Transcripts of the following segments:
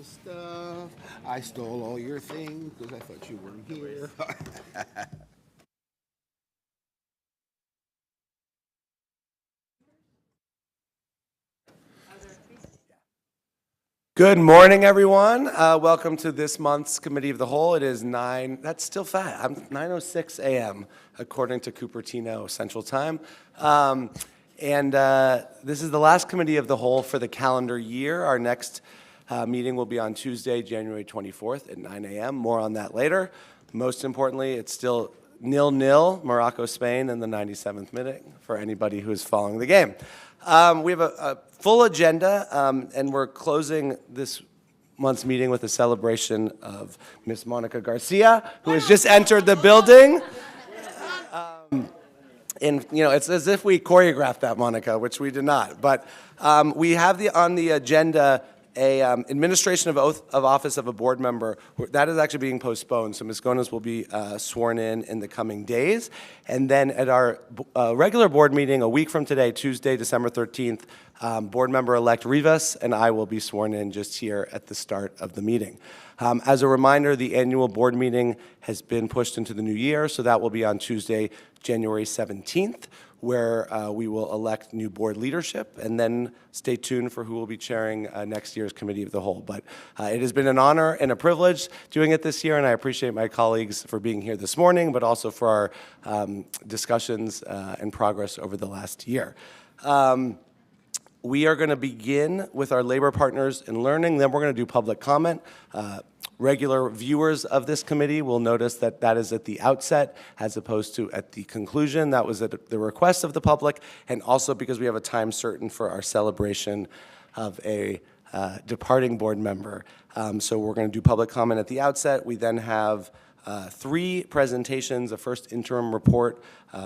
stuff. I stole all your things because I thought you weren't here. Good morning, everyone. Welcome to this month's Committee of the Whole. It is that's still fast. 9:06 a.m. according to Cupertino Central Time. This is the last Committee of the Whole for the calendar year. Our next meeting will be on Tuesday, January 24th at 9 a.m. More on that later. Most importantly, it's still 0-0, Morocco, Spain in the 97th minute for anybody who is following the game. We have a full agenda, and we're closing this month's meeting with a celebration of Miss Monica Garcia, who has just entered the building. And it's as if we choreographed that, Monica, which we did not. But we have on the agenda a administration of oath of office of a board member. That is actually being postponed, so Ms. Gones will be sworn in the coming days. And then at our regular board meeting a week from today, Tuesday, December 13th, board member-elect Rivas and I will be sworn in just here at the start of the meeting. As a reminder, the annual board meeting has been pushed into the new year, so that will be on Tuesday, January 17th, where we will elect new board leadership, and then stay tuned for who will be chairing next year's Committee of the Whole. But it has been an honor and a privilege doing it this year, and I appreciate my colleagues for being here this morning, but also for our discussions and progress over the last year. We are going to begin with our labor partners in learning, then we're going to do public comment. Regular viewers of this committee will notice that that is at the outset as opposed to at the conclusion. That was at the request of the public, and also because we have a time certain for our celebration of a departing board member. So we're going to do public comment at the outset. We then have 3 presentations, a first interim report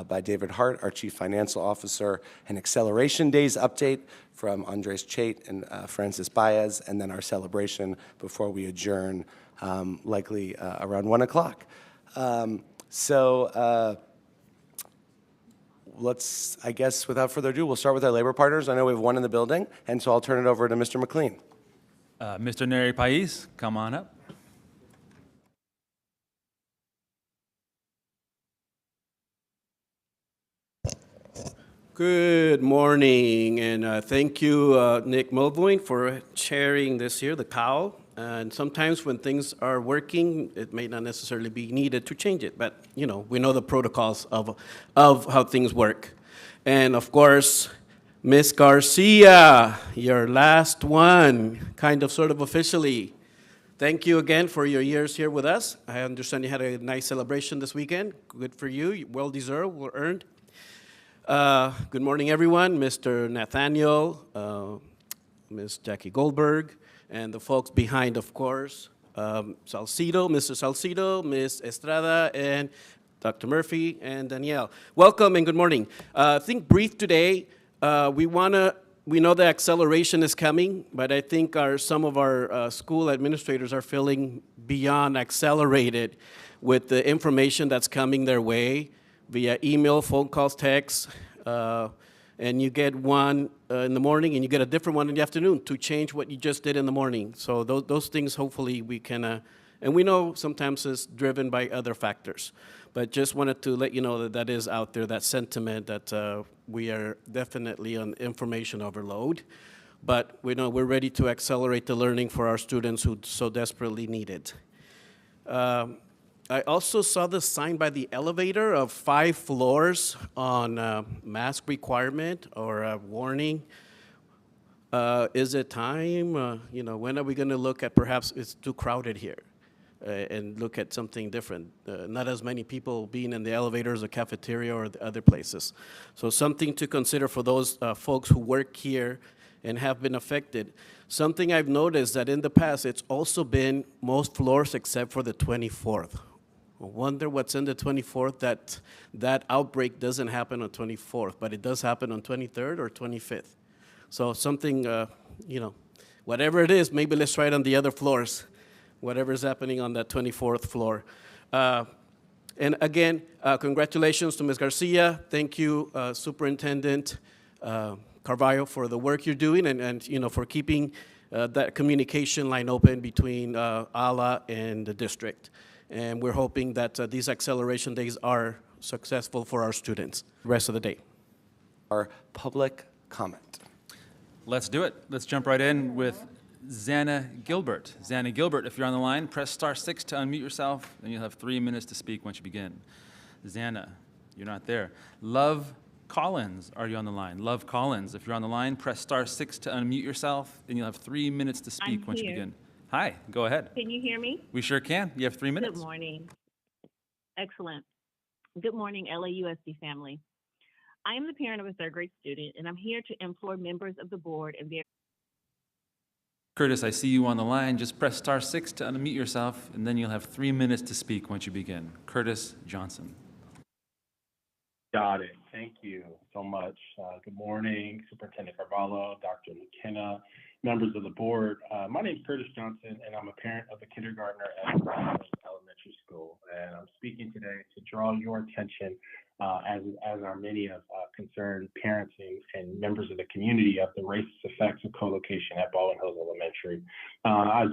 by David Hart, our Chief Financial Officer, an Acceleration Days update from Andres Chait and Francis Baez, and then our celebration before we adjourn, likely around 1 o'clock. Let's, I guess, without further ado, we'll start with our labor partners. I know we have one in the building, and so I'll turn it over to Mr. McLean. Mr. Neri Pais, come on up. Good morning, and thank you, Nick Mulvoin, for chairing this year, the COW. And sometimes when things are working, it may not necessarily be needed to change it, but we know the protocols of how things work. And of course, Ms. Garcia, your last one, kind of sort of officially. Thank you again for your years here with us. I understand you had a nice celebration this weekend. Good for you, well deserved, well earned. Good morning, everyone. Mr. Nathaniel, Ms. Jackie Goldberg, and the folks behind, of course, Salcido, Mr. Salcido, Ms. Estrada, and Dr. Murphy, and Danielle. Welcome and good morning. I think brief today, we know the acceleration is coming, but I think some of our school administrators are feeling beyond accelerated with the information that's coming their way via email, phone calls, texts, and you get one in the morning and you get a different one in the afternoon to change what you just did in the morning. So those things, hopefully we can, and we know sometimes it's driven by other factors, but just wanted to let you know that is out there, that sentiment that we are definitely on information overload, but we know we're ready to accelerate the learning for our students who so desperately need it. I also saw the sign by the elevator of 5 floors on mask requirement or a warning. Is it time? When are we going to look at perhaps it's too crowded here and look at something different? Not as many people being in the elevators or cafeteria or the other places. So something to consider for those folks who work here and have been affected. Something I've noticed that in the past, it's also been most floors except for the 24th. I wonder what's in the 24th, that outbreak doesn't happen on 24th, but it does happen on 23rd or 25th. So something, whatever it is, maybe let's try it on the other floors, whatever's happening on that 24th floor. And again, congratulations to Ms. Garcia. Thank you, Superintendent Carvalho, for the work you're doing and for keeping that communication line open between ALA and the district. And we're hoping that these acceleration days are successful for our students the rest of the day. Our public comment. Let's do it. Let's jump right in with Xana Gilbert. Xana Gilbert, if you're on the line, press *6 to unmute yourself, and you'll have 3 minutes to speak once you begin. Xana, you're not there. Love Collins, are you on the line? Love Collins, if you're on the line, press *6 to unmute yourself, and you'll have 3 minutes to speak I'm once you here. begin. Hi, go ahead. Can you hear me? We sure can. You have 3 minutes. Good morning. Excellent. Good morning, LAUSD family. I am the parent of a third grade student, and I'm here to implore members of the board and their Curtis, I see you on the line. Just press *6 to unmute yourself, and then you'll have 3 minutes to speak once you begin. Curtis Johnson. Got it. Thank you so much. Good morning, Superintendent Carvalho, Dr. McKenna, members of the board. My name is Curtis Johnson, and I'm a parent of a kindergartner at Brown Elementary School. And I'm speaking today to draw your attention, as are many of concerned parents and members of the community, of the racist effects of co-location at Baldwin Hills Elementary. As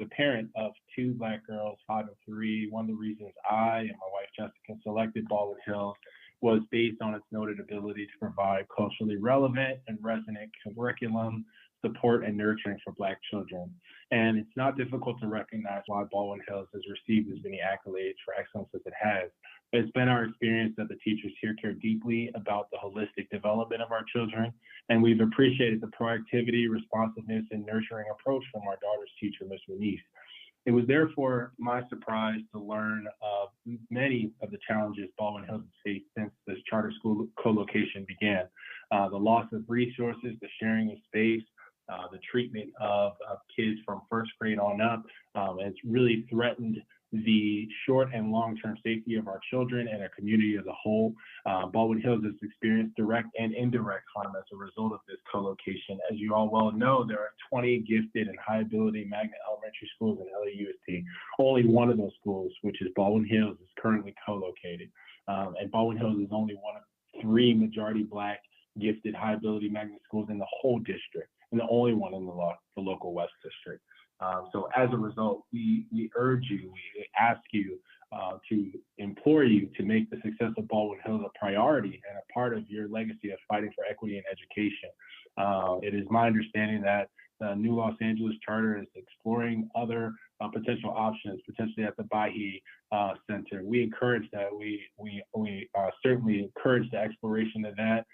a parent of 2 Black girls, 5 and 3, one of the reasons I and my wife Jessica selected Baldwin Hills was based on its noted ability to provide culturally relevant and resonant curriculum, support, and nurturing for Black children. And it's not difficult to recognize why Baldwin Hills has received as many accolades for excellence as it has. It's been our experience that the teachers here care deeply about the holistic development of our children, and we've appreciated the proactivity, responsiveness, and nurturing approach from our daughter's teacher, Ms. Muniz. It was therefore my surprise to learn of many of the challenges Baldwin Hills has faced since this charter school co-location began. The loss of resources, the sharing of space, the treatment of kids from first grade on up has really threatened the short and long-term safety of our children and our community as a whole. Baldwin Hills has experienced direct and indirect harm as a result of this co-location. As you all well know, there are 20 gifted and high-ability magnet elementary schools in LAUSD. Only one of those schools, which is Baldwin Hills, is currently co-located. And Baldwin Hills is only one of 3 majority Black gifted high-ability magnet schools in the whole district, and the only one in the local West District. So as a result, we urge you, we ask you to implore you to make the success of Baldwin Hills a priority and a part of your legacy of fighting for equity in education. It is my understanding that the New Los Angeles Charter is exploring other potential options, potentially at the Bahi Center. We encourage that. We certainly encourage the exploration of that.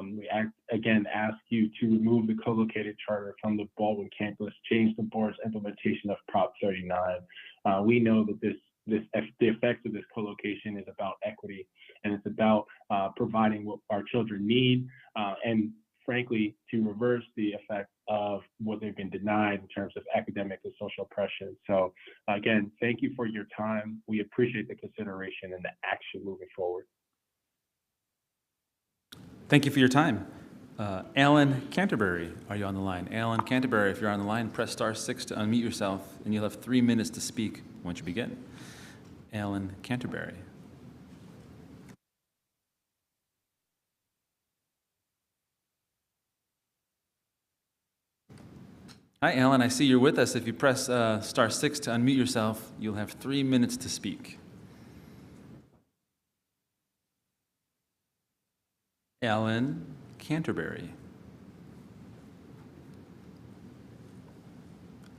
We again ask you to remove the co-located charter from the Baldwin campus, change the board's implementation of Prop 39. We know that the effects of this co-location is about equity, and it's about providing what our children need, and frankly, to reverse the effects of what they've been denied in terms of academic and social oppression. So again, thank you for your time. We appreciate the consideration and the action moving forward. Thank you for your time. Alan Canterbury, are you on the line? Alan Canterbury, if you're on the line, press *6 to unmute yourself, and you'll have 3 minutes to speak once you begin. Alan Canterbury. Hi, Alan. I see you're with us. If you press *6 to unmute yourself, you'll have 3 minutes to speak. Alan Canterbury.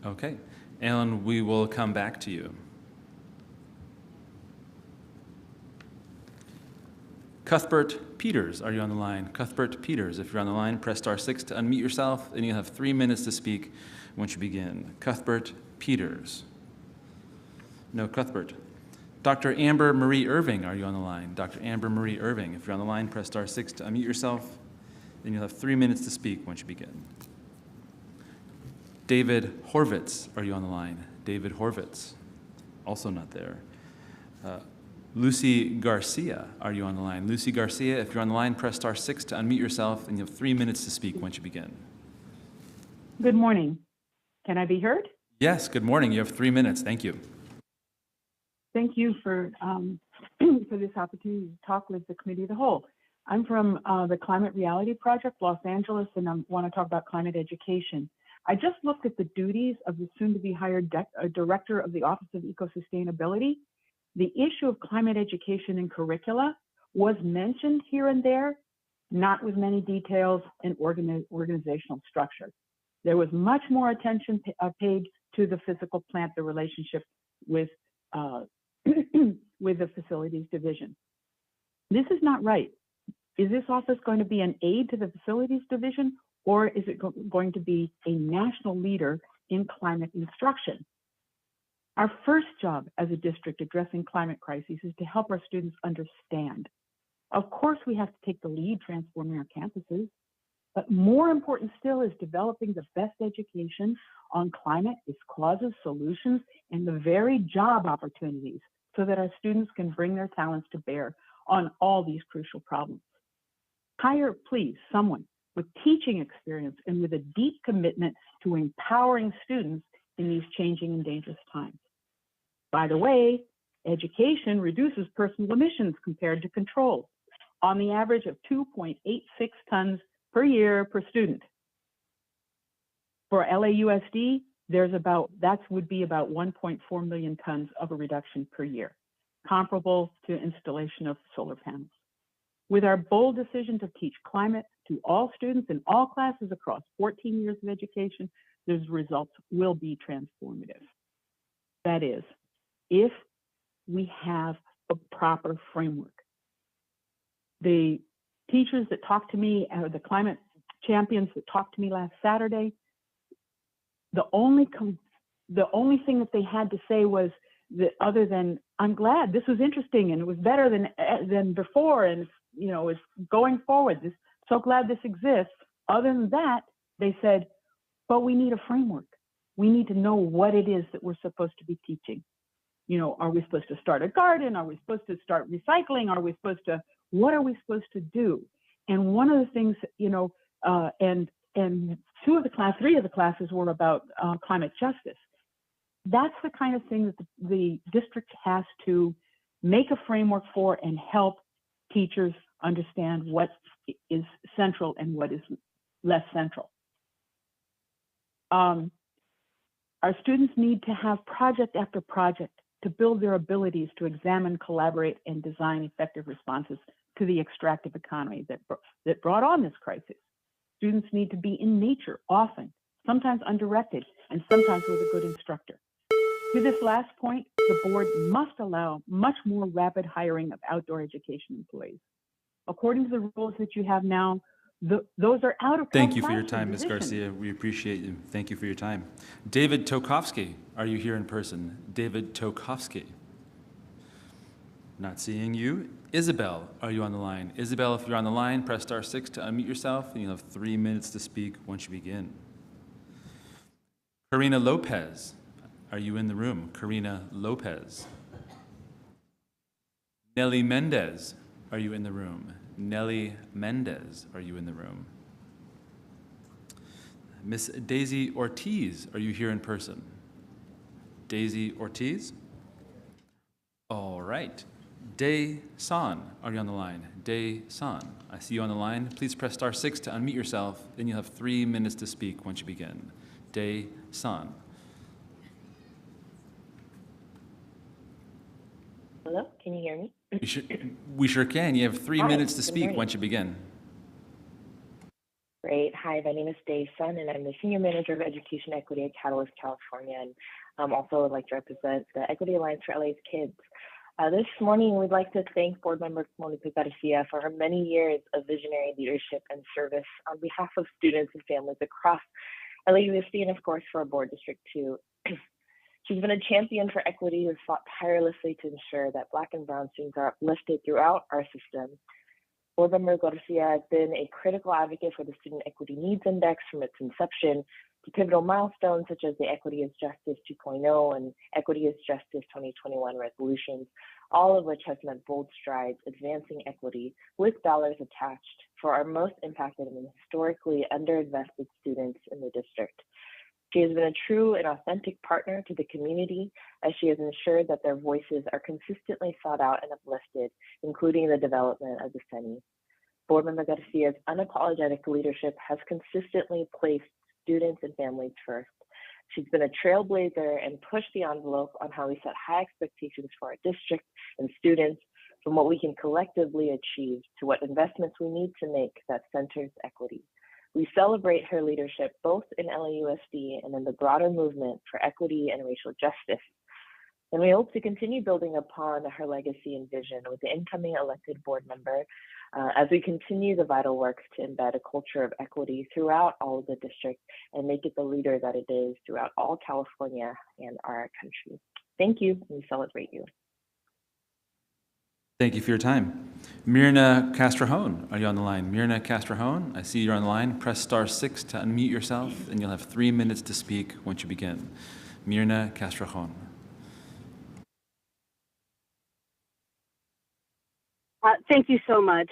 Okay. Alan, we will come back to you. Cuthbert Peters, are you on the line? Cuthbert Peters, if you're on the line, press *6 to unmute yourself, and you'll have 3 minutes to speak once you begin. Cuthbert Peters. No, Cuthbert. Dr. Amber Marie Irving, are you on the line? Dr. Amber Marie Irving, if you're on the line, press *6 to unmute yourself, then you'll have 3 minutes to speak once you begin. David Horvitz, are you on the line? David Horvitz, also not there. Lucy Garcia, are you on the line? Lucy Garcia, if you're on the line, press *6 to unmute yourself, and you have 3 minutes to speak once you begin. Good morning. Can I be heard? Yes, good morning. You have 3 minutes. Thank you. Thank you for this opportunity to talk with the committee of the whole. I'm from the Climate Reality Project, Los Angeles, and I want to talk about climate education. I just looked at the duties of the soon-to-be hired director of the Office of Eco-Sustainability. The issue of climate education and curricula was mentioned here and there, not with many details and organizational structure. There was much more attention paid to the physical plant, the relationship with, with the facilities division. This is not right. Is this office going to be an aid to the facilities division, or is it going to be a national leader in climate instruction? Our first job as a district addressing climate crises is to help our students understand. Of course, we have to take the lead transforming our campuses, but more important still is developing the best education on climate, its causes, solutions, and the very job opportunities so that our students can bring their talents to bear on all these crucial problems. Hire, please, someone with teaching experience and with a deep commitment to empowering students in these changing and dangerous times. By the way, education reduces personal emissions compared to controls on the average of 2.86 tons per year per student. For LAUSD, that would be about 1.4 million tons of a reduction per year, comparable to installation of solar panels. With our bold decision to teach climate to all students in all classes across 14 years of education, those results will be transformative. That is, if we have a proper framework. The teachers that talked to me, or the climate champions that talked to me last Saturday, the only thing that they had to say was that, other than, I'm glad this was interesting and it was better than before, and it's going forward. So glad this exists. Other than that, they said, but we need a framework. We need to know what it is that we're supposed to be teaching. Are we supposed to start a garden? Are we supposed to start recycling? What are we supposed to do? And one of the things, and three of the classes were about climate justice. That's the kind of thing that the district has to make a framework for and help teachers understand what is central and what is less central. Our students need to have project after project to build their abilities to examine, collaborate, and design effective responses to the extractive economy that brought on this crisis. Students need to be in nature often, sometimes undirected, and sometimes with a good instructor. To this last point, the board must allow much more rapid hiring of outdoor education employees. According to the rules that you have now, those are out of Thank you for your classroom time, Ms. positions. Garcia. We appreciate you. Thank you for your time. David Tokovsky, are you here in person? David Tokovsky. Not seeing you. Isabel, are you on the line? Isabel, if you're on the line, press *6 to unmute yourself, and you'll have 3 minutes to speak once you begin. Karina Lopez, are you in the room? Karina Lopez. Nelly Mendez, are you in the room? Nelly Mendez, are you in the room? Miss Daisy Ortiz, are you here in person? Daisy Ortiz? All right. Day San, are you on the line? Day San, I see you on the line. Please press *6 to unmute yourself, then you'll have 3 minutes to speak once you begin. Day San. Hello, can you hear me? We sure can. You have 3 Hi, minutes to good speak morning. once you begin. Great. Hi, my name is Dave Sun, and I'm the Senior Manager of Education Equity at Catalyst, California. And also would like to represent the Equity Alliance for LA's Kids. This morning, we'd like to thank Board Member Monica Garcia for her many years of visionary leadership and service on behalf of students and families across LAUSD, and of course for our board district too. She's been a champion for equity who fought tirelessly to ensure that Black and Brown students are uplifted throughout our system. Board Member Garcia has been a critical advocate for the Student Equity Needs Index from its inception to pivotal milestones such as the Equity is Justice 2.0 and Equity is Justice 2021 resolutions, all of which has meant bold strides advancing equity with dollars attached for our most impacted and historically underinvested students in the district. She has been a true and authentic partner to the community as she has ensured that their voices are consistently sought out and uplifted, including the development of the CENI. Board Member Garcia's unapologetic leadership has consistently placed students and families first. She's been a trailblazer and pushed the envelope on how we set high expectations for our district and students, from what we can collectively achieve to what investments we need to make that centers equity. We celebrate her leadership both in LAUSD and in the broader movement for equity and racial justice. And we hope to continue building upon her legacy and vision with the incoming elected board member as we continue the vital work to embed a culture of equity throughout all of the district and make it the leader that it is throughout all California and our country. Thank you, and we celebrate you. Thank you for your time. Myrna Castrejón, are you on the line? Myrna Castrejón, I see you're on the line. Press *6 to unmute yourself, and you'll have 3 minutes to speak once you begin. Myrna Castrejón. Thank you so much.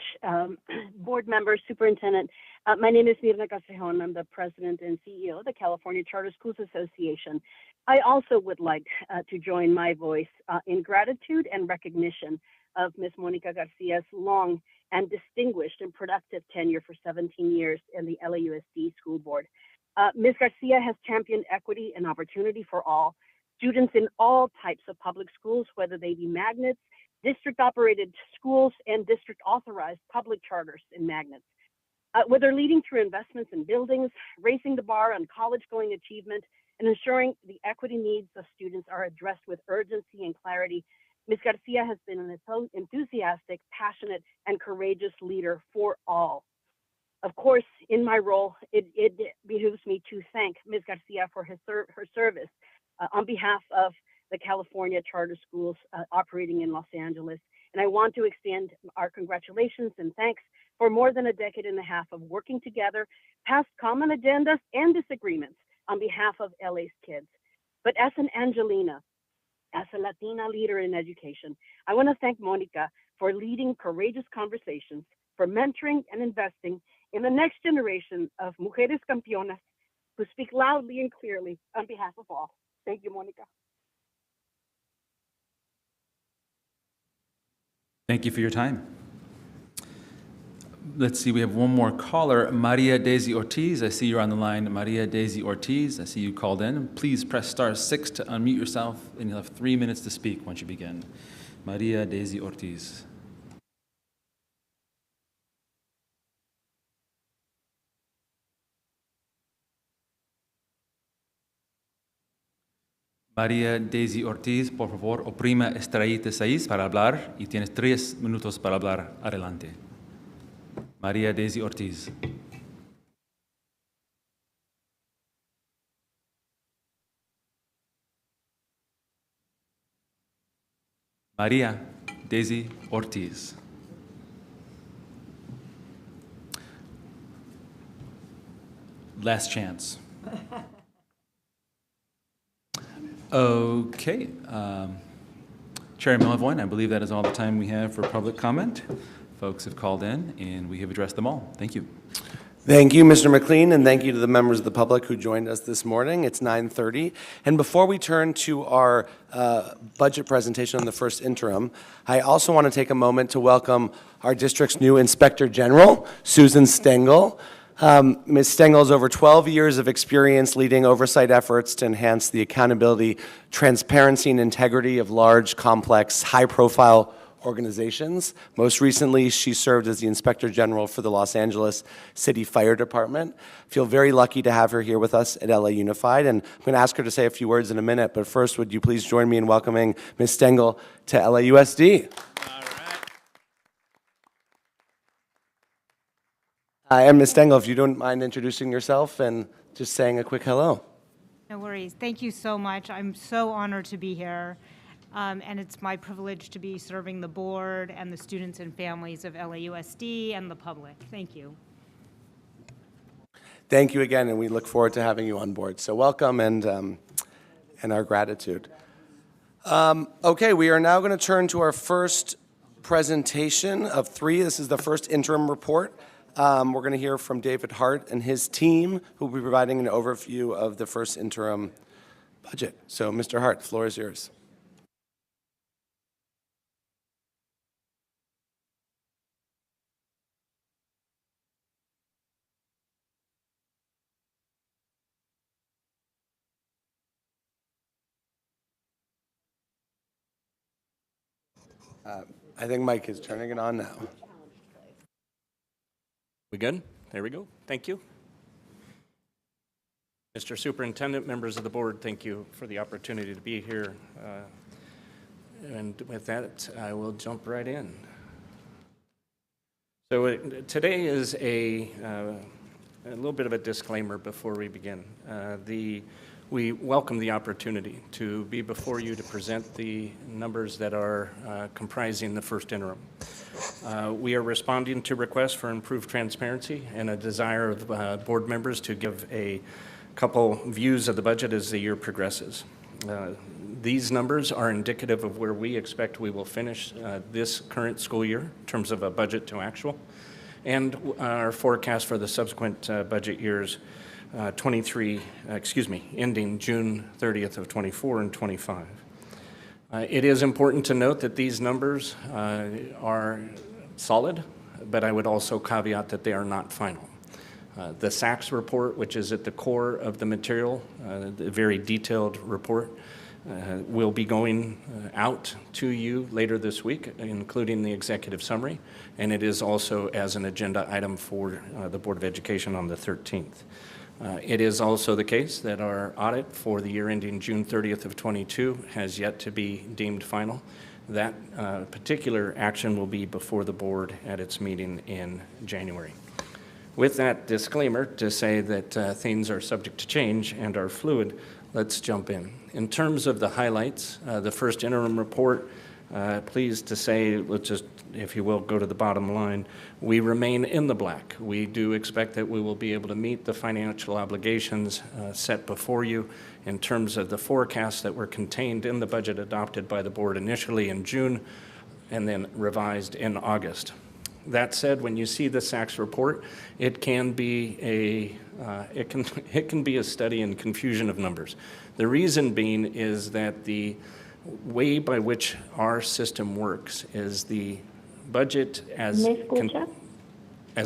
Board members, superintendent, my name is Myrna Castrejón. I'm the president and CEO of the California Charter Schools Association. I also would like to join my voice in gratitude and recognition of Ms. Monica Garcia's long and distinguished and productive tenure for 17 years in the LAUSD School Board. Ms. Garcia has championed equity and opportunity for all students in all types of public schools, whether they be magnets, district-operated schools, and district-authorized public charters and magnets. Whether leading through investments in buildings, raising the bar on college-going achievement, and ensuring the equity needs of students are addressed with urgency and clarity, Ms. Garcia has been an enthusiastic, passionate, and courageous leader for all. Of course, in my role, it behooves me to thank Ms. Garcia for her service on behalf of the California Charter Schools operating in Los Angeles. And I want to extend our congratulations and thanks for more than a decade and a half of working together past common agendas and disagreements on behalf of LA's kids. But as an Angelina, as a Latina leader in education, I want to thank Monica for leading courageous conversations, for mentoring and investing in the next generation of mujeres campeonas who speak loudly and clearly on behalf of all. Thank you, Monica. Thank you for your time. Let's see, we have one more caller, Maria Daisy Ortiz. I see you're on the line. Maria Daisy Ortiz, I see you called in. Please press *6 to unmute yourself, and you'll have 3 minutes to speak once you begin. Maria Daisy Ortiz. María Daisy Ortiz, por favor, oprima estrellita 6 para hablar y tienes 3 minutos para hablar. Adelante. María Daisy Ortiz. María Daisy Ortiz. Last chance. Okay. Chair Melvoin, I believe that is all the time we have for public comment. Folks have called in, and we have addressed them all. Thank you. Thank you, Mr. McLean, and thank you to the members of the public who joined us this morning. It's 9:30. And before we turn to our budget presentation on the first interim, I also want to take a moment to welcome our district's new Inspector General, Susan Stengel. Ms. Stengel has over 12 years of experience leading oversight efforts to enhance the accountability, transparency, and integrity of large, complex, high-profile organizations. Most recently, she served as the Inspector General for the Los Angeles City Fire Department. I feel very lucky to have her here with us at LA Unified, and I'm going to ask her to say a few words in a minute, but first, would you please join me in welcoming Ms. Stengel to LAUSD? And Ms. Stengel, if you don't mind introducing yourself and just saying a quick hello. No worries. Thank you so much. I'm so honored to be here. And it's my privilege to be serving the board and the students and families of LAUSD and the public. Thank you. Thank you again, and we look forward to having you on board. So welcome and our gratitude. Okay, we are now going to turn to our first presentation of 3. This is the first interim report. We're going to hear from David Hart and his team, who will be providing an overview of the first interim budget. So, Mr. Hart, the floor is yours. I think Mike is turning it on now. We good? There we go. Thank you. Mr. Superintendent, members of the board, thank you for the opportunity to be here. And with that, I will jump right in. So today is a little bit of a disclaimer before we begin. We welcome the opportunity to be before you to present the numbers that are comprising the first interim. We are responding to requests for improved transparency and a desire of board members to give a couple views of the budget as the year progresses. These numbers are indicative of where we expect we will finish this current school year in terms of a budget to actual, and our forecast for the subsequent budget years ending June 30th of 24 and 25. It is important to note that these numbers are solid, but I would also caveat that they are not final. The SACS report, which is at the core of the material, the very detailed report, will be going out to you later this week, including the executive summary, and it is also as an agenda item for the Board of Education on the 13th. It is also the case that our audit for the year ending June 30th of 22 has yet to be deemed final. That particular action will be before the board at its meeting in January. With that disclaimer to say that things are subject to change and are fluid, let's jump in. In terms of the highlights, the first interim report, pleased to say, let's just, if you will, go to the bottom line. We remain in the black. We do expect that we will be able to meet the financial obligations set before you in terms of the forecasts that were contained in the budget adopted by the board initially in June and then revised in August. That said, when you see the SACS report, it can be it can be a study in confusion of numbers. The reason being is that the way by which our system works is the budget as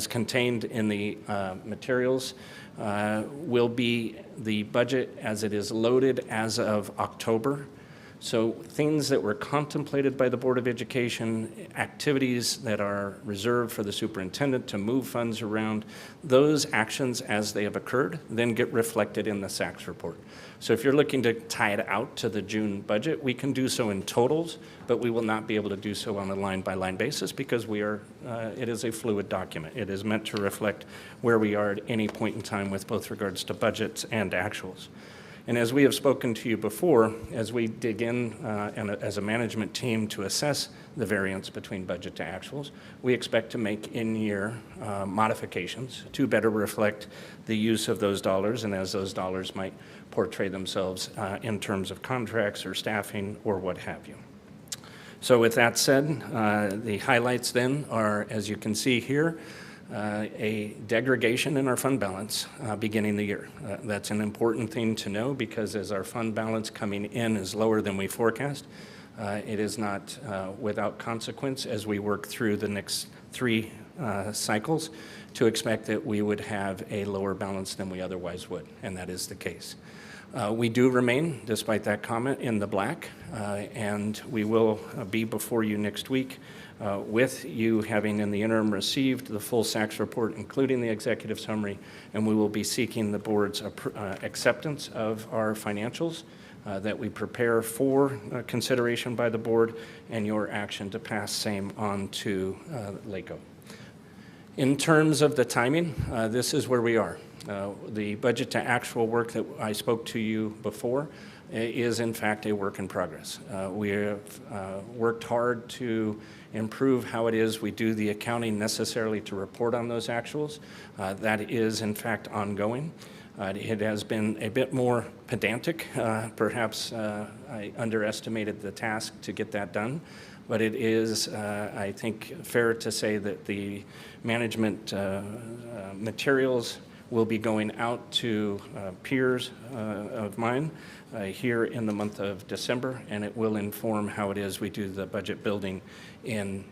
contained in the materials will be the budget as it is loaded as of October. So things that were contemplated by the Board of Education, activities that are reserved for the superintendent to move funds around, those actions as they have occurred then get reflected in the SACS report. So if you're looking to tie it out to the June budget, we can do so in totals, but we will not be able to do so on a line-by-line basis because we are, it is a fluid document. It is meant to reflect where we are at any point in time with both regards to budgets and actuals. And as we have spoken to you before, as we dig in and as a management team to assess the variance between budget to actuals, we expect to make in-year modifications to better reflect the use of those dollars and as those dollars might portray themselves in terms of contracts or staffing or what have you. So with that said, the highlights then are, as you can see here, a degradation in our fund balance beginning the year. That's an important thing to know because as our fund balance coming in is lower than we forecast, it is not without consequence as we work through the next three cycles to expect that we would have a lower balance than we otherwise would, and that is the case. We do remain, despite that comment, in the black, and we will be before you next week with you having in the interim received the full SACS report, including the executive summary, and we will be seeking the board's acceptance of our financials that we prepare for consideration by the board and your action to pass same on to LACO. In terms of the timing, this is where we are. The budget to actual work that I spoke to you before is in fact a work in progress. We have worked hard to improve how it is we do the accounting necessarily to report on those actuals. That is in fact ongoing. It has been a bit more pedantic. Perhaps I underestimated the task to get that done, but it is, I think, fair to say that the management materials will be going out to peers of mine here in the month of December, and it will inform how it is we do the budget building in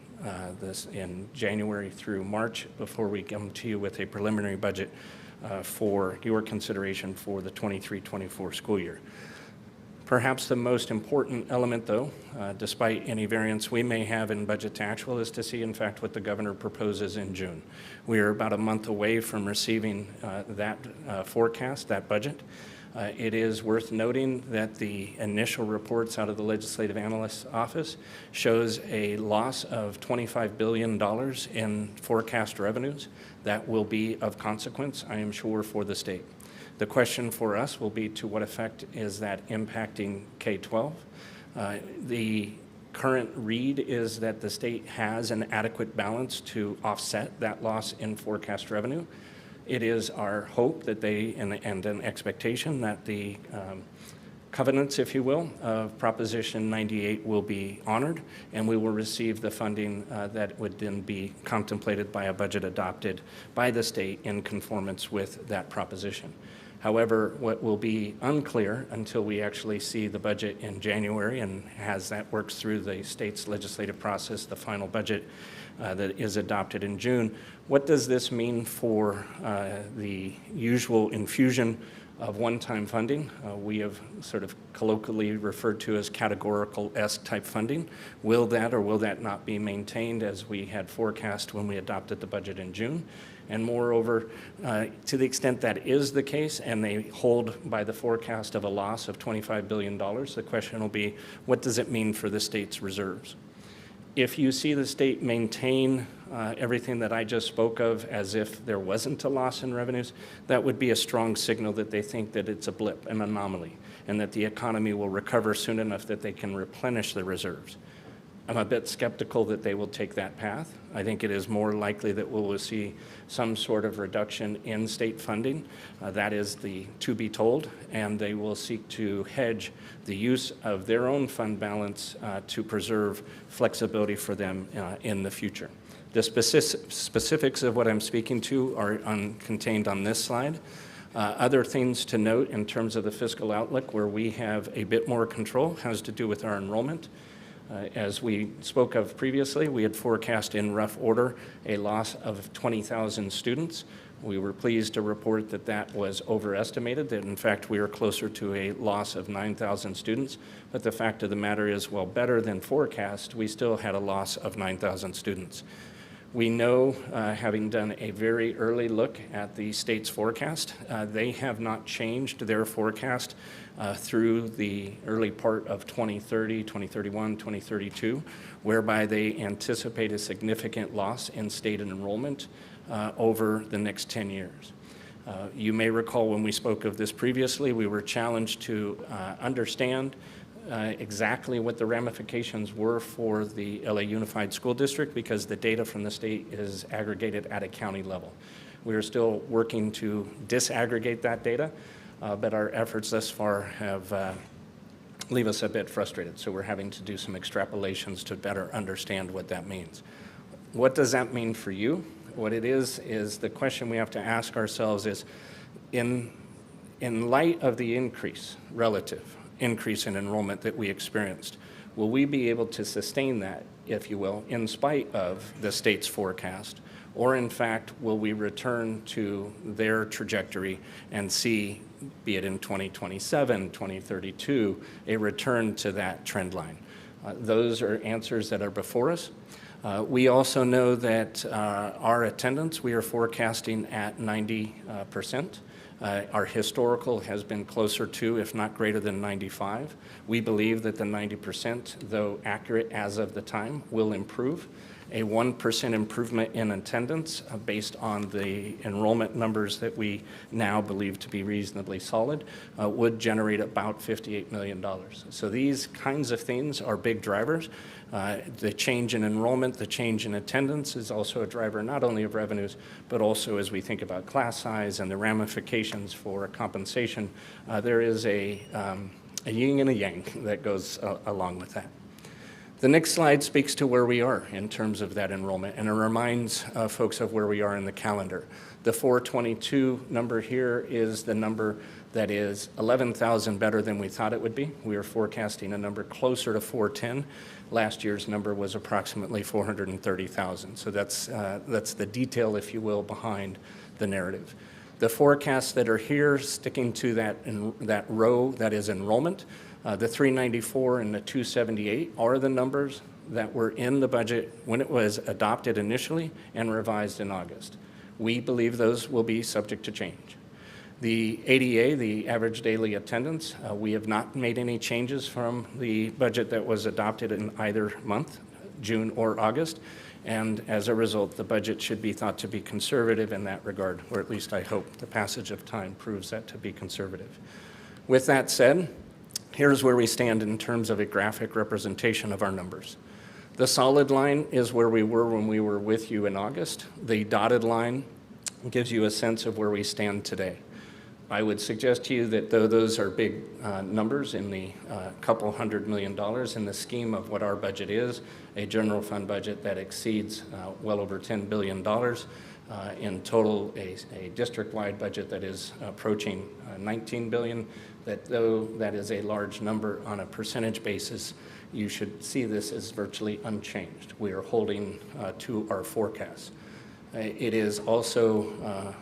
January through March before we come to you with a preliminary budget for your consideration for the 23-24 school year. Perhaps the most important element, though, despite any variance we may have in budget to actual, is to see, in fact, what the governor proposes in June. We are about a month away from receiving that forecast, that budget. It is worth noting that the initial reports out of the Legislative Analyst's Office shows a loss of $25 billion in forecast revenues. That will be of consequence, I am sure, for the state. The question for us will be, to what effect is that impacting K-12? The current read is that the state has an adequate balance to offset that loss in forecast revenue. It is our hope that they, and an expectation that the covenants, if you will, of Proposition 98 will be honored, and we will receive the funding that would then be contemplated by a budget adopted by the state in conformance with that proposition. However, what will be unclear until we actually see the budget in January, and as that works through the state's legislative process, the final budget that is adopted in June, what does this mean for the usual infusion of one-time funding? We have sort of colloquially referred to as categorical-esque type funding. Will that or will that not be maintained as we had forecast when we adopted the budget in June? And moreover, to the extent that is the case and they hold by the forecast of a loss of $25 billion, the question will be, what does it mean for the state's reserves? If you see the state maintain everything that I just spoke of as if there wasn't a loss in revenues, that would be a strong signal that they think that it's a blip, an anomaly, and that the economy will recover soon enough that they can replenish the reserves. I'm a bit skeptical that they will take that path. I think it is more likely that we will see some sort of reduction in state funding. That is the to be told, and they will seek to hedge the use of their own fund balance to preserve flexibility for them in the future. The specifics of what I'm speaking to are contained on this slide. Other things to note in terms of the fiscal outlook where we have a bit more control has to do with our enrollment. As we spoke of previously, we had forecast in rough order a loss of 20,000 students. We were pleased to report that that was overestimated, that in fact we are closer to a loss of 9,000 students. But the fact of the matter is, well, better than forecast, we still had a loss of 9,000 students. We know, having done a very early look at the state's forecast, they have not changed their forecast through the early part of 2030, 2031, 2032, whereby they anticipate a significant loss in state enrollment over the next 10 years. You may recall when we spoke of this previously, we were challenged to understand exactly what the ramifications were for the LA Unified School District because the data from the state is aggregated at a county level. We are still working to disaggregate that data, but our efforts thus far have leave us a bit frustrated. So we're having to do some extrapolations to better understand what that means. What does that mean for you? What it is the question we have to ask ourselves is, in light of the relative increase in enrollment that we experienced, will we be able to sustain that, if you will, in spite of the state's forecast? Or in fact, will we return to their trajectory and see, be it in 2027, 2032, a return to that trend line? Those are answers that are before us. We also know that our attendance, we are forecasting at 90%. Our historical has been closer to, if not greater than 95. We believe that the 90%, though accurate as of the time, will improve. A 1% improvement in attendance based on the enrollment numbers that we now believe to be reasonably solid would generate about $58 million. So these kinds of things are big drivers. The change in enrollment, the change in attendance is also a driver not only of revenues, but also as we think about class size and the ramifications for compensation. There is a yin and a yang that goes along with that. The next slide speaks to where we are in terms of that enrollment, and it reminds folks of where we are in the calendar. The 422 number here is the number that is 11,000 better than we thought it would be. We are forecasting a number closer to 410. Last year's number was approximately 430,000. So that's the detail, if you will, behind the narrative. The forecasts that are here, sticking to that row that is enrollment, the 394 and the 278 are the numbers that were in the budget when it was adopted initially and revised in August. We believe those will be subject to change. The ADA, the average daily attendance, we have not made any changes from the budget that was adopted in either month, June or August. And as a result, the budget should be thought to be conservative in that regard, or at least I hope the passage of time proves that to be conservative. With that said, here's where we stand in terms of a graphic representation of our numbers. The solid line is where we were when we were with you in August. The dotted line gives you a sense of where we stand today. I would suggest to you that though those are big numbers in the couple $100 million in the scheme of what our budget is, a general fund budget that exceeds well over $10 billion, in total a district-wide budget that is approaching $19 billion, that though that is a large number on a percentage basis, you should see this as virtually unchanged. We are holding to our forecasts. It is also,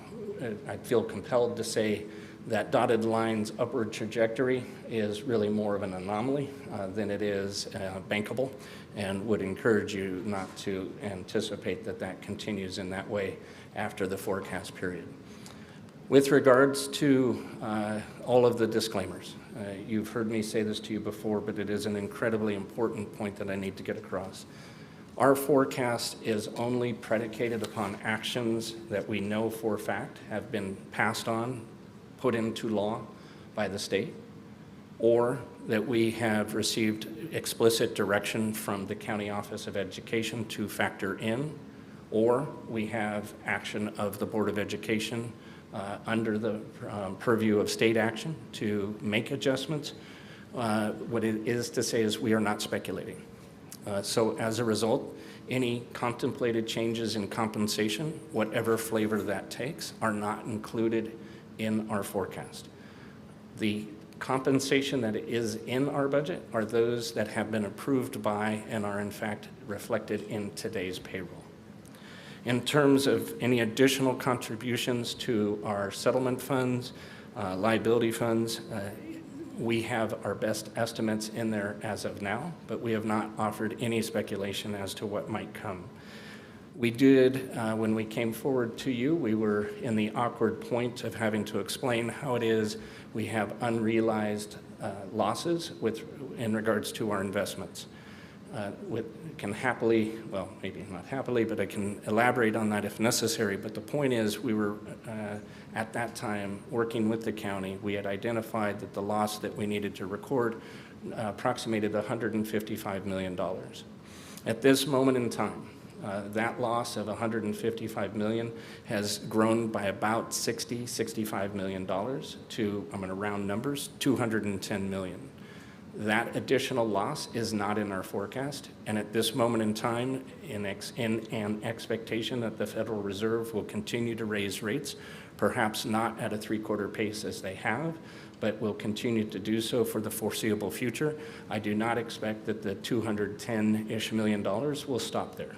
I feel compelled to say that dotted line's upward trajectory is really more of an anomaly than it is bankable, and would encourage you not to anticipate that that continues in that way after the forecast period. With regards to all of the disclaimers, you've heard me say this to you before, but it is an incredibly important point that I need to get across. Our forecast is only predicated upon actions that we know for a fact have been passed on, put into law by the state, or that we have received explicit direction from the County Office of Education to factor in, or we have action of the Board of Education under the purview of state action to make adjustments. What it is to say is we are not speculating. So as a result, any contemplated changes in compensation, whatever flavor that takes, are not included in our forecast. The compensation that is in our budget are those that have been approved by and are in fact reflected in today's payroll. In terms of any additional contributions to our settlement funds, liability funds, we have our best estimates in there as of now, but we have not offered any speculation as to what might come. We did, when we came forward to you, we were in the awkward point of having to explain how it is we have unrealized losses in regards to our investments. Can happily, well, maybe not happily, but I can elaborate on that if necessary. But the point is, we were at that time working with the county. We had identified that the loss that we needed to record approximated $155 million. At this moment in time, that loss of $155 million has grown by about $65 million to, I'm going to round numbers, $210 million. That additional loss is not in our forecast, and at this moment in time, in an expectation that the Federal Reserve will continue to raise rates, perhaps not at a three-quarter pace as they have, but will continue to do so for the foreseeable future, I do not expect that the $210-ish million will stop there.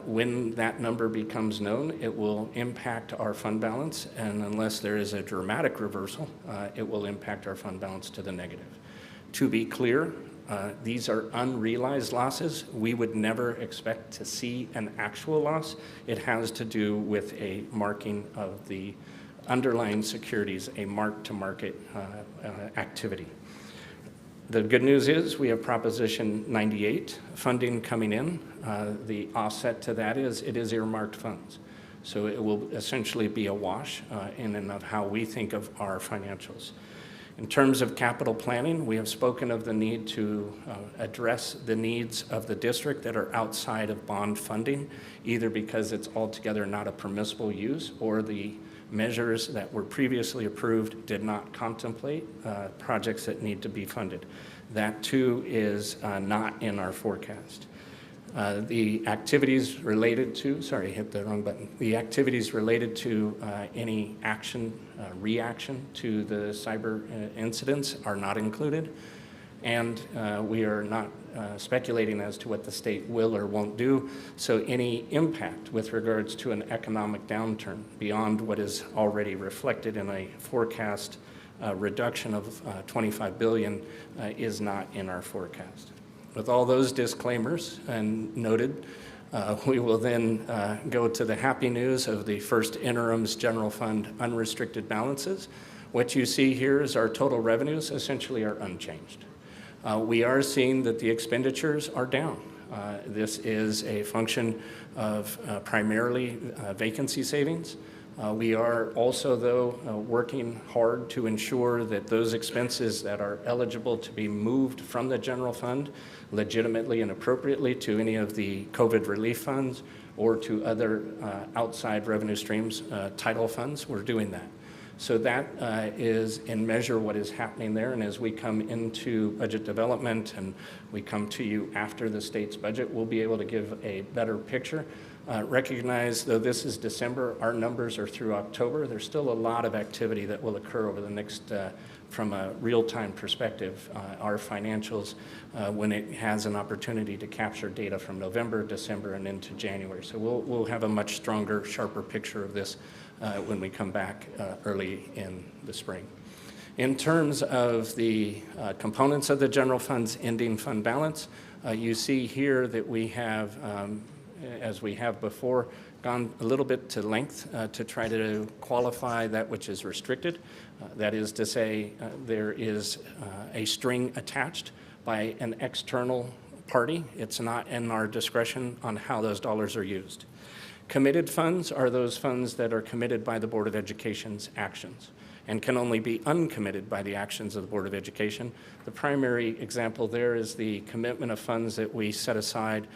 When that number becomes known, it will impact our fund balance, and unless there is a dramatic reversal, it will impact our fund balance to the negative. To be clear, these are unrealized losses. We would never expect to see an actual loss. It has to do with a marking of the underlying securities, a mark-to-market activity. The good news is we have Proposition 98 funding coming in. The offset to that is it is earmarked funds. So it will essentially be a wash in and of how we think of our financials. In terms of capital planning, we have spoken of the need to address the needs of the district that are outside of bond funding, either because it's altogether not a permissible use or the measures that were previously approved did not contemplate projects that need to be funded. That too is not in our forecast. The activities related to, sorry, hit the wrong button. The activities related to any action, reaction to the cyber incidents are not included. And we are not speculating as to what the state will or won't do. So any impact with regards to an economic downturn beyond what is already reflected in a forecast reduction of $25 billion is not in our forecast. With all those disclaimers and noted, we will then go to the happy news of the first interim's general fund unrestricted balances. What you see here is our total revenues essentially are unchanged. We are seeing that the expenditures are down. This is a function of primarily vacancy savings. We are also, though, working hard to ensure that those expenses that are eligible to be moved from the general fund legitimately and appropriately to any of the COVID relief funds or to other outside revenue streams, title funds, we're doing that. So that is in measure what is happening there. And as we come into budget development and we come to you after the state's budget, we'll be able to give a better picture. Recognize, though this is December, our numbers are through October. There's still a lot of activity that will occur over the next, from a real-time perspective, our financials, when it has an opportunity to capture data from November, December, and into January. So we'll have a much stronger, sharper picture of this when we come back early in the spring. In terms of the components of the general fund's ending fund balance, you see here that we have, as we have before, gone a little bit to length to try to qualify that which is restricted. That is to say, there is a string attached by an external party. It's not in our discretion on how those dollars are used. Committed funds are those funds that are committed by the Board of Education's actions and can only be uncommitted by the actions of the Board of Education. The primary example there is the commitment of funds that we set aside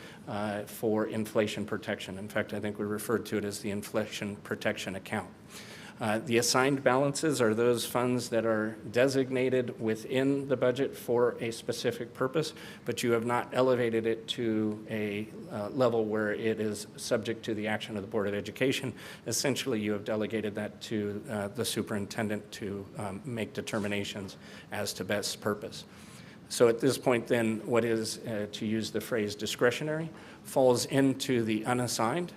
for inflation protection. In fact, I think we referred to it as the inflation protection account. The assigned balances are those funds that are designated within the budget for a specific purpose, but you have not elevated it to a level where it is subject to the action of the Board of Education. Essentially, you have delegated that to the superintendent to make determinations as to best purpose. So at this point then, what is, to use the phrase discretionary, falls into the unassigned,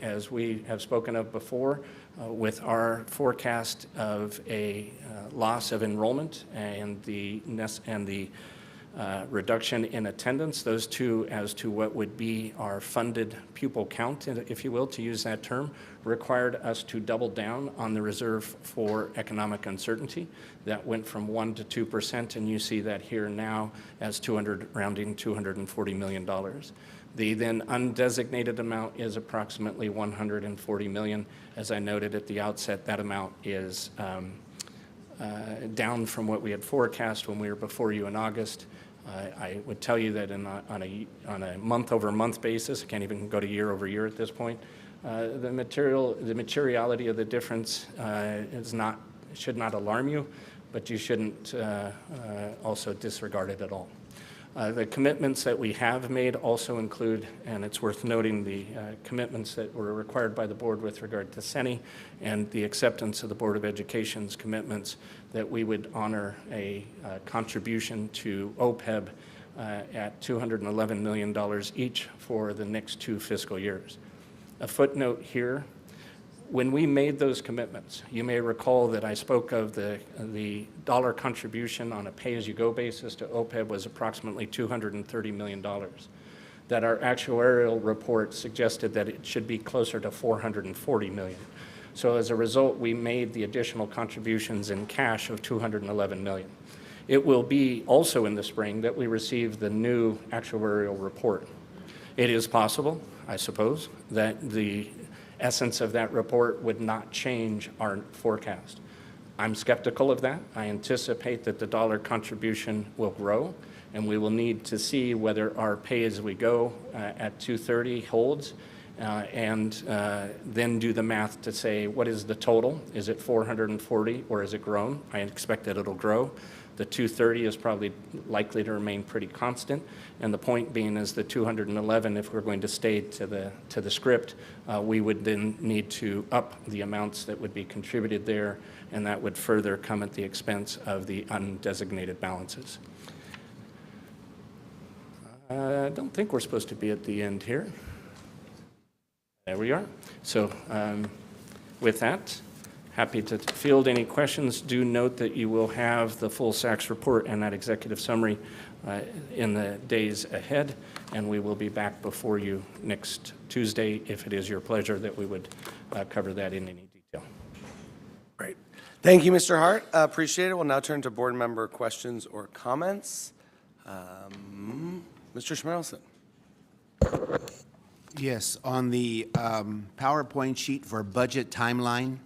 as we have spoken of before, with our forecast of a loss of enrollment and the reduction in attendance, those two as to what would be our funded pupil count, if you will, to use that term, required us to double down on the reserve for economic uncertainty. That went from 1% to 2%, and you see that here now as rounding $240 million. The then undesignated amount is approximately $140 million. As I noted at the outset, that amount is down from what we had forecast when we were before you in August. I would tell you that on a month-over-month basis, I can't even go to year-over-year at this point, the materiality of the difference should not alarm you, but you shouldn't also disregard it at all. The commitments that we have made also include, and it's worth noting, the commitments that were required by the board with regard to CENI and the acceptance of the Board of Education's commitments that we would honor a contribution to OPEB at $211 million each for the next 2 fiscal years. A footnote here. When we made those commitments, you may recall that I spoke of the dollar contribution on a pay-as-you-go basis to OPEB was approximately $230 million. That our actuarial report suggested that it should be closer to $440 million. So as a result, we made the additional contributions in cash of $211 million. It will be also in the spring that we receive the new actuarial report. It is possible, I suppose, that the essence of that report would not change our forecast. I'm skeptical of that. I anticipate that the dollar contribution will grow, and we will need to see whether our pay-as-we-go at 230 holds, and then do the math to say, what is the total? Is it 440 or is it grown? I expect that it'll grow. The 230 is probably likely to remain pretty constant, and the point being is the 211, if we're going to stay to the script, we would then need to up the amounts that would be contributed there, and that would further come at the expense of the undesignated balances. I don't think we're supposed to be at the end here. There we are. So with that, happy to field any questions. Do note that you will have the full SACS report and that executive summary in the days ahead, and we will be back before you next Tuesday if it is your pleasure that we would cover that in any detail. Great. Thank you, Mr. Hart. Appreciate it. We'll now turn to board member questions or comments. Mr. Schmerelson. Yes, on the PowerPoint sheet for budget timeline,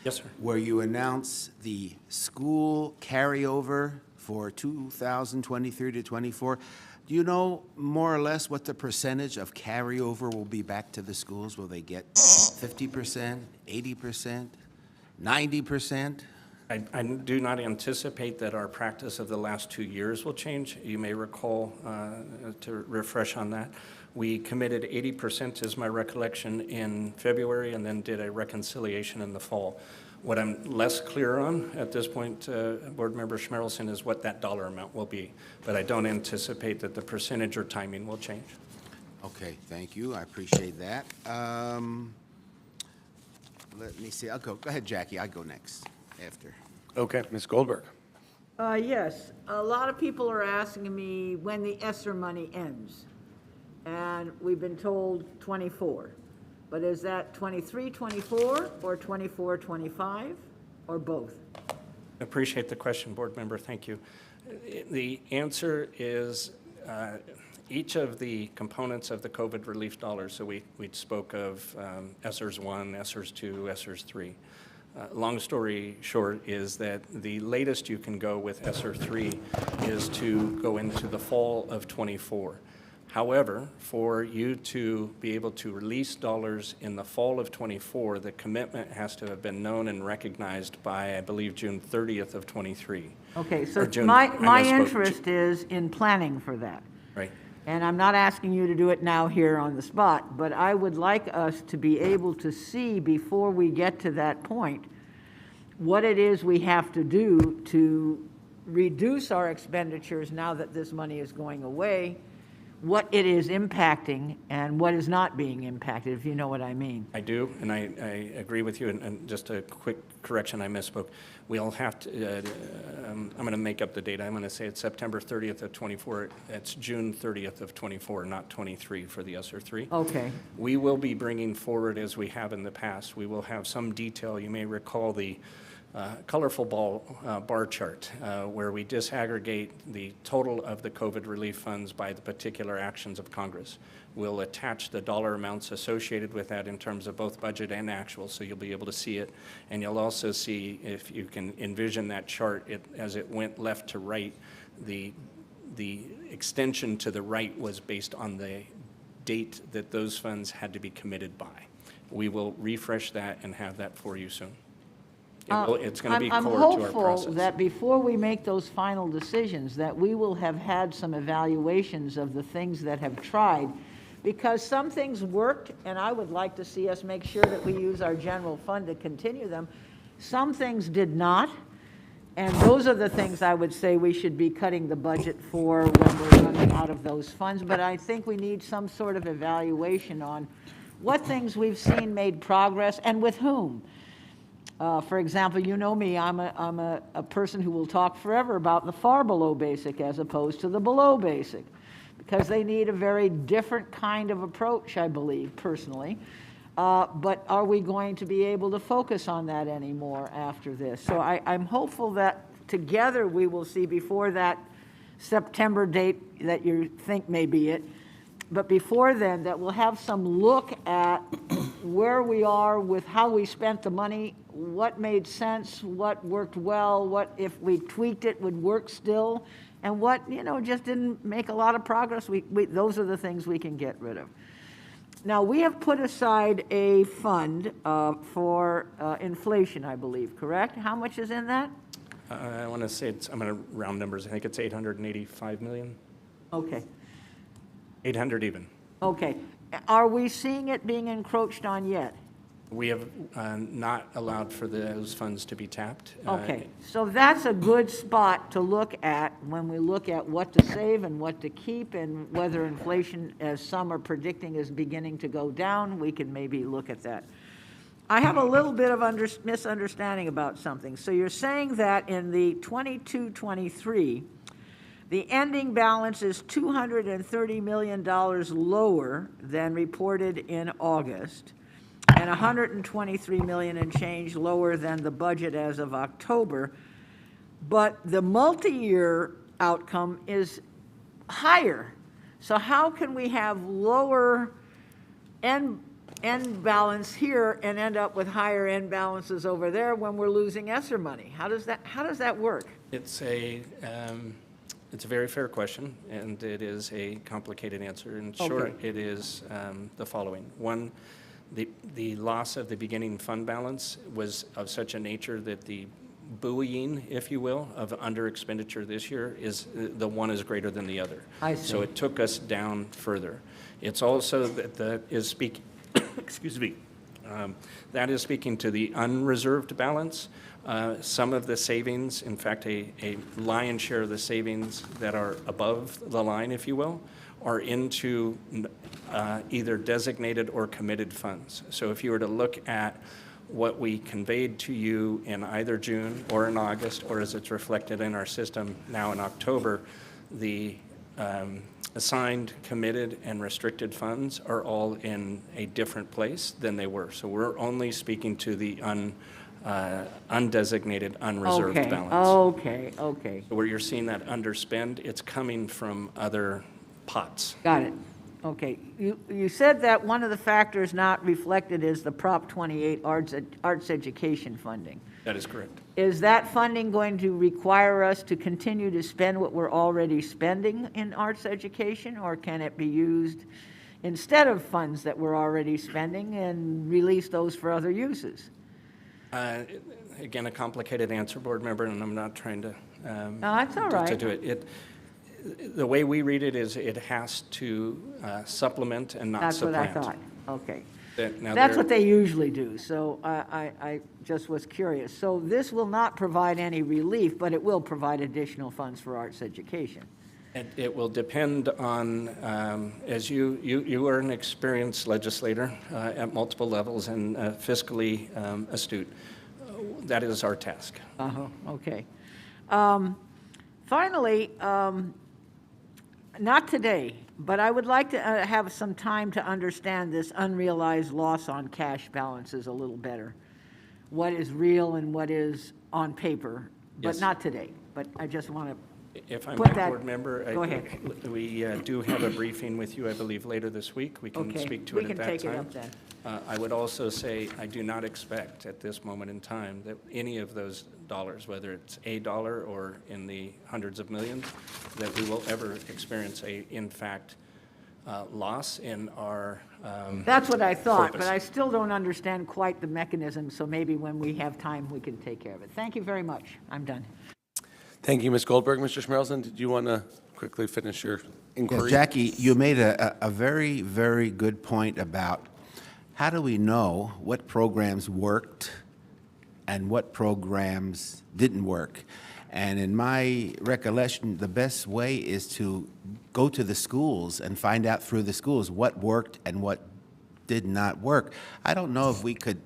Yes, sir. where you announce the school carryover for 2023 to 24, do you know more or less what the percentage of carryover will be back to the schools? Will they get 50%, 80%, 90%? I do not anticipate that our practice of the last 2 years will change. You may recall, to refresh on that, we committed 80% is my recollection in February and then did a reconciliation in the fall. What I'm less clear on at this point, Board Member Schmerelson, is what that dollar amount will be. But I don't anticipate that the percentage or timing will change. Okay, thank you. I appreciate that. Let me see. Go ahead, Jackie. I'll go next after. Okay, Ms. Goldberg. Yes, a lot of people are asking me when the ESSER money ends. And we've been told 24. But is that 23, 24, or 24, 25, or both? Appreciate the question, Board Member. Thank you. The answer is each of the components of the COVID relief dollars. So we spoke of ESSERS 1, ESSERS 2, ESSERS 3. Long story short is that the latest you can go with ESSER 3 is to go into the fall of 24. However, for you to be able to release dollars in the fall of 24, the commitment has to have been known and recognized by, I believe, June 30th of 23. Okay, so Or June- my I misspoke. interest is in planning for that. Right. And I'm not asking you to do it now here on the spot, but I would like us to be able to see before we get to that point what it is we have to do to reduce our expenditures now that this money is going away, what it is impacting and what is not being impacted, if you know what I mean. I do, and I agree with you. And just a quick correction, I misspoke. We'll have to, I'm going to make up the date. I'm going to say it's September 30th of 24. It's June 30th of 24, not 23 for the ESSER 3. Okay. We will be bringing forward, as we have in the past, we will have some detail. You may recall the colorful bar chart where we disaggregate the total of the COVID relief funds by the particular actions of Congress. We'll attach the dollar amounts associated with that in terms of both budget and actual, so you'll be able to see it. And you'll also see, if you can envision that chart, as it went left to right, the extension to the right was based on the date that those funds had to be committed by. We will refresh that and have that for you soon. It's going to be core to our I'm hopeful process. that before we make those final decisions, that we will have had some evaluations of the things that have tried, because some things worked, and I would like to see us make sure that we use our general fund to continue them. Some things did not, and those are the things I would say we should be cutting the budget for when we're running out of those funds. But I think we need some sort of evaluation on what things we've seen made progress and with whom. For example, you know me, I'm a person who will talk forever about the far below basic as opposed to the below basic, because they need a very different kind of approach, I believe, personally. But are we going to be able to focus on that anymore after this? So I'm hopeful that together we will see before that September date that you think may be it, but before then, that we'll have some look at where we are with how we spent the money, what made sense, what worked well, what, if we tweaked it, would work still, and what, just didn't make a lot of progress. Those are the things we can get rid of. Now, we have put aside a fund for inflation, I believe, correct? How much is in that? I want to say I'm going to round numbers. I think it's 885 million. Okay. 800 even. Okay. Are we seeing it being encroached on yet? We have not allowed for those funds to be tapped. Okay, so that's a good spot to look at when we look at what to save and what to keep, and whether inflation, as some are predicting, is beginning to go down. We can maybe look at that. I have a little bit of misunderstanding about something. So you're saying that in the 22-23, the ending balance is $230 million lower than reported in August, and 123 million and change lower than the budget as of October, but the multi-year outcome is higher. So how can we have lower end balance here and end up with higher end balances over there when we're losing ESSER money? How does that work? It's a very fair question, and it is a complicated answer. In short, Okay. it is the following. One, the loss of the beginning fund balance was of such a nature that the buoying, if you will, of under expenditure this year is the one is greater than the other. I see. So it took us down further. It's also that is speaking, excuse me, that is speaking to the unreserved balance. Some of the savings, in fact, a lion's share of the savings that are above the line, if you will, are into either designated or committed funds. So if you were to look at what we conveyed to you in either June or in August, or as it's reflected in our system now in October, the assigned, committed, and restricted funds are all in a different place than they were. So we're only speaking to the undesignated, unreserved balance. Okay. Where you're seeing that underspend, it's coming from other pots. Got it. Okay. You said that one of the factors not reflected is the Prop 28 arts education funding. That is correct. Is that funding going to require us to continue to spend what we're already spending in arts education, or can it be used instead of funds that we're already spending and release those for other uses? Again, a complicated answer, board member, and I'm not trying to No, that's all right. to do it. The way we read it is it has to supplement and not That's what I supplant. thought. Okay. Now That's there- what they usually do, so I just was curious. So this will not provide any relief, but it will provide additional funds for arts education. It will depend on, as you are an experienced legislator at multiple levels and fiscally astute. That is our task. Okay. Finally, not today, but I would like to have some time to understand this unrealized loss on cash balances a little better. What is real and what is on paper, but Yes. not today. But I just want to If I put might, that- board member, Go ahead. we do have a briefing with you, I believe, later this week. We can Okay, speak to we it at can that take it time. up then. I would also say I do not expect at this moment in time that any of those dollars, whether it's a dollar or in the hundreds of millions, that we will ever experience in fact, loss in our That's what I thought, corpus. but I still don't understand quite the mechanism, so maybe when we have time, we can take care of it. Thank you very much. I'm done. Thank you, Ms. Goldberg. Mr. Schmerelson, did you want to quickly finish your Yeah, inquiry? Jackie, you made a very, very good point about how do we know what programs worked and what programs didn't work. And in my recollection, the best way is to go to the schools and find out through the schools what worked and what did not work. I don't know if we could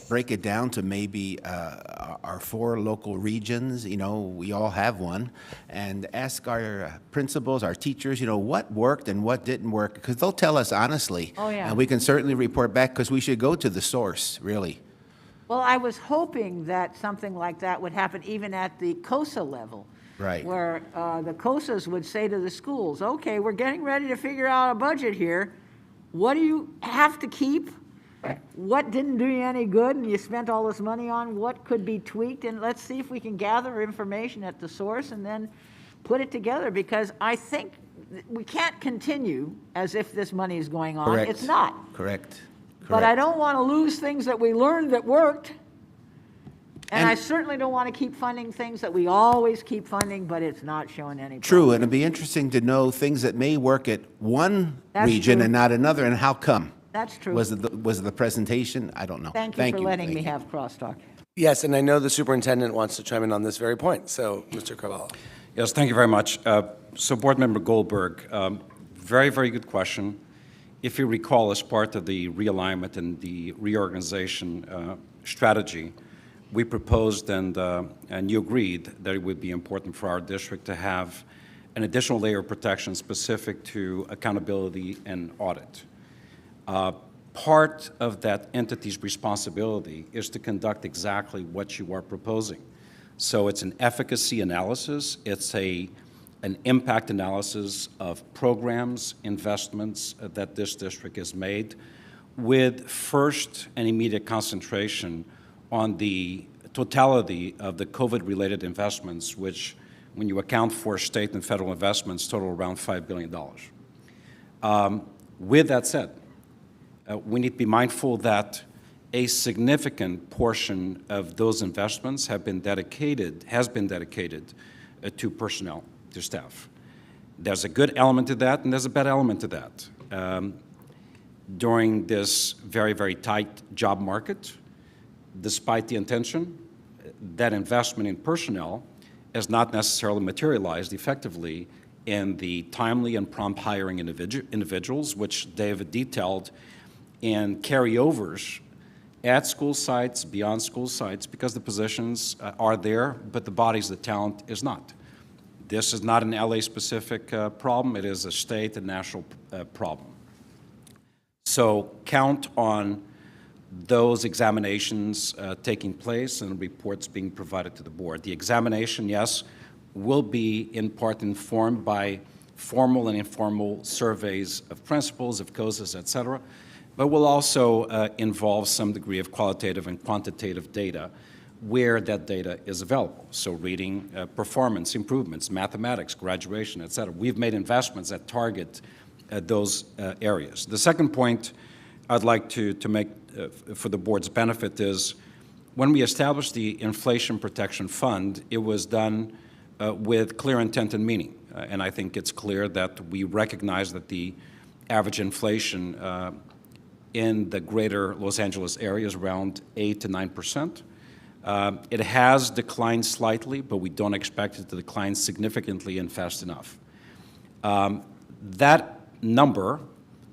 break it down to maybe our 4 local regions, we all have one, and ask our principals, our teachers, what worked and what didn't work, because they'll tell us honestly. Oh, yeah. And we can certainly report back, because we should go to the source, really. Well, I was hoping that something like that would happen even at the COSA level. Right. Where the COSAs would say to the schools, okay, we're getting ready to figure out a budget here. What do you have to keep? What didn't do you any good and you spent all this money on? What could be tweaked? And let's see if we can gather information at the source and then put it together, because I think we can't continue as if this money is going on. Correct. It's not. Correct. But I Correct. don't want to lose things that we learned that worked. And I And- certainly don't want to keep funding things that we always keep funding, but it's not showing any True, progress. and it'd be interesting to know things that may work at one That's region true. and not another, and how come? That's true. Was it the presentation? I don't know. Thank you for letting Thank me you. have crosstalk. Yes, and I know the superintendent wants to chime in on this very point, so Mr. Carvalho. Yes, thank you very much. So Board Member Goldberg, very, very good question. If you recall, as part of the realignment and the reorganization strategy, we proposed and you agreed that it would be important for our district to have an additional layer of protection specific to accountability and audit. Part of that entity's responsibility is to conduct exactly what you are proposing. So it's an efficacy analysis, it's an impact analysis of programs, investments that this district has made, with first and immediate concentration on the totality of the COVID-related investments, which, when you account for state and federal investments, total around $5 billion. With that said, we need to be mindful that a significant portion of those investments has been dedicated to personnel, to staff. There's a good element to that, and there's a bad element to that. During this very, very tight job market, despite the intention, that investment in personnel has not necessarily materialized effectively in the timely and prompt hiring individuals, which David detailed, and carryovers at school sites, beyond school sites, because the positions are there, but the bodies, the talent is not. This is not an LA-specific problem. It is a state and national problem. So count on those examinations taking place and reports being provided to the board. The examination, yes, will be in part informed by formal and informal surveys of principals, of COSAs, et cetera, but will also involve some degree of qualitative and quantitative data where that data is available. So reading performance improvements, mathematics, graduation, et cetera. We've made investments that target those areas. The second point I'd like to make for the board's benefit is when we established the Inflation Protection Fund, it was done with clear intent and meaning. And I think it's clear that we recognize that the average inflation in the greater Los Angeles area is around 8 to 9%. It has declined slightly, but we don't expect it to decline significantly and fast enough. That number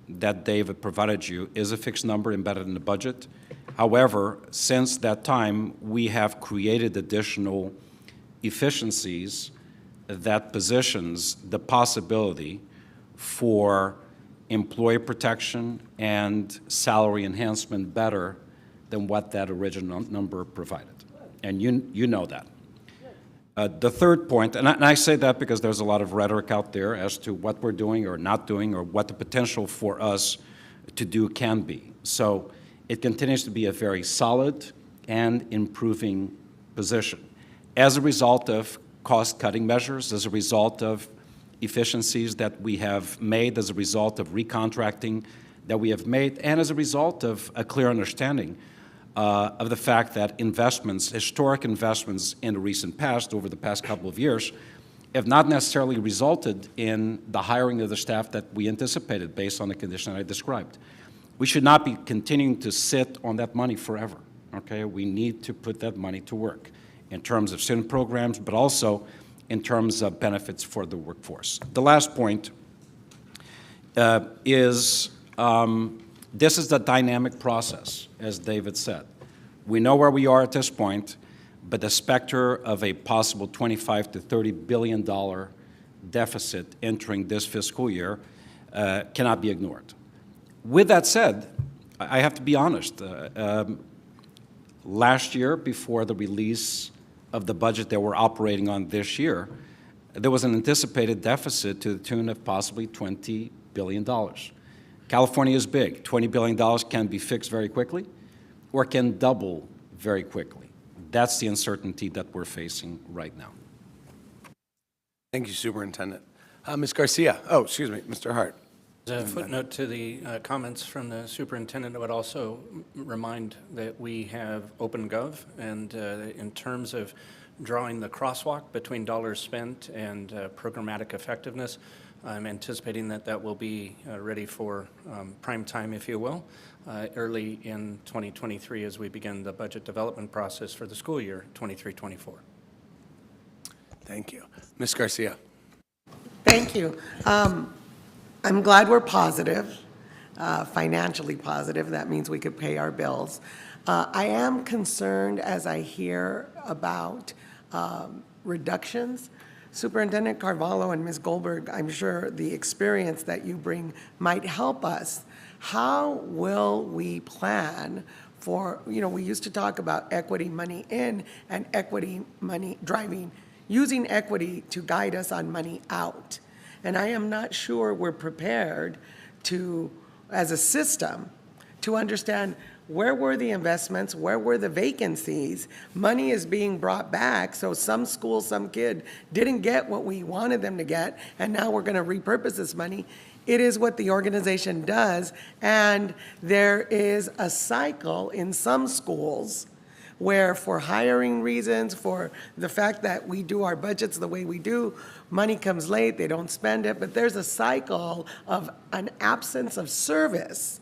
that David provided you is a fixed number embedded in the budget. However, since that time, we have created additional efficiencies that positions the possibility for employee protection and salary enhancement better than what that original number provided. And you know that. The third point, and I say that because there's a lot of rhetoric out there as to what we're doing or not doing or what the potential for us to do can be. So it continues to be a very solid and improving position. As a result of cost-cutting measures, as a result of efficiencies that we have made, as a result of recontracting that we have made, and as a result of a clear understanding of the fact that investments, historic investments in the recent past, over the past couple of years, have not necessarily resulted in the hiring of the staff that we anticipated based on the condition I described. We should not be continuing to sit on that money forever, okay? We need to put that money to work in terms of student programs, but also in terms of benefits for the workforce. The last point is this is the dynamic process, as David said. We know where we are at this point, but the specter of a possible $25 to $30 billion deficit entering this fiscal year cannot be ignored. With that said, I have to be honest. Last year, before the release of the budget that we're operating on this year, there was an anticipated deficit to the tune of possibly $20 billion. California is big. $20 billion can be fixed very quickly or can double very quickly. That's the uncertainty that we're facing right now. Thank you, Superintendent. Ms. Garcia. Oh, excuse me, Mr. Hart. As a footnote to the comments from the superintendent, I would also remind that we have OpenGov, and in terms of drawing the crosswalk between dollars spent and programmatic effectiveness, I'm anticipating that that will be ready for prime time, if you will, early in 2023 as we begin the budget development process for the school year 23-24. Thank you. Ms. Garcia. Thank you. I'm glad we're positive, financially positive. That means we could pay our bills. I am concerned as I hear about reductions. Superintendent Carvalho and Ms. Goldberg, I'm sure the experience that you bring might help us. How will we plan for, we used to talk about equity money in and equity money driving, using equity to guide us on money out. And I am not sure we're prepared to, as a system, to understand where were the investments, where were the vacancies, money is being brought back, so some school, some kid didn't get what we wanted them to get, and now we're gonna repurpose this money. It is what the organization does, and there is a cycle in some schools where for hiring reasons, for the fact that we do our budgets the way we do, money comes late, they don't spend it, but there's a cycle of an absence of service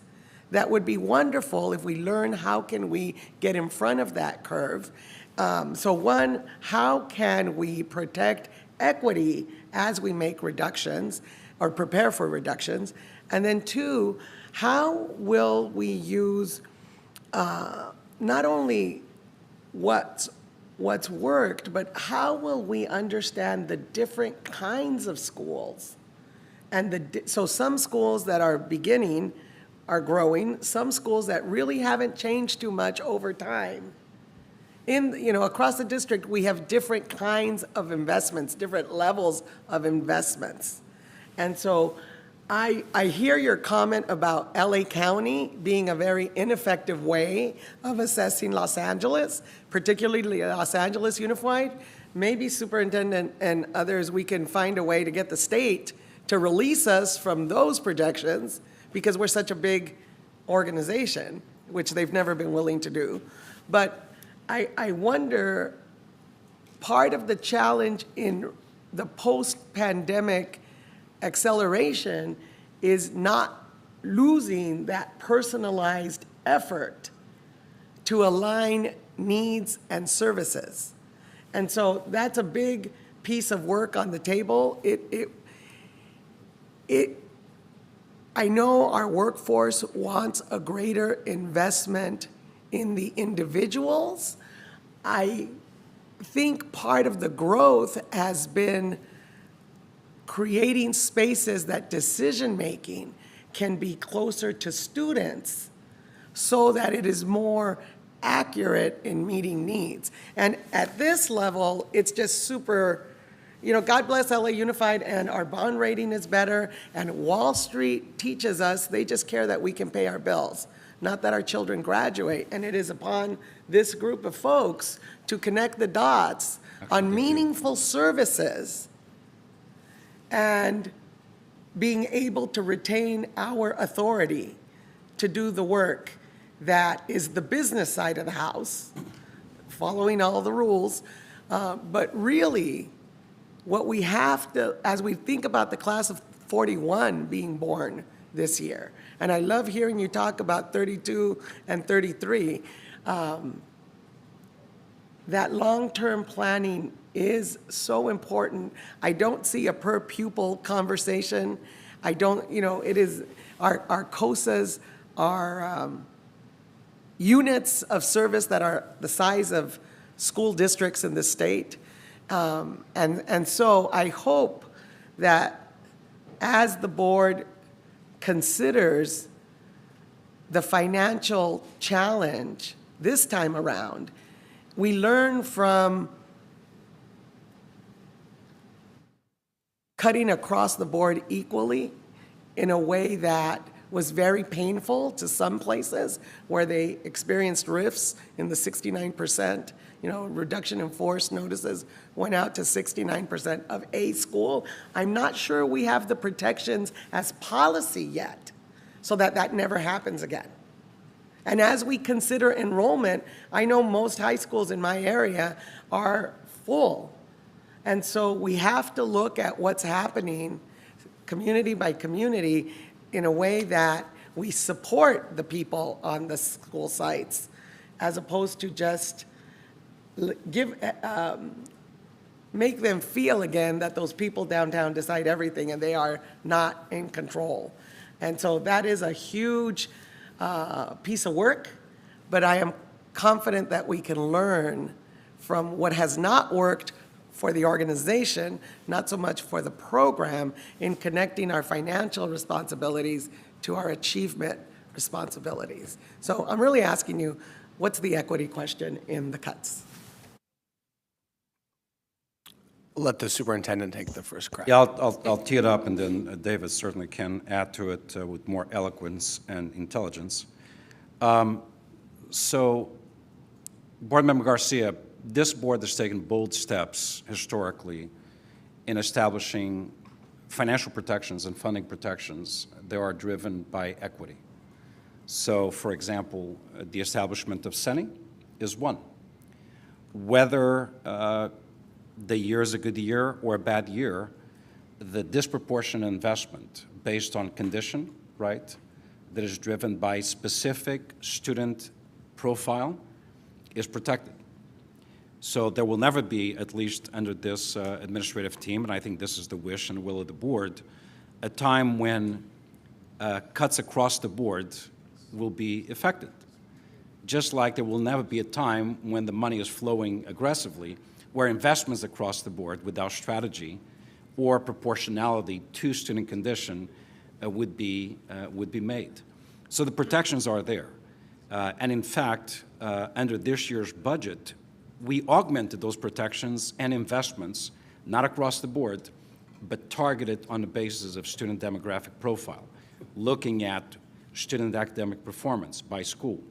that would be wonderful if we learn how can we get in front of that curve. So one, how can we protect equity as we make reductions or prepare for reductions? And then two, how will we use not only what's worked, but how will we understand the different kinds of schools? And so some schools that are beginning are growing, some schools that really haven't changed too much over time. Across the district, we have different kinds of investments, different levels of investments. And so I hear your comment about LA County being a very ineffective way of assessing Los Angeles, particularly Los Angeles Unified. Maybe Superintendent and others, we can find a way to get the state to release us from those projections because we're such a big organization, which they've never been willing to do. But I wonder, part of the challenge in the post-pandemic acceleration is not losing that personalized effort to align needs and services. And so that's a big piece of work on the table. I know our workforce wants a greater investment in the individuals. I think part of the growth has been creating spaces that decision-making can be closer to students so that it is more accurate in meeting needs. And at this level, it's just super, God bless LA Unified, and our bond rating is better, and Wall Street teaches us they just care that we can pay our bills, not that our children graduate. And it is upon this group of folks to connect the dots on meaningful services and being able to retain our authority to do the work that is the business side of the house, following all the rules, but really, what we have to, as we think about the class of 41 being born this year, and I love hearing you talk about 32 and 33, that long-term planning is so important. I don't see a per pupil conversation. I don't, it is, our COSAs are units of service that are the size of school districts in the state. And so I hope that as the board considers the financial challenge this time around, we learn from cutting across the board equally in a way that was very painful to some places where they experienced rifts in the 69%, reduction in force notices went out to 69% of a school. I'm not sure we have the protections as policy yet so that that never happens again. And as we consider enrollment, I know most high schools in my area are full. And so we have to look at what's happening community by community in a way that we support the people on the school sites, as opposed to just make them feel again that those people downtown decide everything and they are not in control. And so that is a huge piece of work, but I am confident that we can learn from what has not worked for the organization, not so much for the program, in connecting our financial responsibilities to our achievement responsibilities. So I'm really asking you, what's the equity question in the cuts? Let the superintendent take the first crack. Yeah, I'll tee it up, and then David certainly can add to it with more eloquence and intelligence. So, Board Member Garcia, this board has taken bold steps historically in establishing financial protections and funding protections that are driven by equity. So, for example, the establishment of CENI is one. Whether the year is a good year or a bad year, the disproportionate investment based on condition, right, that is driven by specific student profile is protected. So there will never be, at least under this administrative team, and I think this is the wish and will of the board, a time when cuts across the board will be affected. Just like there will never be a time when the money is flowing aggressively, where investments across the board without strategy or proportionality to student condition would be made. So the protections are there. And in fact, under this year's budget, we augmented those protections and investments, not across the board, but targeted on the basis of student demographic profile, looking at student academic performance by school,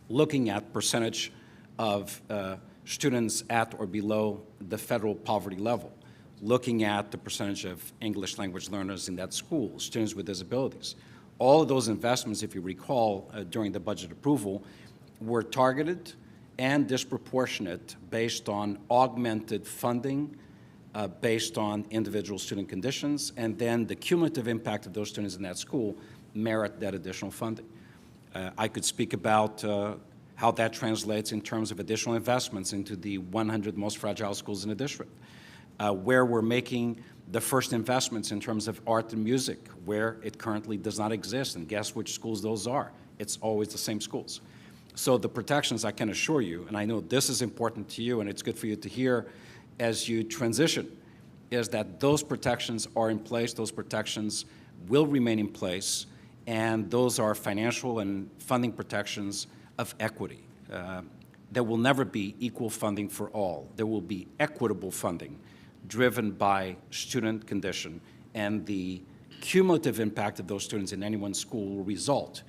looking at percentage of students at or below the federal poverty level, looking at the percentage of English language learners in that school, students with disabilities. All of those investments, if you recall, during the budget approval, were targeted and disproportionate based on augmented funding, based on individual student conditions, and then the cumulative impact of those students in that school merit that additional funding. I could speak about how that translates in terms of additional investments into the 100 most fragile schools in the district, where we're making the first investments in terms of art and music, where it currently does not exist, and guess which schools those are? It's always the same schools. So the protections, I can assure you, and I know this is important to you, and it's good for you to hear as you transition, is that those protections are in place, those protections will remain in place, and those are financial and funding protections of equity. There will never be equal funding for all. There will be equitable funding driven by student condition, and the cumulative impact of those students in any one school will result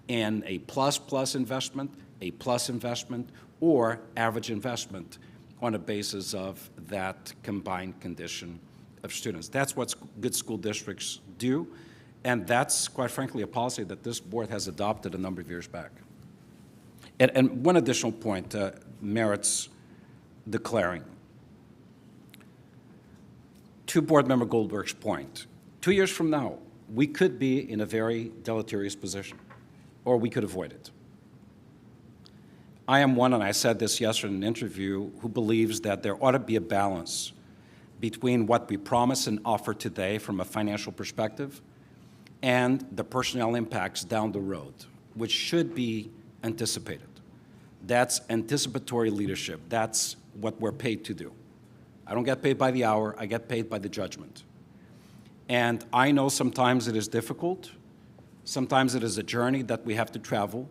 in a plus investment, a plus investment, or average investment on a basis of that combined condition of students. That's what good school districts do, and that's, quite frankly, a policy that this board has adopted a number of years back. And one additional point merits declaring. To Board Member Goldberg's point, 2 years from now, we could be in a very deleterious position, or we could avoid it. I am one, and I said this yesterday in an interview, who believes that there ought to be a balance between what we promise and offer today from a financial perspective and the personnel impacts down the road, which should be anticipated. That's anticipatory leadership. That's what we're paid to do. I don't get paid by the hour, I get paid by the judgment. And I know sometimes it is difficult, sometimes it is a journey that we have to travel,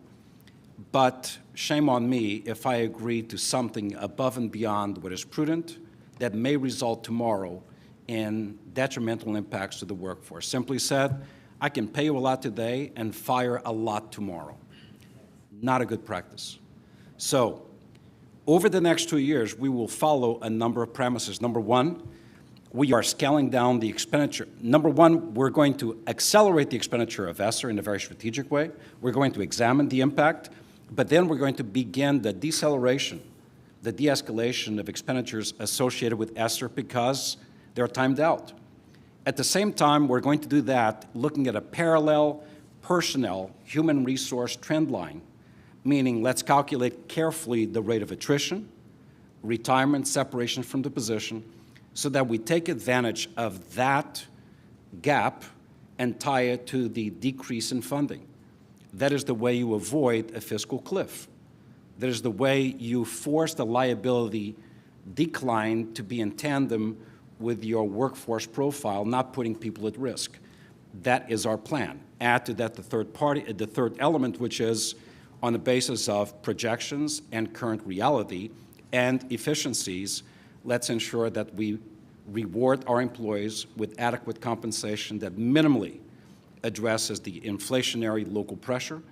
but shame on me if I agree to something above and beyond what is prudent that may result tomorrow in detrimental impacts to the workforce. Simply said, I can pay you a lot today and fire a lot tomorrow. Not a good practice. So, over the next 2 years, we will follow a number of premises. Number one, we are scaling down the expenditure. Number one, we're going to accelerate the expenditure of ESSER in a very strategic way. We're going to examine the impact, but then we're going to begin the deceleration, the de-escalation of expenditures associated with ESSER because they're timed out. At the same time, we're going to do that looking at a parallel personnel human resource trend line, meaning let's calculate carefully the rate of attrition, retirement, separation from the position, so that we take advantage of that gap and tie it to the decrease in funding. That is the way you avoid a fiscal cliff. That is the way you force the liability decline to be in tandem with your workforce profile, not putting people at risk. That is our plan. Add to that the third element, which is on the basis of projections and current reality and efficiencies, let's ensure that we reward our employees with adequate compensation that minimally addresses the inflationary local pressure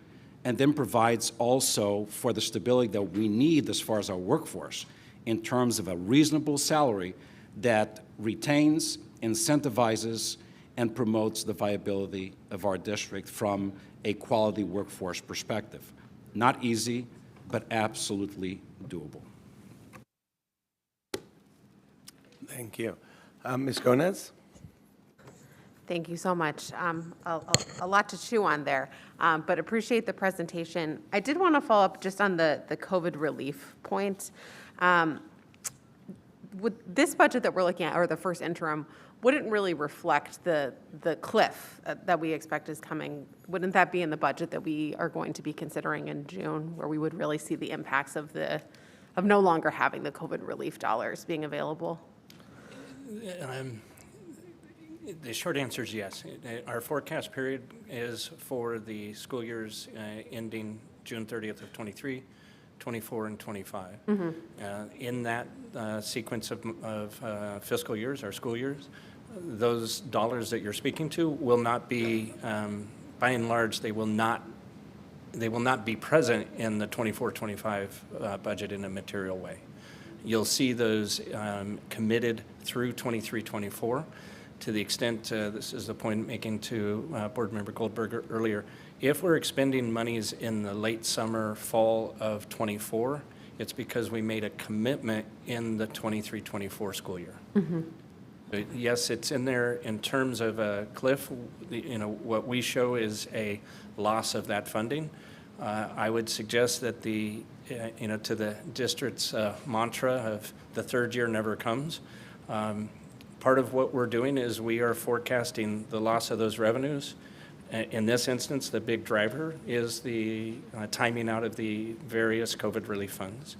and then provides also for the stability that we need as far as our workforce in terms of a reasonable salary that retains, incentivizes, and promotes the viability of our district from a quality workforce perspective. Not easy, but absolutely doable. Thank you. Ms. Gomez? Thank you so much. A lot to chew on there, but appreciate the presentation. I did want to follow up just on the COVID relief point. With this budget that we're looking at, or the first interim, wouldn't really reflect the cliff that we expect is coming. Wouldn't that be in the budget that we are going to be considering in June, where we would really see the impacts of no longer having the COVID relief dollars being available? The short answer is yes. Our forecast period is for the school years ending June 30th of 23, 24, and 25. In that sequence of fiscal years, our school years, those dollars that you're speaking to will not be, by and large, they will not be present in the 24-25 budget in a material way. You'll see those committed through 23-24. To the extent, this is the point making to Board Member Goldberger earlier, if we're expending monies in the late summer, fall of 24, it's because we made a commitment in the 23-24 school year. Yes, it's in there in terms of a cliff. What we show is a loss of that funding. I would suggest that to the district's mantra of the third year never comes. Part of what we're doing is we are forecasting the loss of those revenues. In this instance, the big driver is the timing out of the various COVID relief funds.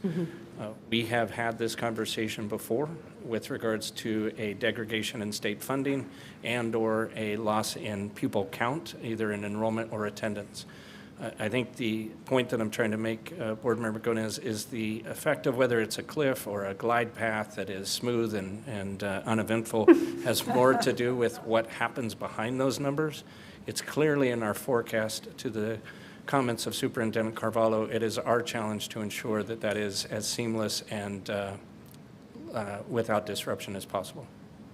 We have had this conversation before with regards to a degradation in state funding and or a loss in pupil count, either in enrollment or attendance. I think the point that I'm trying to make, Board Member Gomez, is the effect of whether it's a cliff or a glide path that is smooth and uneventful has more to do with what happens behind those numbers. It's clearly in our forecast. To the comments of Superintendent Carvalho, it is our challenge to ensure that that is as seamless and without disruption as possible.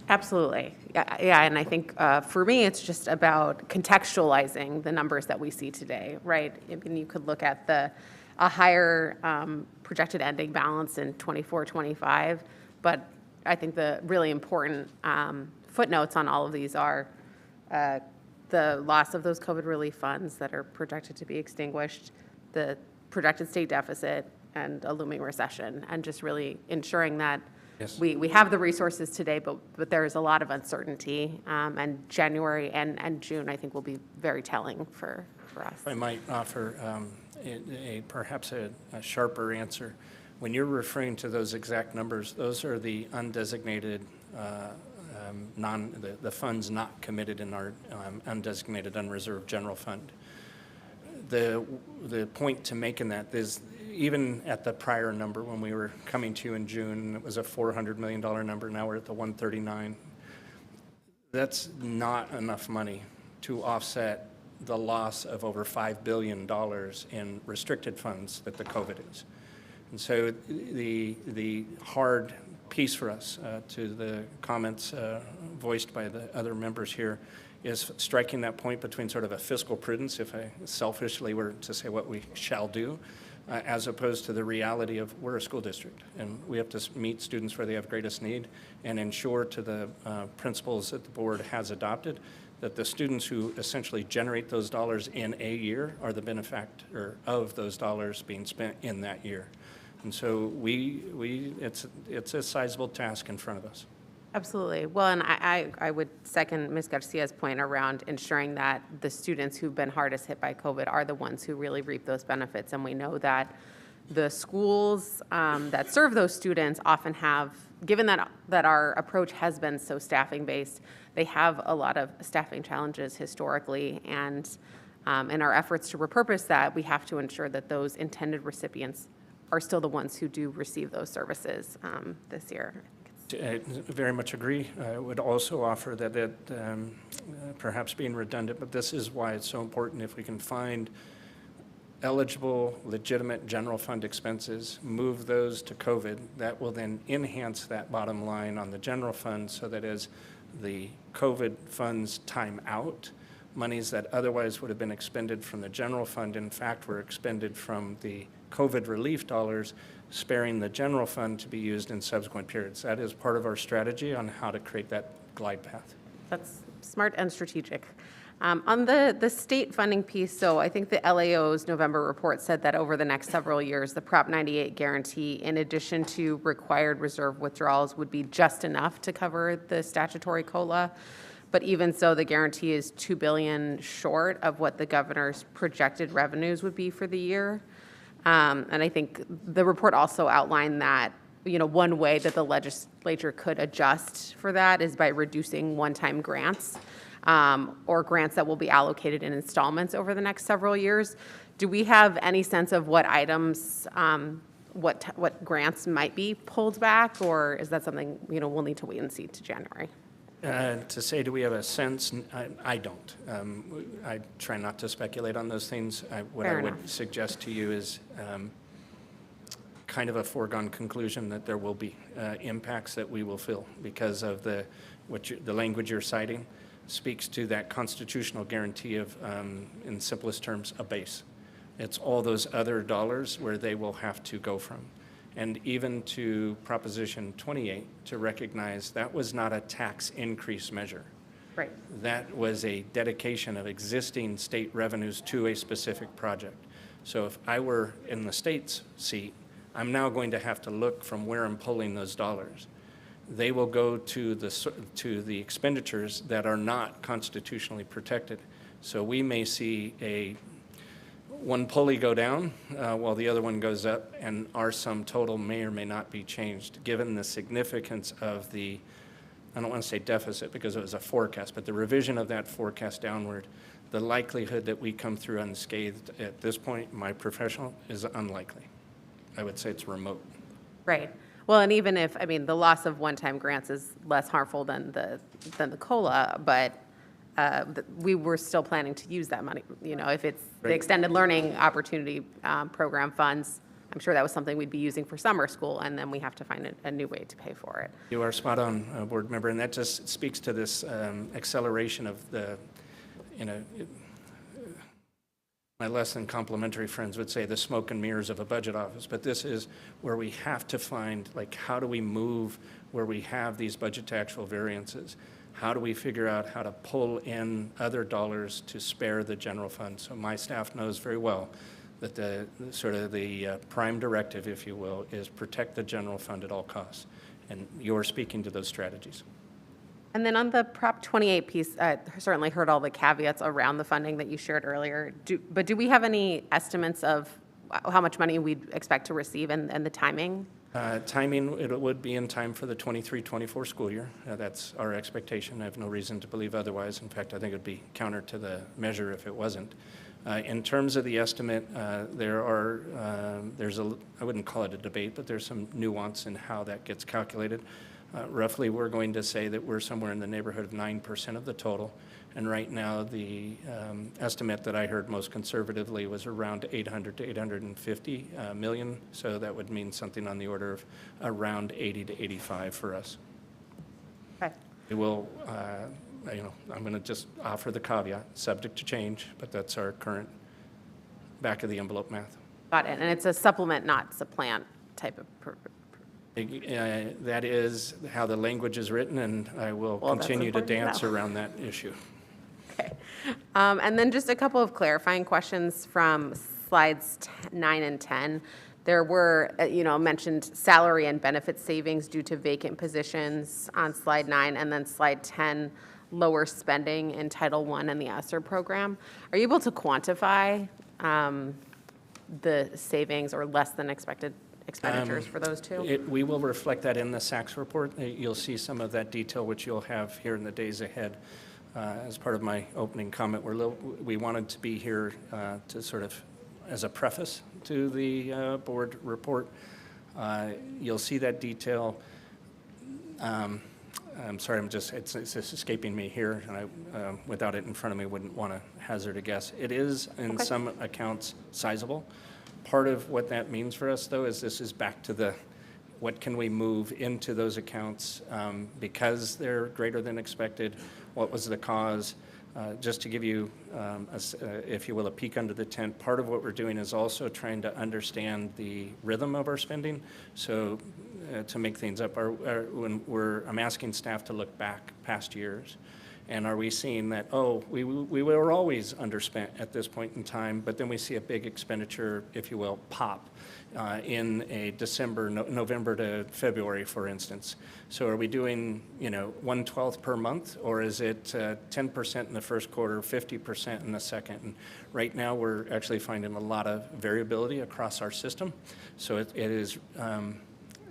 Absolutely. Yeah, and I think for me, it's just about contextualizing the numbers that we see today, right? I mean, you could look at a higher projected ending balance in 24-25, but I think the really important footnotes on all of these are the loss of those COVID relief funds that are projected to be extinguished, the projected state deficit, and a looming recession, and just really ensuring that yes, we have the resources today, but there is a lot of uncertainty, and January and June, I think, will be very telling for us. I might offer perhaps a sharper answer. When you're referring to those exact numbers, those are the undesignated the funds not committed in our undesignated unreserved general fund. The point to make in that is even at the prior number when we were coming to you in June, it was a $400 million number. Now we're at the 139. That's not enough money to offset the loss of over $5 billion in restricted funds that the COVID is. And so the hard piece for us, to the comments voiced by the other members here, is striking that point between sort of a fiscal prudence, if I selfishly were to say what we shall do, as opposed to the reality of we're a school district, and we have to meet students where they have greatest need and ensure to the principles that the board has adopted that the students who essentially generate those dollars in a year are the benefactor of those dollars being spent in that year. And so it's a sizable task in front of us. Absolutely. Well, and I would second Ms. Garcia's point around ensuring that the students who've been hardest hit by COVID are the ones who really reap those benefits. And we know that the schools that serve those students often have, given that our approach has been so staffing-based, they have a lot of staffing challenges historically. And in our efforts to repurpose that, we have to ensure that those intended recipients are still the ones who do receive those services this year. I very much agree. I would also offer that perhaps being redundant, but this is why it's so important if we can find eligible, legitimate general fund expenses, move those to COVID, that will then enhance that bottom line on the general fund so that as the COVID funds time out, monies that otherwise would have been expended from the general fund, in fact, were expended from the COVID relief dollars, sparing the general fund to be used in subsequent periods. That is part of our strategy on how to create that glide path. That's smart and strategic. On the state funding piece, so I think the LAO's November report said that over the next several years, the Prop 98 guarantee, in addition to required reserve withdrawals, would be just enough to cover the statutory COLA. But even so, the guarantee is $2 billion short of what the governor's projected revenues would be for the year. And I think the report also outlined that, one way that the legislature could adjust for that is by reducing one-time grants or grants that will be allocated in installments over the next several years. Do we have any sense of what items, what grants might be pulled back, or is that something, we'll need to wait and see to January? To say, do we have a sense? I don't. I try not to speculate on those things. What I would suggest to you is kind of a foregone conclusion that there will be impacts that we will feel because of the language you're citing speaks to that constitutional guarantee of, in simplest terms, a base. It's all those other dollars where they will have to go from. And even to Proposition 28, to recognize that was not a tax increase measure. Right. That was a dedication of existing state revenues to a specific project. So if I were in the state's seat, I'm now going to have to look from where I'm pulling those dollars. They will go to the expenditures that are not constitutionally protected. So we may see one pulley go down while the other one goes up, and our sum total may or may not be changed, given the significance of I don't want to say deficit because it was a forecast, but the revision of that forecast downward, the likelihood that we come through unscathed at this point, my professional, is unlikely. I would say it's remote. Right. Well, and even if, the loss of one-time grants is less harmful than the COLA, but we were still planning to use that money. If it's the extended learning opportunity program funds, I'm sure that was something we'd be using for summer school, and then we have to find a new way to pay for it. You are spot on, board member, and that just speaks to this acceleration of my less than complimentary friends would say the smoke and mirrors of a budget office, but this is where we have to find, how do we move where we have these budget to actual variances? How do we figure out how to pull in other dollars to spare the general fund? So my staff knows very well that the prime directive, if you will, is protect the general fund at all costs. And you're speaking to those strategies. And then on the Prop 28 piece, I certainly heard all the caveats around the funding that you shared earlier. But do we have any estimates of how much money we'd expect to receive and the timing? Timing, it would be in time for the 23-24 school year. That's our expectation. I have no reason to believe otherwise. In fact, I think it would be counter to the measure if it wasn't. In terms of the estimate, there's I wouldn't call it a debate, but there's some nuance in how that gets calculated. Roughly, we're going to say that we're somewhere in the neighborhood of 9% of the total. And right now, the estimate that I heard most conservatively was around 800 to 850 million. So that would mean something on the order of around 80 to 85 for us. Okay. It will, I'm going to just offer the caveat, subject to change, but that's our current back of the envelope math. Got it. And it's a supplement, not supplant type of. That is how the language is written, and I will Well, that's continue to important to dance know. around that issue. Okay. And then just a couple of clarifying questions from slides 9 and 10. There were, mentioned salary and benefit savings due to vacant positions on slide 9, and then slide 10, lower spending in Title I and the ESSER program. Are you able to quantify the savings or less than expected expenditures for those two? We will reflect that in the SACS report. You'll see some of that detail, which you'll have here in the days ahead. As part of my opening comment, we wanted to be here to sort of, as a preface to the board report. You'll see that detail. I'm sorry, it's escaping me here, and I, without it in front of me, wouldn't want to hazard a guess. It is, in some accounts, sizable. Part of what that means for us, though, is this is back to what can we move into those accounts because they're greater than expected? What was the cause? Just to give you, if you will, a peek under the tent, part of what we're doing is also trying to understand the rhythm of our spending. So to make things up, I'm asking staff to look back past years. And are we seeing that, we were always underspent at this point in time, but then we see a big expenditure, if you will, pop in a November to February, for instance. So are we doing, 1/12 per month, or is it 10% in the first quarter, 50% in the second? And right now, we're actually finding a lot of variability across our system. So it is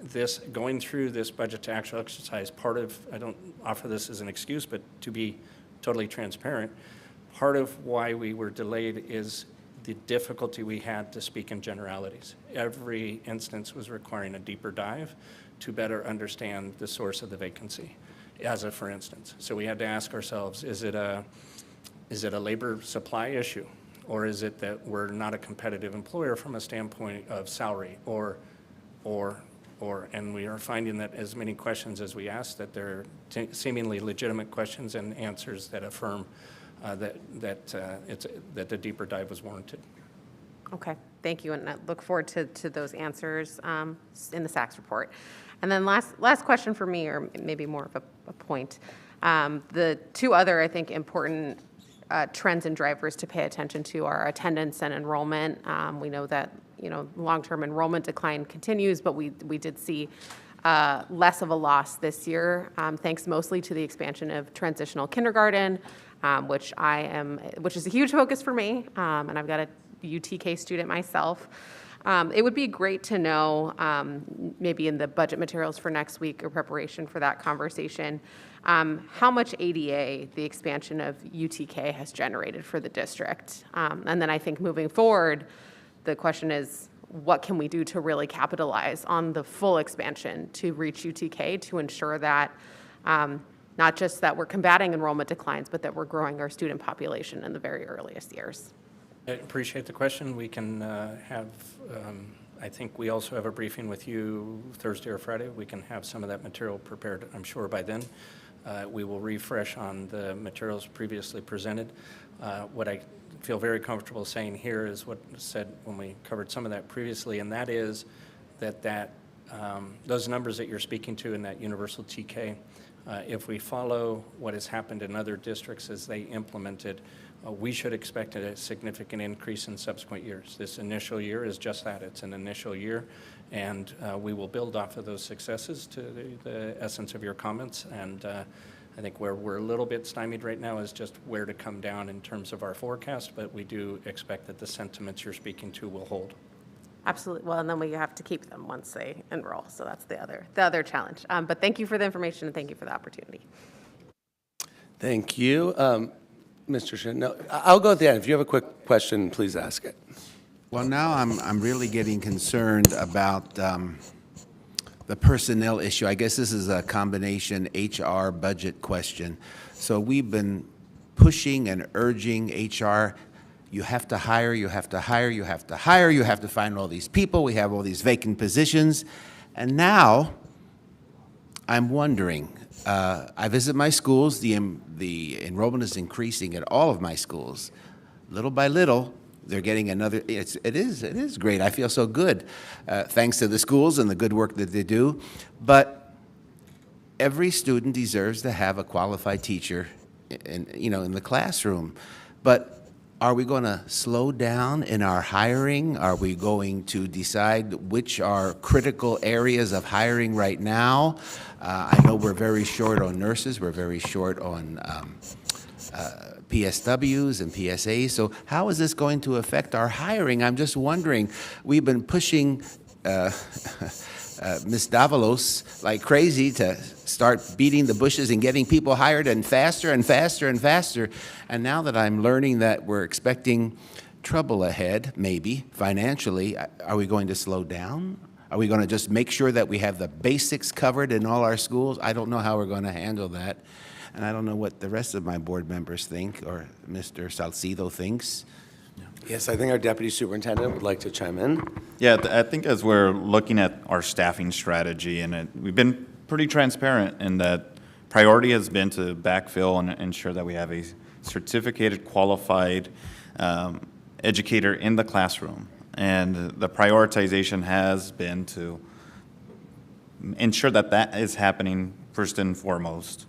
this going through this budget to actual exercise, part of, I don't offer this as an excuse, but to be totally transparent, part of why we were delayed is the difficulty we had to speak in generalities. Every instance was requiring a deeper dive to better understand the source of the vacancy, for instance. So we had to ask ourselves, is it a labor supply issue? Or is it that we're not a competitive employer from a standpoint of salary and we are finding that as many questions as we ask, that they're seemingly legitimate questions and answers that affirm that the deeper dive was warranted. Okay, thank you, and I look forward to those answers in the SACS report. And then last question for me, or maybe more of a point. The two other, I think, important trends and drivers to pay attention to are attendance and enrollment. We know that long-term enrollment decline continues, but we did see less of a loss this year, thanks mostly to the expansion of transitional kindergarten, which is a huge focus for me, and I've got a UTK student myself. It would be great to know, maybe in the budget materials for next week or preparation for that conversation, how much ADA the expansion of UTK has generated for the district. And then I think moving forward, the question is, what can we do to really capitalize on the full expansion to reach UTK to ensure that not just that we're combating enrollment declines, but that we're growing our student population in the very earliest years? I appreciate the question. We can have, I think we also have a briefing with you Thursday or Friday. We can have some of that material prepared, I'm sure, by then. We will refresh on the materials previously presented. What I feel very comfortable saying here is what was said when we covered some of that previously, and that is that those numbers that you're speaking to in that universal TK, if we follow what has happened in other districts as they implemented, we should expect a significant increase in subsequent years. This initial year is just that. It's an initial year, and we will build off of those successes to the essence of your comments. And I think where we're a little bit stymied right now is just where to come down in terms of our forecast, but we do expect that the sentiments you're speaking to will hold. Absolutely. Well, and then we have to keep them once they enroll. So that's the other challenge. But thank you for the information and thank you for the opportunity. Thank you. Mr. Shin, no, I'll go at the end. If you have a quick question, please ask it. Well, now I'm really getting concerned about the personnel issue. I guess this is a combination HR budget question. So we've been pushing and urging HR, you have to hire, you have to hire, you have to hire, you have to find all these people, we have all these vacant positions. And now I'm wondering, I visit my schools, the enrollment is increasing at all of my schools. Little by little, they're getting another, it is great. I feel so good, thanks to the schools and the good work that they do. But every student deserves to have a qualified teacher in the classroom. But are we going to slow down in our hiring? Are we going to decide which are critical areas of hiring right now? I know we're very short on nurses. We're very short on PSWs and PSAs. So how is this going to affect our hiring? I'm just wondering. We've been pushing Ms. Davalos like crazy to start beating the bushes and getting people hired and faster and faster and faster. And now that I'm learning that we're expecting trouble ahead, maybe financially, are we going to slow down? Are we going to just make sure that we have the basics covered in all our schools? I don't know how we're going to handle that. And I don't know what the rest of my board members think or Mr. Salcido thinks. Yes, I think our deputy superintendent would like to chime in. Yeah, I think as we're looking at our staffing strategy, and we've been pretty transparent in that priority has been to backfill and ensure that we have a certificated, qualified educator in the classroom. And the prioritization has been to ensure that that is happening first and foremost.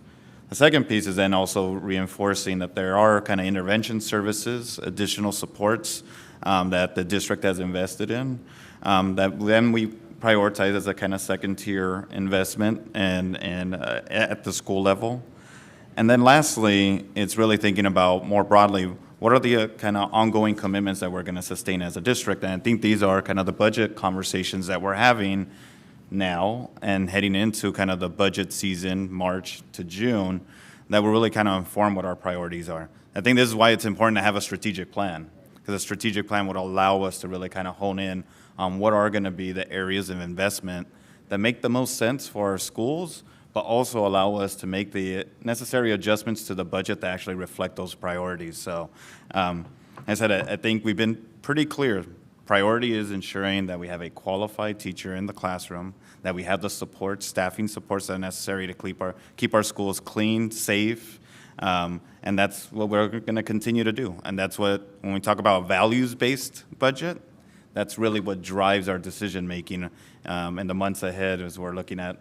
The second piece is then also reinforcing that there are kind of intervention services, additional supports that the district has invested in, that then we prioritize as a kind of second-tier investment and at the school level. And then lastly, it's really thinking about more broadly, what are the kind of ongoing commitments that we're going to sustain as a district? And I think these are kind of the budget conversations that we're having now and heading into kind of the budget season, March to June, that will really kind of inform what our priorities are. I think this is why it's important to have a strategic plan, because a strategic plan would allow us to really kind of hone in on what are going to be the areas of investment that make the most sense for our schools, but also allow us to make the necessary adjustments to the budget that actually reflect those priorities. So, as I said, I think we've been pretty clear. Priority is ensuring that we have a qualified teacher in the classroom, that we have the support, staffing supports that are necessary to keep our schools clean, safe, and that's what we're going to continue to do. And that's what, when we talk about values-based budget, that's really what drives our decision-making in the months ahead as we're looking at,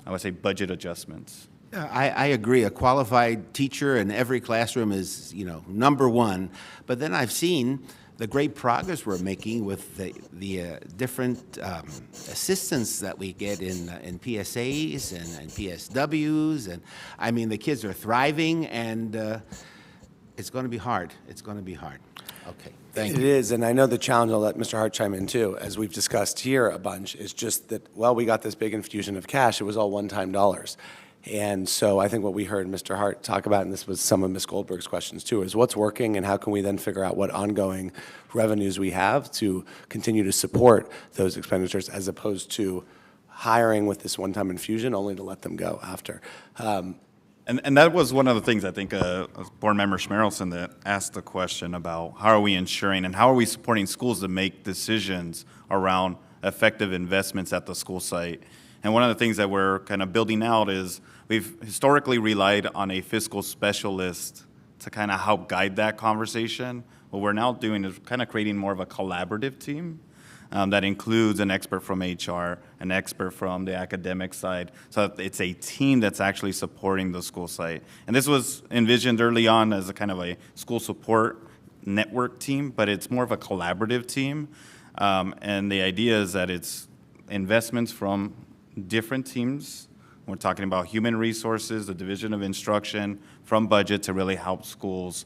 I would say, budget adjustments. I agree. A qualified teacher in every classroom is, number one. But then I've seen the great progress we're making with the different assistance that we get in PSAs and PSWs. And I mean, the kids are thriving, and it's going to be hard. It's going to be hard. Okay, thank you. It is, and I know the challenge, I'll let Mr. Hart chime in too, as we've discussed here a bunch, is just that, well, we got this big infusion of cash, it was all one-time dollars. And so I think what we heard Mr. Hart talk about, and this was some of Ms. Goldberg's questions too, is what's working and how can we then figure out what ongoing revenues we have to continue to support those expenditures as opposed to hiring with this one-time infusion only to let them go after. And that was one of the things I think Board Member Schmerelson that asked the question about how are we ensuring and how are we supporting schools to make decisions around effective investments at the school site. And one of the things that we're kind of building out is we've historically relied on a fiscal specialist to kind of help guide that conversation. What we're now doing is kind of creating more of a collaborative team that includes an expert from HR, an expert from the academic side. So it's a team that's actually supporting the school site. And this was envisioned early on as a kind of a school support network team, but it's more of a collaborative team. And the idea is that it's investments from different teams. We're talking about human resources, the Division of Instruction, from budget to really help schools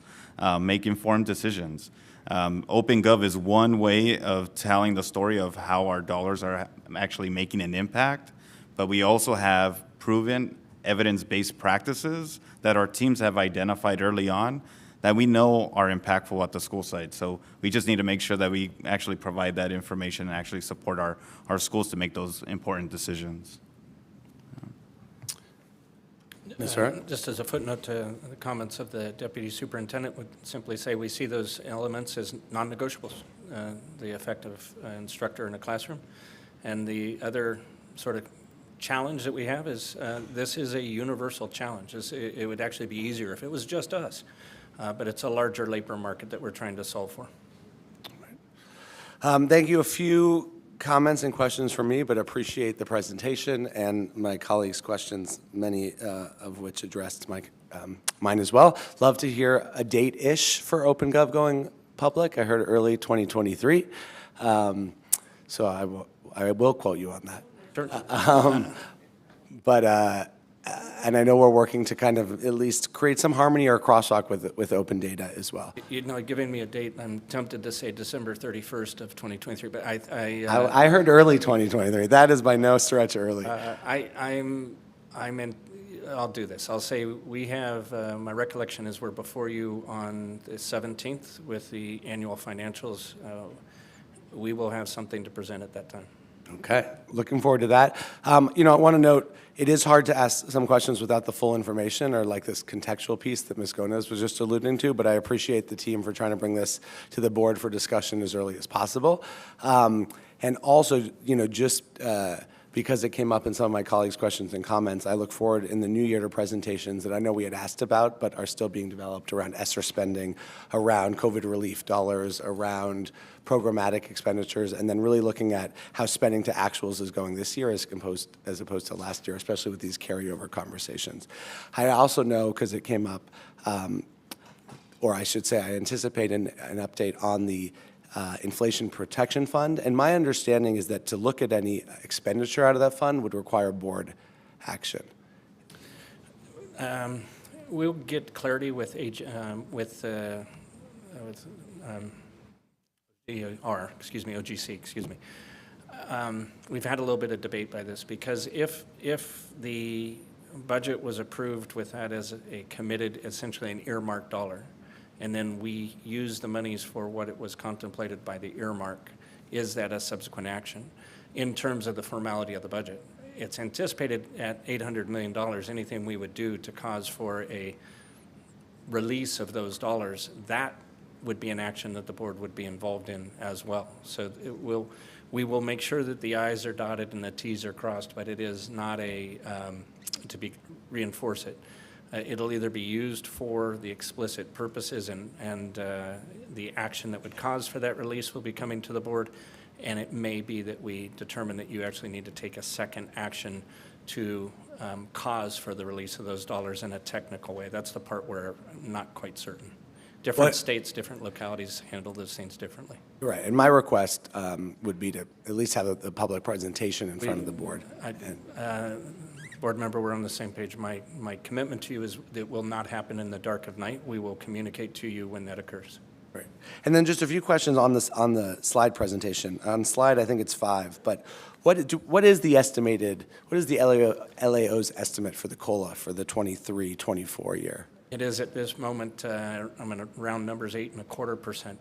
make informed decisions. OpenGov is one way of telling the story of how our dollars are actually making an impact, but we also have proven evidence-based practices that our teams have identified early on that we know are impactful at the school site. So we just need to make sure that we actually provide that information and actually support our schools to make those important decisions. Ms. Hart? Just as a footnote to the comments of the Deputy Superintendent, would simply say we see those elements as non-negotiables, the effective instructor in a classroom. And the other sort of challenge that we have is this is a universal challenge. It would actually be easier if it was just us, but it's a larger labor market that we're trying to solve for. Thank you. A few comments and questions from me, but appreciate the presentation and my colleagues' questions, many of which addressed mine as well. Love to hear a date-ish for OpenGov going public. I heard early 2023. So I will quote you on that. Sure. And I know we're working to kind of at least create some harmony or crosswalk with open data as well. You know, giving me a date, I'm tempted to say December 31st of 2023, but I heard early 2023. That is by no stretch early. I'll do this. I'll say we have, my recollection is we're before you on the 17th with the annual financials. We will have something to present at that time. Okay, looking forward to that. I want to note, it is hard to ask some questions without the full information or like this contextual piece that Ms. Gomez was just alluding to, but I appreciate the team for trying to bring this to the board for discussion as early as possible. And also, just because it came up in some of my colleagues' questions and comments, I look forward in the new year to presentations that I know we had asked about, but are still being developed around ESSER spending, around COVID relief dollars, around programmatic expenditures, and then really looking at how spending to actuals is going this year as opposed to last year, especially with these carryover conversations. I also know, because it came up, or I should say I anticipate an update on the Inflation Protection Fund, and my understanding is that to look at any expenditure out of that fund would require board action. We'll get clarity with OGC. We've had a little bit of debate by this because if the budget was approved with that as a committed, essentially an earmarked dollar, and then we use the monies for what it was contemplated by the earmark, is that a subsequent action in terms of the formality of the budget? It's anticipated at $800 million, anything we would do to cause for a release of those dollars, that would be an action that the board would be involved in as well. So we will make sure that the I's are dotted and the T's are crossed, but it is not reinforce it. It'll either be used for the explicit purposes and the action that would cause for that release will be coming to the board, and it may be that we determine that you actually need to take a second action to cause for the release of those dollars in a technical way. That's the part where I'm not quite certain. Different states, different localities handle those things differently. Right, and my request would be to at least have a public presentation in front of the board. Board member, we're on the same page. My commitment to you is that it will not happen in the dark of night. We will communicate to you when that occurs. Right. And then just a few questions on the slide presentation. On slide, I think it's 5, but what is the LAO's estimate for the COLA for the 23-24 year? It is at this moment, I'm going to round numbers, 8.25%.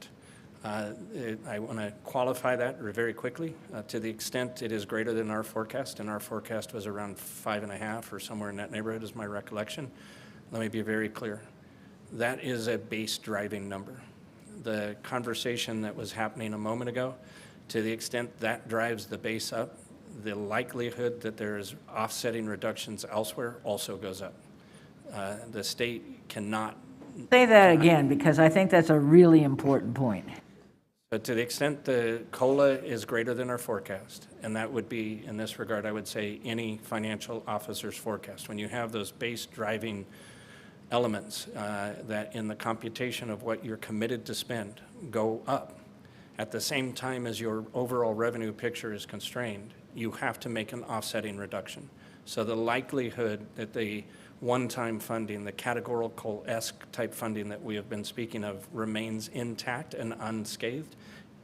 I want to qualify that very quickly. To the extent it is greater than our forecast, and our forecast was around 5.5 or somewhere in that neighborhood is my recollection. Let me be very clear. That is a base driving number. The conversation that was happening a moment ago, to the extent that drives the base up, the likelihood that there is offsetting reductions elsewhere also goes up. The state cannot. Say that again, because I think that's a really important point. But to the extent the COLA is greater than our forecast, and that would be, in this regard, I would say any financial officer's forecast. When you have those base driving elements that in the computation of what you're committed to spend go up, at the same time as your overall revenue picture is constrained, you have to make an offsetting reduction. So the likelihood that the one-time funding, the categorical-esque type funding that we have been speaking of remains intact and unscathed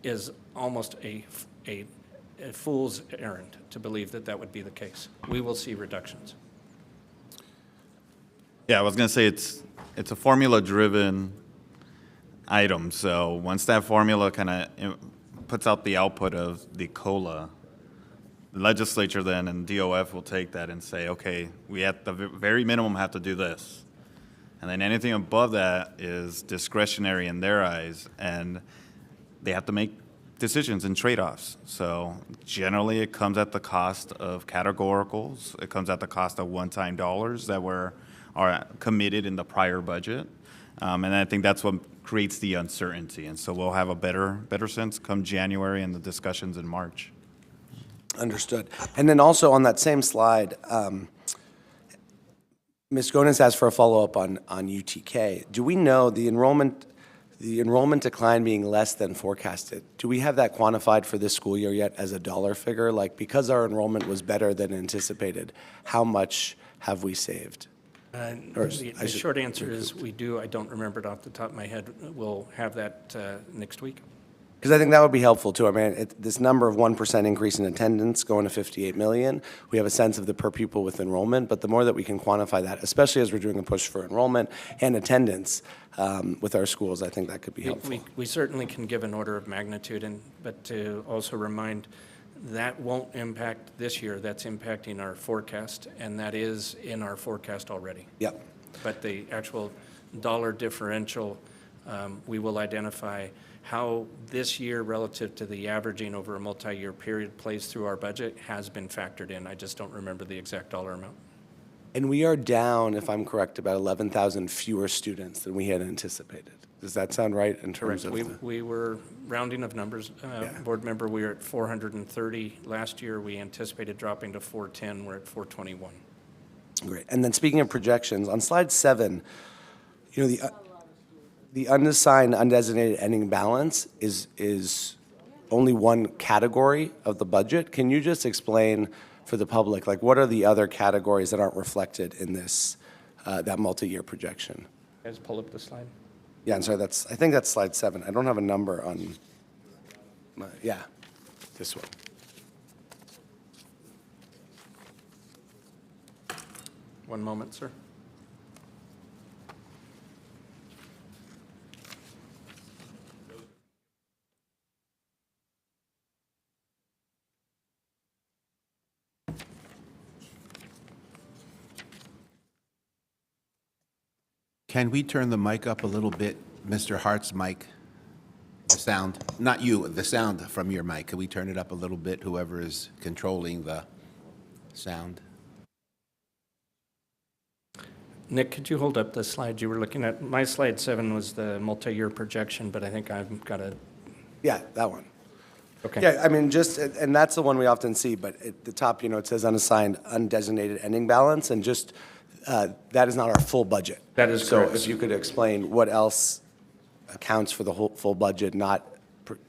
is almost a fool's errand to believe that that would be the case. We will see reductions. Yeah, I was going to say it's a formula-driven item. So once that formula kind of puts out the output of the COLA, the legislature then and DOF will take that and say, okay, we at the very minimum have to do this. And then anything above that is discretionary in their eyes, and they have to make decisions and trade-offs. So generally it comes at the cost of categoricals. It comes at the cost of one-time dollars that are committed in the prior budget. And I think that's what creates the uncertainty. And so we'll have a better sense come January and the discussions in March. Understood. And then also on that same slide, Ms. Gones asked for a follow-up on UTK. Do we know the enrollment decline being less than forecasted? Do we have that quantified for this school year yet as a dollar figure? Like, because our enrollment was better than anticipated, how much have we saved? The short answer is we do. I don't remember it off the top of my head. We'll have that next week. Because I think that would be helpful too. I mean, this number of 1% increase in attendance going to 58 million, we have a sense of the per pupil with enrollment, but the more that we can quantify that, especially as we're doing a push for enrollment and attendance with our schools, I think that could be helpful. We certainly can give an order of magnitude, but to also remind, that won't impact this year. That's impacting our forecast, and that is in our forecast already. Yep. But the actual dollar differential, we will identify how this year relative to the averaging over a multi-year period plays through our budget has been factored in. I just don't remember the exact dollar amount. And we are down, if I'm correct, about 11,000 fewer students than we had anticipated. Does that sound right in terms Correct. of? We were rounding of numbers. Board member, we were at 430 last year. We anticipated dropping to 410. We're at 421. Great. And then speaking of projections, on slide 7, you know, the unassigned, undesignated ending balance is only one category of the budget. Can you just explain for the public, like, what are the other categories that aren't reflected in this, that multi-year projection? Guys, pull up the slide. Yeah, I'm sorry, I think that's slide 7. I don't have a number on, this one. One moment, sir. Can we turn the mic up a little bit, Mr. Hart's mic? The sound, not you, the sound from your mic. Can we turn it up a little bit, whoever is controlling the sound? Nick, could you hold up the slide you were looking at? My slide 7 was the multi-year projection, but I think I've got a... Yeah, that one. Okay. Yeah, I mean, and that's the one we often see, but at the top, you know, it says unassigned, undesignated ending balance, and just, that is not our full budget. That is correct. So if you could explain what else accounts for the whole full budget, not,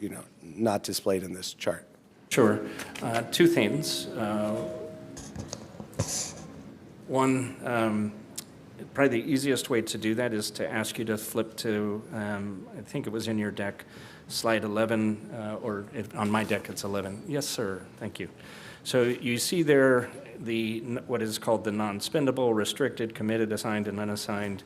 you know, not displayed in this chart. Sure. Two things. One, probably the easiest way to do that is to ask you to flip to, I think it was in your deck, slide 11, on my deck it's 11. Yes, sir. Thank you. So you see there what is called the non-spendable, restricted, committed, assigned, and unassigned.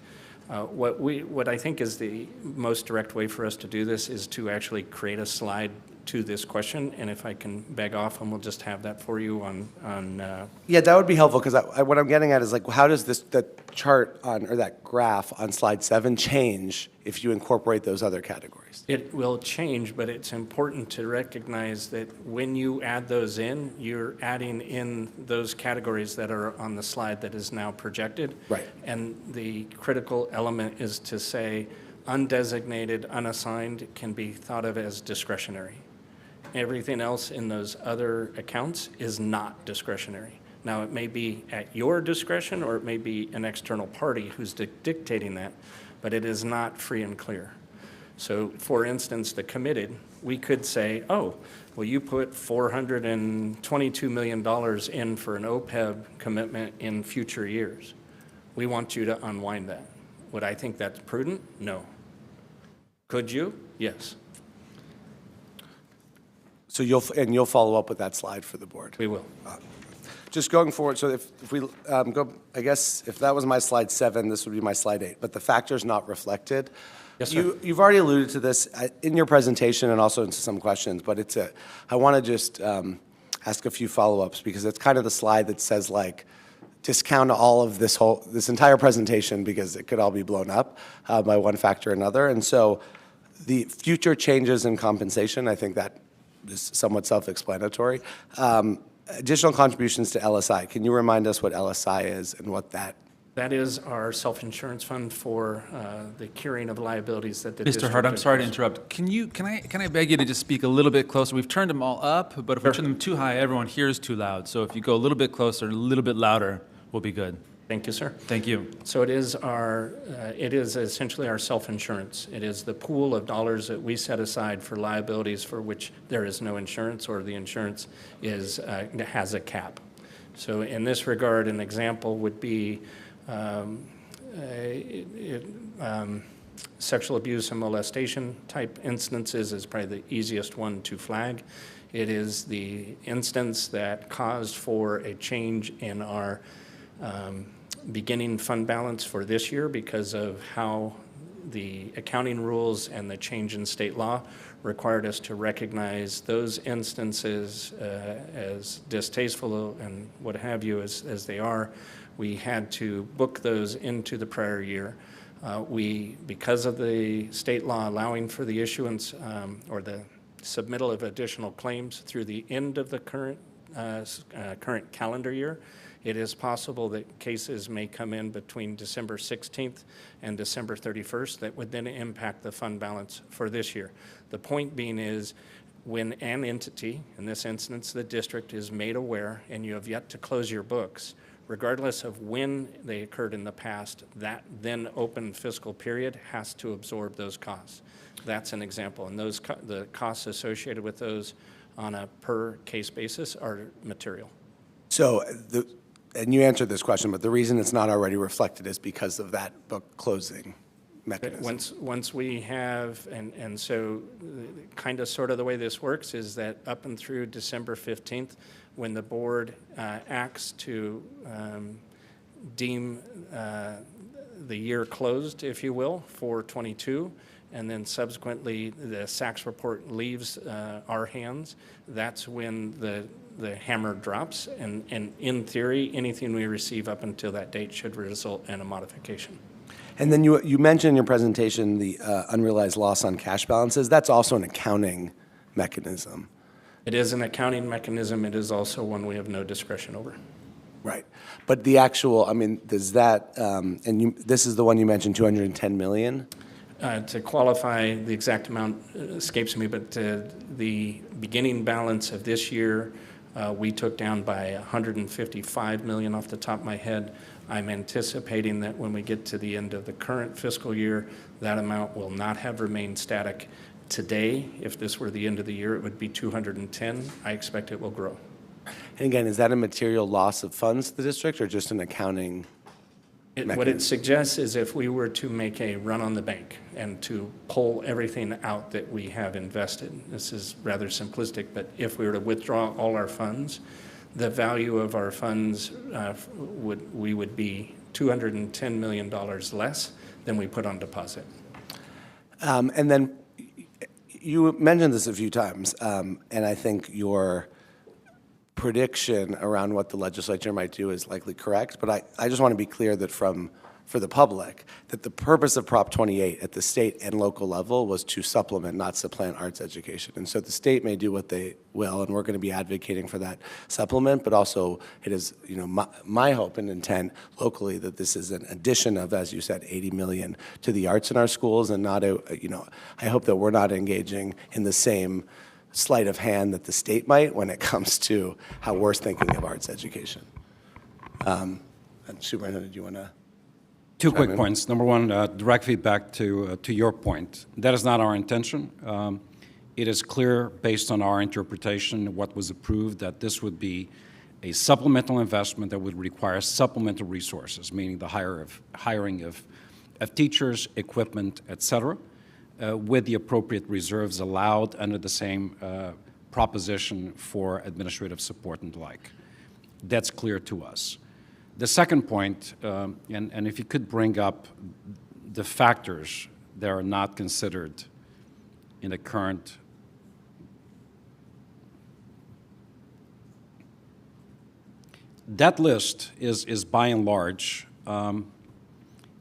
What I think is the most direct way for us to do this is to actually create a slide to this question, and if I can beg off, and we'll just have that for you on. Yeah, that would be helpful, because what I'm getting at is, like, how does that chart or that graph on slide 7 change if you incorporate those other categories? It will change, but it's important to recognize that when you add those in, you're adding in those categories that are on the slide that is now projected. Right. And the critical element is to say undesignated, unassigned can be thought of as discretionary. Everything else in those other accounts is not discretionary. Now, it may be at your discretion, or it may be an external party who's dictating that, but it is not free and clear. So, for instance, the committed, we could say, oh, well, you put $422 million in for an OPEB commitment in future years. We want you to unwind that. Would I think that's prudent? No. Could you? Yes. So you'll follow up with that slide for the board? We will. Just going forward, so if we go, I guess if that was my slide 7, this would be my slide 8, but the factors not reflected. Yes, sir. You've already alluded to this in your presentation and also into some questions, but I want to just ask a few follow-ups, because it's kind of the slide that says, like, discount all of this entire presentation because it could all be blown up by one factor or another. And so the future changes in compensation, I think that is somewhat self-explanatory. Additional contributions to LSI. Can you remind us what LSI is and what that That is our self-insurance fund for the curing of liabilities that the Mr. district. Hart, I'm sorry to incurs. interrupt. Can I beg you to just speak a little bit closer? We've turned them all up, but if we turn them too high, everyone hears too loud. So if you go a little bit closer, a little bit louder, we'll be good. Thank you, sir. Thank you. So it is essentially our self-insurance. It is the pool of dollars that we set aside for liabilities for which there is no insurance or the insurance has a cap. So in this regard, an example would be sexual abuse and molestation type instances is probably the easiest one to flag. It is the instance that caused for a change in our beginning fund balance for this year because of how the accounting rules and the change in state law required us to recognize those instances as distasteful and what have you as they are. We had to book those into the prior year. Because of the state law allowing for the issuance or the submittal of additional claims through the end of the current calendar year, it is possible that cases may come in between December 16th and December 31st that would then impact the fund balance for this year. The point being is when an entity, in this instance the district, is made aware and you have yet to close your books, regardless of when they occurred in the past, that then open fiscal period has to absorb those costs. That's an example, and the costs associated with those on a per case basis are material. So, and you answered this question, but the reason it's not already reflected is because of that book closing mechanism. Once we have, and so kind of sort of the way this works is that up and through December 15th, when the board acts to deem the year closed, if you will, for 22, and then subsequently the SACS report leaves our hands, that's when the hammer drops, and in theory, anything we receive up until that date should result in a modification. And then you mentioned in your presentation the unrealized loss on cash balances. That's also an accounting mechanism. It is an accounting mechanism. It is also one we have no discretion over. Right. But the actual, I mean, does that, this is the one you mentioned, 210 million? To qualify, the exact amount escapes me, but the beginning balance of this year, we took down by 155 million off the top of my head. I'm anticipating that when we get to the end of the current fiscal year, that amount will not have remained static. Today, if this were the end of the year, it would be 210. I expect it will grow. And again, is that a material loss of funds to the district or just an accounting mechanism? What it suggests is if we were to make a run on the bank and to pull everything out that we have invested, this is rather simplistic, but if we were to withdraw all our funds, the value of our funds we would be $210 million less than we put on deposit. And then you mentioned this a few times, and I think your prediction around what the legislature might do is likely correct, but I just want to be clear that for the public, that the purpose of Prop 28 at the state and local level was to supplement, not supplant arts education. And so the state may do what they will, and we're going to be advocating for that supplement, but also it is, my hope and intent locally that this is an addition of, as you said, 80 million to the arts in our schools, and not I hope that we're not engaging in the same sleight of hand that the state might when it comes to how we're thinking of arts education. And Superintendent, do you want to? Two quick points. Number one, direct feedback to your point. That is not our intention. It is clear, based on our interpretation of what was approved, that this would be a supplemental investment that would require supplemental resources, meaning the hiring of teachers, equipment, et cetera, with the appropriate reserves allowed under the same proposition for administrative support and the like. That's clear to us. The second point, and if you could bring up the factors that are not considered in the current that list is by and large,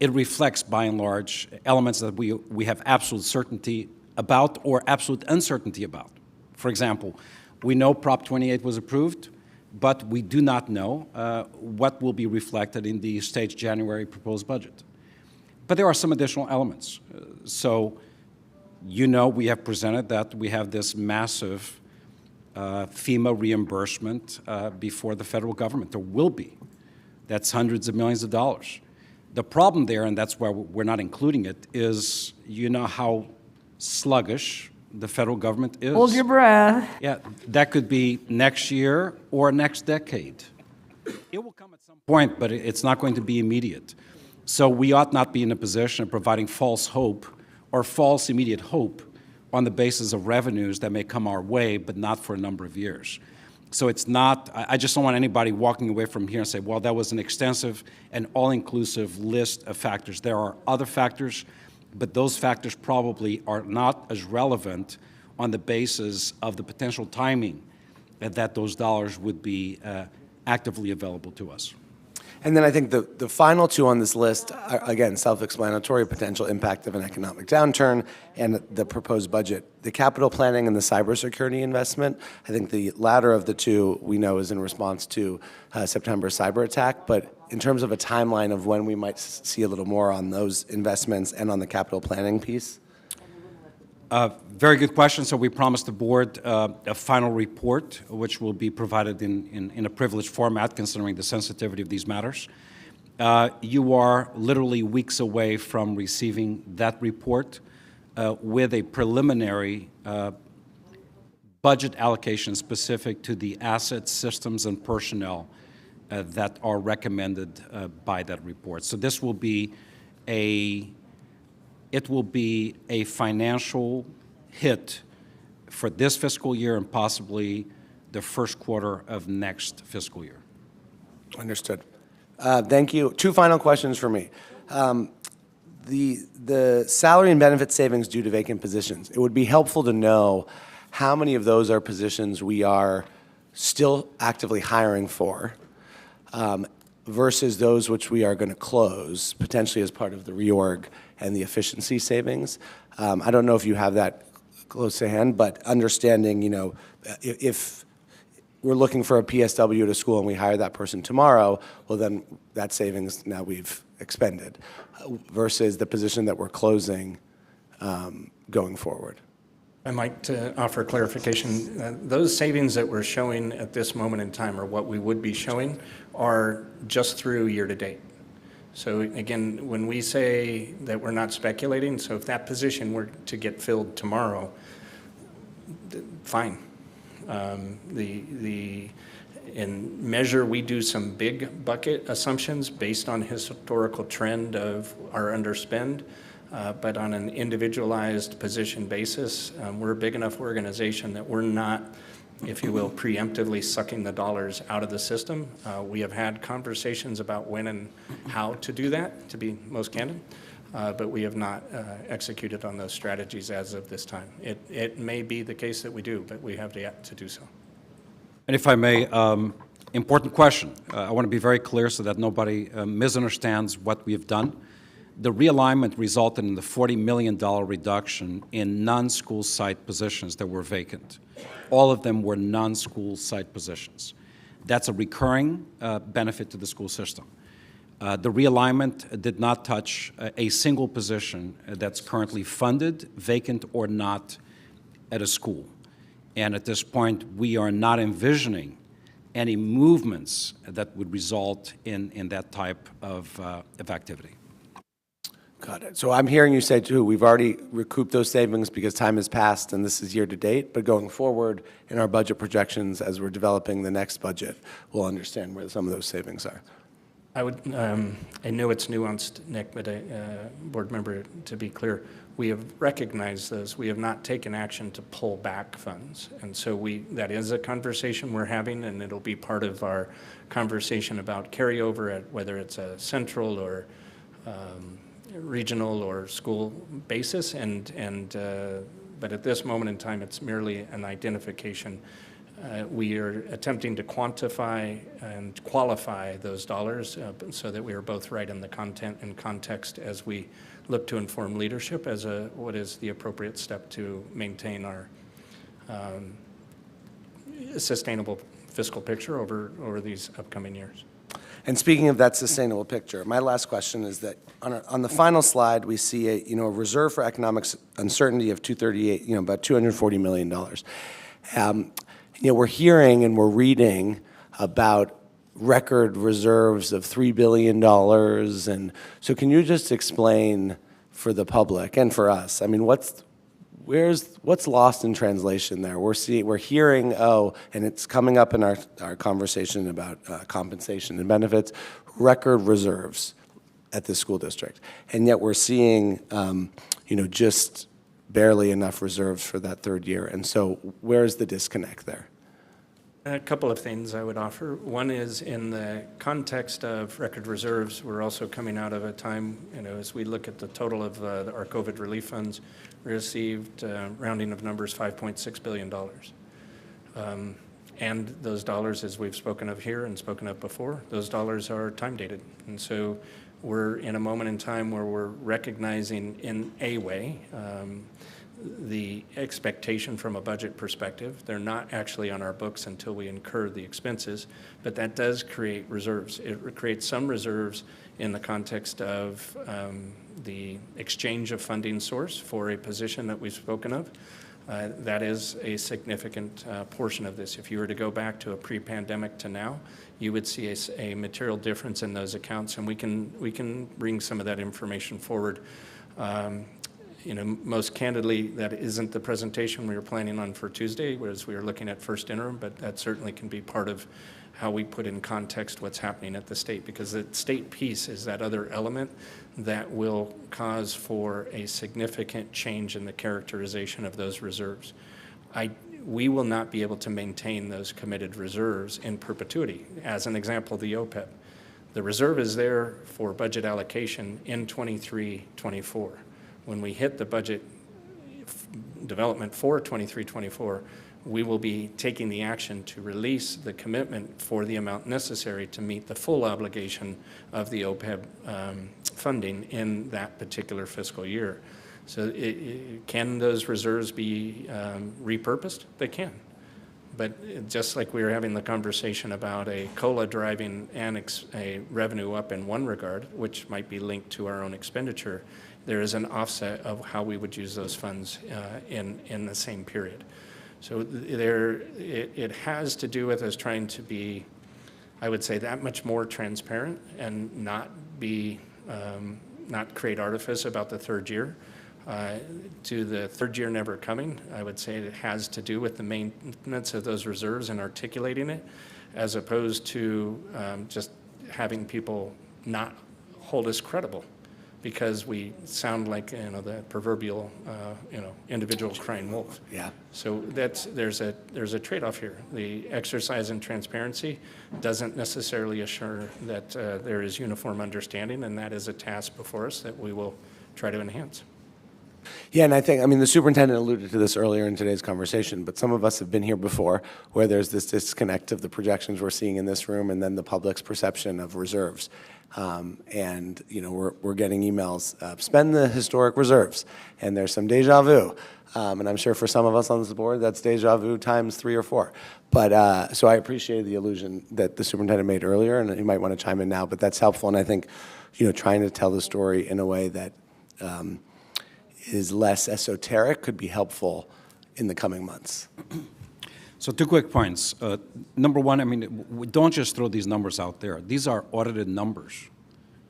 it reflects by and large elements that we have absolute certainty about or absolute uncertainty about. For example, we know Prop 28 was approved. but we do not know what will be reflected in the state's January proposed budget. But there are some additional elements. So, you know, we have presented that we have this massive FEMA reimbursement before the federal government. There will be. That's hundreds of millions of dollars. The problem there, and that's why we're not including it, is you know how sluggish the federal government is. Hold your breath. Yeah, that could be next year or next decade. It will come at some point, but it's not going to be immediate. So we ought not be in a position of providing false hope or false immediate hope on the basis of revenues that may come our way, but not for a number of years. So it's not, I just don't want anybody walking away from here and say, well, that was an extensive and all-inclusive list of factors. There are other factors, but those factors probably are not as relevant on the basis of the potential timing that those dollars would be actively available to us. And then I think the final two on this list are, again, self-explanatory: potential impact of an economic downturn and the proposed budget. The capital planning and the cybersecurity investment, I think the latter of the two we know is in response to September cyber attack. But in terms of a timeline of when we might see a little more on those investments and on the capital planning piece? Very good question. So we promised the board a final report, which will be provided in a privileged format, considering the sensitivity of these matters. You are literally weeks away from receiving that report with a preliminary budget allocation specific to the assets, systems, and personnel that are recommended by that report. So this will be it will be a financial hit for this fiscal year and possibly the first quarter of next fiscal year. Understood. Thank you. Two final questions for me. The salary and benefit savings due to vacant positions, it would be helpful to know how many of those are positions we are still actively hiring for versus those which we are going to close, potentially as part of the reorg and the efficiency savings. I don't know if you have that close to hand, but understanding, you know, if we're looking for a PSW at a school and we hire that person tomorrow, well, then that savings now we've expended versus the position that we're closing going forward. I'd like to offer clarification. Those savings that we're showing at this moment in time, or what we would be showing, are just through year to date. So again, when we say that we're not speculating, so if that position were to get filled tomorrow, fine. In measure, we do some big bucket assumptions based on historical trend of our underspend. But on an individualized position basis, we're a big enough organization that we're not, if you will, preemptively sucking the dollars out of the system. We have had conversations about when and how to do that, to be most candid, but we have not executed on those strategies as of this time. It may be the case that we do, but we have yet to do so. And if I may, important question. I want to be very clear so that nobody misunderstands what we have done. The realignment resulted in the $40 million reduction in non-school site positions that were vacant. All of them were non-school site positions. That's a recurring benefit to the school system. The realignment did not touch a single position that's currently funded, vacant or not, at a school. And at this point, we are not envisioning any movements that would result in that type of activity. Got it. So I'm hearing you say, too, we've already recouped those savings because time has passed and this is year to date, but going forward in our budget projections as we're developing the next budget, we'll understand where some of those savings are. I know it's nuanced, Nick, but board member, to be clear, we have recognized those. We have not taken action to pull back funds. And so that is a conversation we're having, and it'll be part of our conversation about carryover at whether it's a central or regional or school basis, but at this moment in time, it's merely an identification. We are attempting to quantify and qualify those dollars so that we are both right in the content and context as we look to inform leadership as what is the appropriate step to maintain our sustainable fiscal picture over these upcoming years. And speaking of that sustainable picture, my last question is that on the final slide, we see a reserve for economic uncertainty of 238, about $240 million. We're hearing and we're reading about record reserves of $3 billion. And so can you just explain for the public and for us, I mean, what's lost in translation there? We're hearing, and it's coming up in our conversation about compensation and benefits, record reserves at the school district. And yet we're seeing, just barely enough reserves for that third year. And so where's the disconnect there? A couple of things I would offer. One is in the context of record reserves, we're also coming out of a time, as we look at the total of our COVID relief funds, we received, rounding of numbers, $5.6 billion. And those dollars, as we've spoken of here and spoken of before, those dollars are time dated. And so we're in a moment in time where we're recognizing in a way the expectation from a budget perspective. They're not actually on our books until we incur the expenses, but that does create reserves. It creates some reserves in the context of the exchange of funding source for a position that we've spoken of. That is a significant portion of this. If you were to go back to a pre-pandemic to now, you would see a material difference in those accounts, and we can bring some of that information forward. Most candidly, that isn't the presentation we were planning on for Tuesday, whereas we were looking at first interim, but that certainly can be part of how we put in context what's happening at the state, because the state piece is that other element that will cause for a significant change in the characterization of those reserves. We will not be able to maintain those committed reserves in perpetuity. As an example, the OPEB. The reserve is there for budget allocation in 23-24. When we hit the budget development for 23-24, we will be taking the action to release the commitment for the amount necessary to meet the full obligation of the OPEB funding in that particular fiscal year. So can those reserves be repurposed? They can. But just like we were having the conversation about a COLA driving a revenue up in one regard, which might be linked to our own expenditure, there is an offset of how we would use those funds in the same period. So it has to do with us trying to be, I would say, that much more transparent and not create artifice about the third year. To the third year never coming, I would say it has to do with the maintenance of those reserves and articulating it, as opposed to just having people not hold us credible because we sound like the proverbial individual crying wolf. Yeah. So there's a trade-off here. The exercise in transparency doesn't necessarily assure that there is uniform understanding, and that is a task before us that we will try to enhance. Yeah, and I think, the superintendent alluded to this earlier in today's conversation, but some of us have been here before where there's this disconnect of the projections we're seeing in this room and then the public's perception of reserves. And we're getting emails, spend the historic reserves, and there's some deja vu. And I'm sure for some of us on this board, that's deja vu times 3 or 4. But so I appreciate the allusion that the superintendent made earlier, and he might want to chime in now, but that's helpful. And I think, trying to tell the story in a way that is less esoteric could be helpful in the coming months. So 2 quick points. Number one, we don't just throw these numbers out there. These are audited numbers.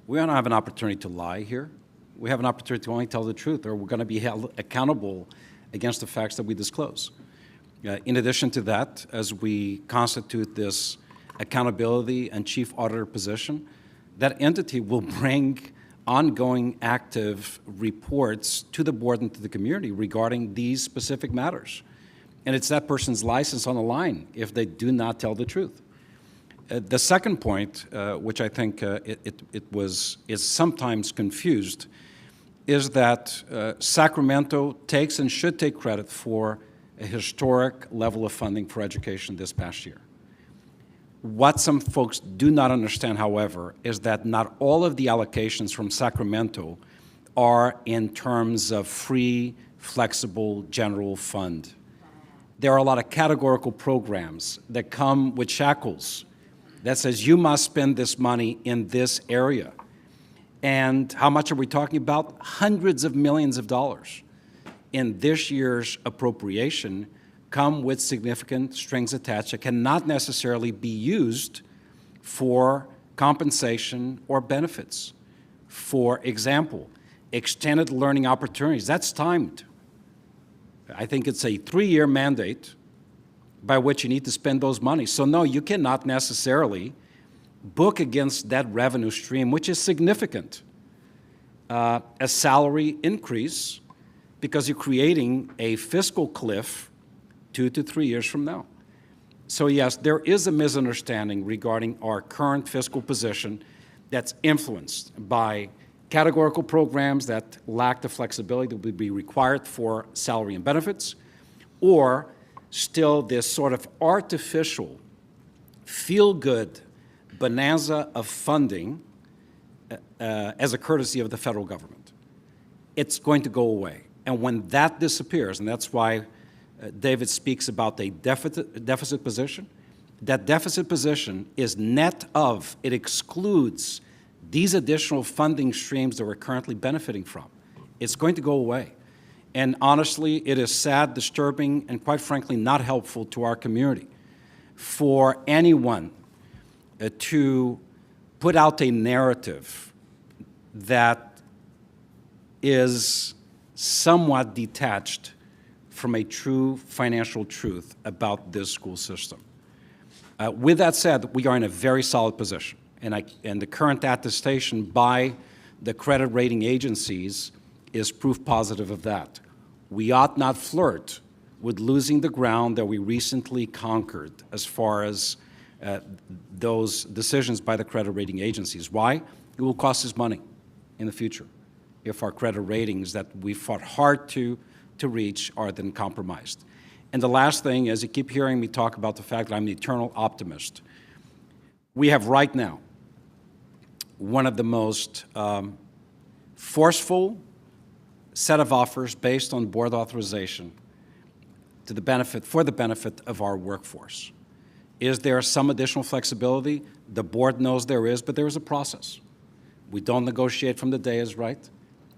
We don't have an opportunity to lie here. We have an opportunity to only tell the truth, or we're going to be held accountable against the facts that we disclose. In addition to that, as we constitute this accountability and chief auditor position, that entity will bring ongoing active reports to the board and to the community regarding these specific matters. And it's that person's license on the line if they do not tell the truth. The second point, which I think is sometimes confused, is that Sacramento takes and should take credit for a historic level of funding for education this past year. What some folks do not understand, however, is that not all of the allocations from Sacramento are in terms of free, flexible, general fund. there are a lot of categorical programs that come with shackles that says you must spend this money in this area. And how much are we talking about? Hundreds of millions of dollars in this year's appropriation come with significant strings attached that cannot necessarily be used for compensation or benefits. For example, extended learning opportunities, that's timed. I think it's a 3-year mandate by which you need to spend those monies. So no, you cannot necessarily book against that revenue stream, which is significant, a salary increase, because you're creating a fiscal cliff 2 to 3 years from now. So yes, there is a misunderstanding regarding our current fiscal position that's influenced by categorical programs that lack the flexibility that would be required for salary and benefits, or still this sort of artificial, feel-good bonanza of funding as a courtesy of the federal government. It's going to go away. And when that disappears, and that's why David speaks about a deficit position, that deficit position is net of, it excludes these additional funding streams that we're currently benefiting from. It's going to go away. And honestly, it is sad, disturbing, and quite frankly, not helpful to our community for anyone to put out a narrative that is somewhat detached from a true financial truth about this school system. With that said, we are in a very solid position, and the current attestation by the credit rating agencies is proof positive of that. We ought not flirt with losing the ground that we recently conquered as far as those decisions by the credit rating agencies. Why? It will cost us money in the future if our credit ratings that we fought hard to reach are then compromised. And the last thing is, you keep hearing me talk about the fact that I'm an eternal optimist. We have right now one of the most forceful set of offers based on board authorization for the benefit of our workforce. Is there some additional flexibility? The board knows there is, but there is a process. We don't negotiate from the day is right.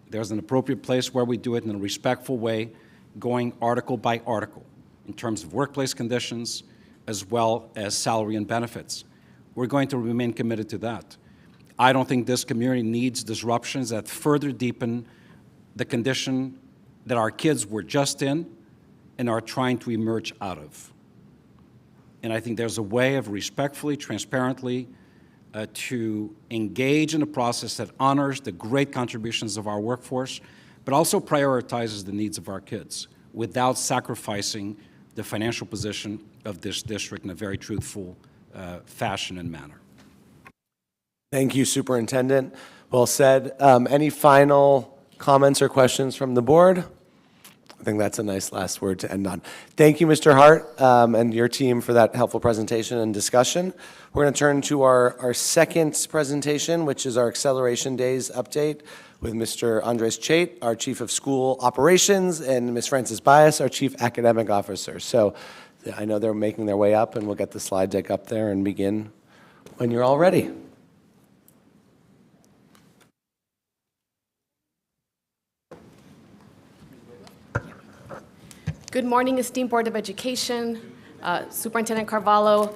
There's an appropriate place where we do it in a respectful way, going article by article in terms of workplace conditions as well as salary and benefits. We're going to remain committed to that. I don't think this community needs disruptions that further deepen the condition that our kids were just in and are trying to emerge out of. And I think there's a way of respectfully, transparently, to engage in a process that honors the great contributions of our workforce, but also prioritizes the needs of our kids without sacrificing the financial position of this district in a very truthful fashion and manner. Thank you, Superintendent. Well said. Any final comments or questions from the board? I think that's a nice last word to end on. Thank you, Mr. Hart, and your team for that helpful presentation and discussion. We're going to turn to our second presentation, which is our Acceleration Days update with Mr. Andres Chait, our Chief of School Operations, and Ms. Frances Bias, our Chief Academic Officer. So I know they're making their way up, and we'll get the slide deck up there and begin when you're all ready. Good morning, esteemed Board of Education, Superintendent Carvalho,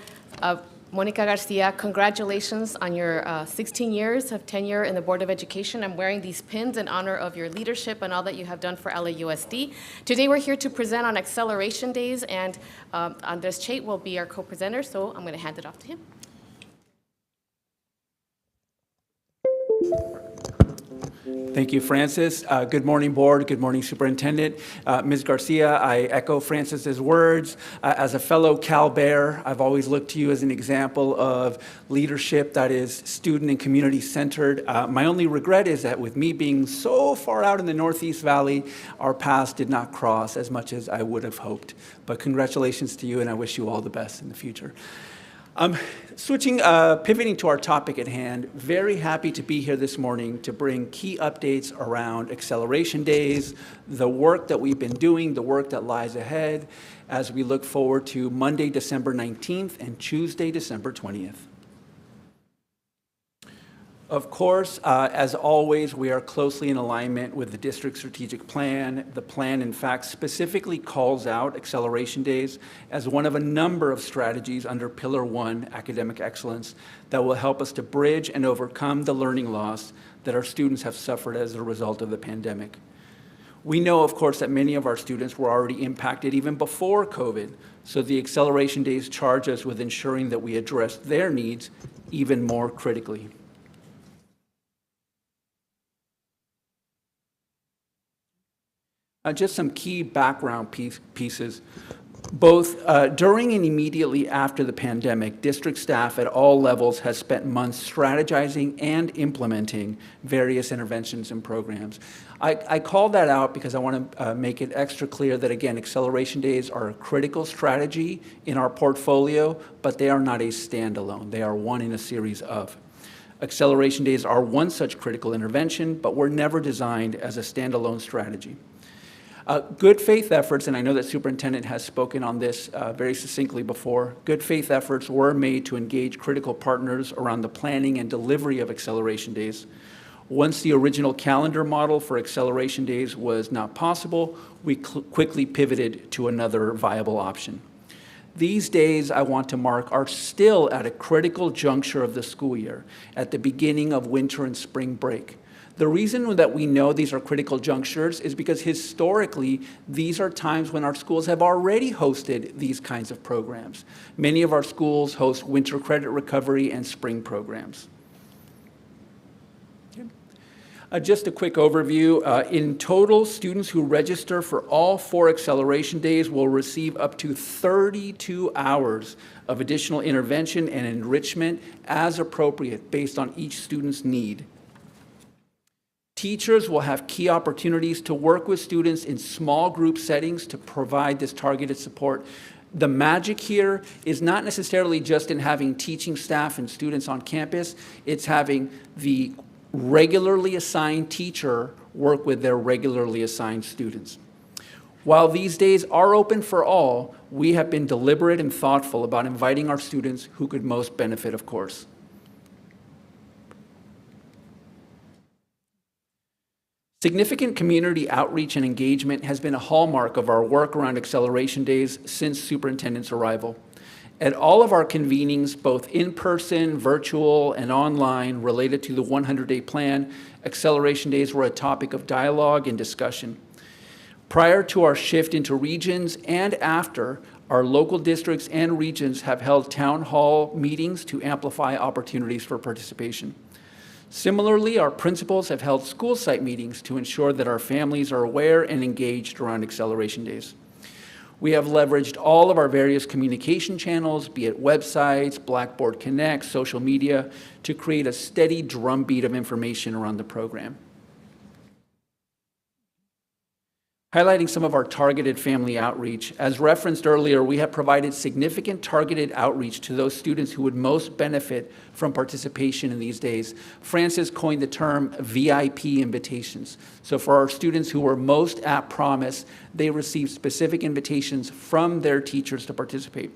Monica Garcia. Congratulations on your 16 years of tenure in the Board of Education. I'm wearing these pins in honor of your leadership and all that you have done for LAUSD. Today we're here to present on Acceleration Days, and Andres Chait will be our co-presenter, so I'm going to hand it off to him. Thank you, Frances. Good morning, Board. Good morning, Superintendent. Ms. Garcia, I echo Frances's words. As a fellow Cal Bear, I've always looked to you as an example of leadership that is student and community-centered. My only regret is that with me being so far out in the Northeast Valley, our paths did not cross as much as I would have hoped. But congratulations to you, and I wish you all the best in the future. Pivoting to our topic at hand, very happy to be here this morning to bring key updates around Acceleration Days, the work that we've been doing, the work that lies ahead as we look forward to Monday, December 19th and Tuesday, December 20th. Of course, as always, we are closely in alignment with the district strategic plan. The plan, in fact, specifically calls out Acceleration Days as one of a number of strategies under Pillar 1, Academic Excellence, that will help us to bridge and overcome the learning loss that our students have suffered as a result of the pandemic. We know, of course, that many of our students were already impacted even before COVID, so the Acceleration Days charge us with ensuring that we address their needs even more critically. Just some key background pieces. Both during and immediately after the pandemic, district staff at all levels has spent months strategizing and implementing various interventions and programs. I call that out because I want to make it extra clear that, again, Acceleration Days are a critical strategy in our portfolio, but they are not a standalone. They are one in a series of. Acceleration Days are one such critical intervention, but were never designed as a standalone strategy. Good faith efforts, and I know that Superintendent has spoken on this very succinctly before, good faith efforts were made to engage critical partners around the planning and delivery of Acceleration Days. Once the original calendar model for Acceleration Days was not possible, we quickly pivoted to another viable option. These days, I want to mark, are still at a critical juncture of the school year, at the beginning of winter and spring break. The reason that we know these are critical junctures is because historically, these are times when our schools have already hosted these kinds of programs. Many of our schools host winter credit recovery and spring programs. Just a quick overview. In total, students who register for all 4 Acceleration Days will receive up to 32 hours of additional intervention and enrichment as appropriate based on each student's need. Teachers will have key opportunities to work with students in small group settings to provide this targeted support. The magic here is not necessarily just in having teaching staff and students on campus, it's having the regularly assigned teacher work with their regularly assigned students. While these days are open for all, we have been deliberate and thoughtful about inviting our students who could most benefit, of course. Significant community outreach and engagement has been a hallmark of our work around Acceleration Days since Superintendent's arrival. At all of our convenings, both in person, virtual, and online, related to the 100-day plan, Acceleration Days were a topic of dialogue and discussion. Prior to our shift into regions and after, our local districts and regions have held town hall meetings to amplify opportunities for participation. Similarly, our principals have held school site meetings to ensure that our families are aware and engaged around Acceleration Days. We have leveraged all of our various communication channels, be it websites, Blackboard Connect, social media, to create a steady drumbeat of information around the program. Highlighting some of our targeted family outreach, as referenced earlier, we have provided significant targeted outreach to those students who would most benefit from participation in these days. Francis coined the term VIP invitations. So for our students who were most at promise, they received specific invitations from their teachers to participate.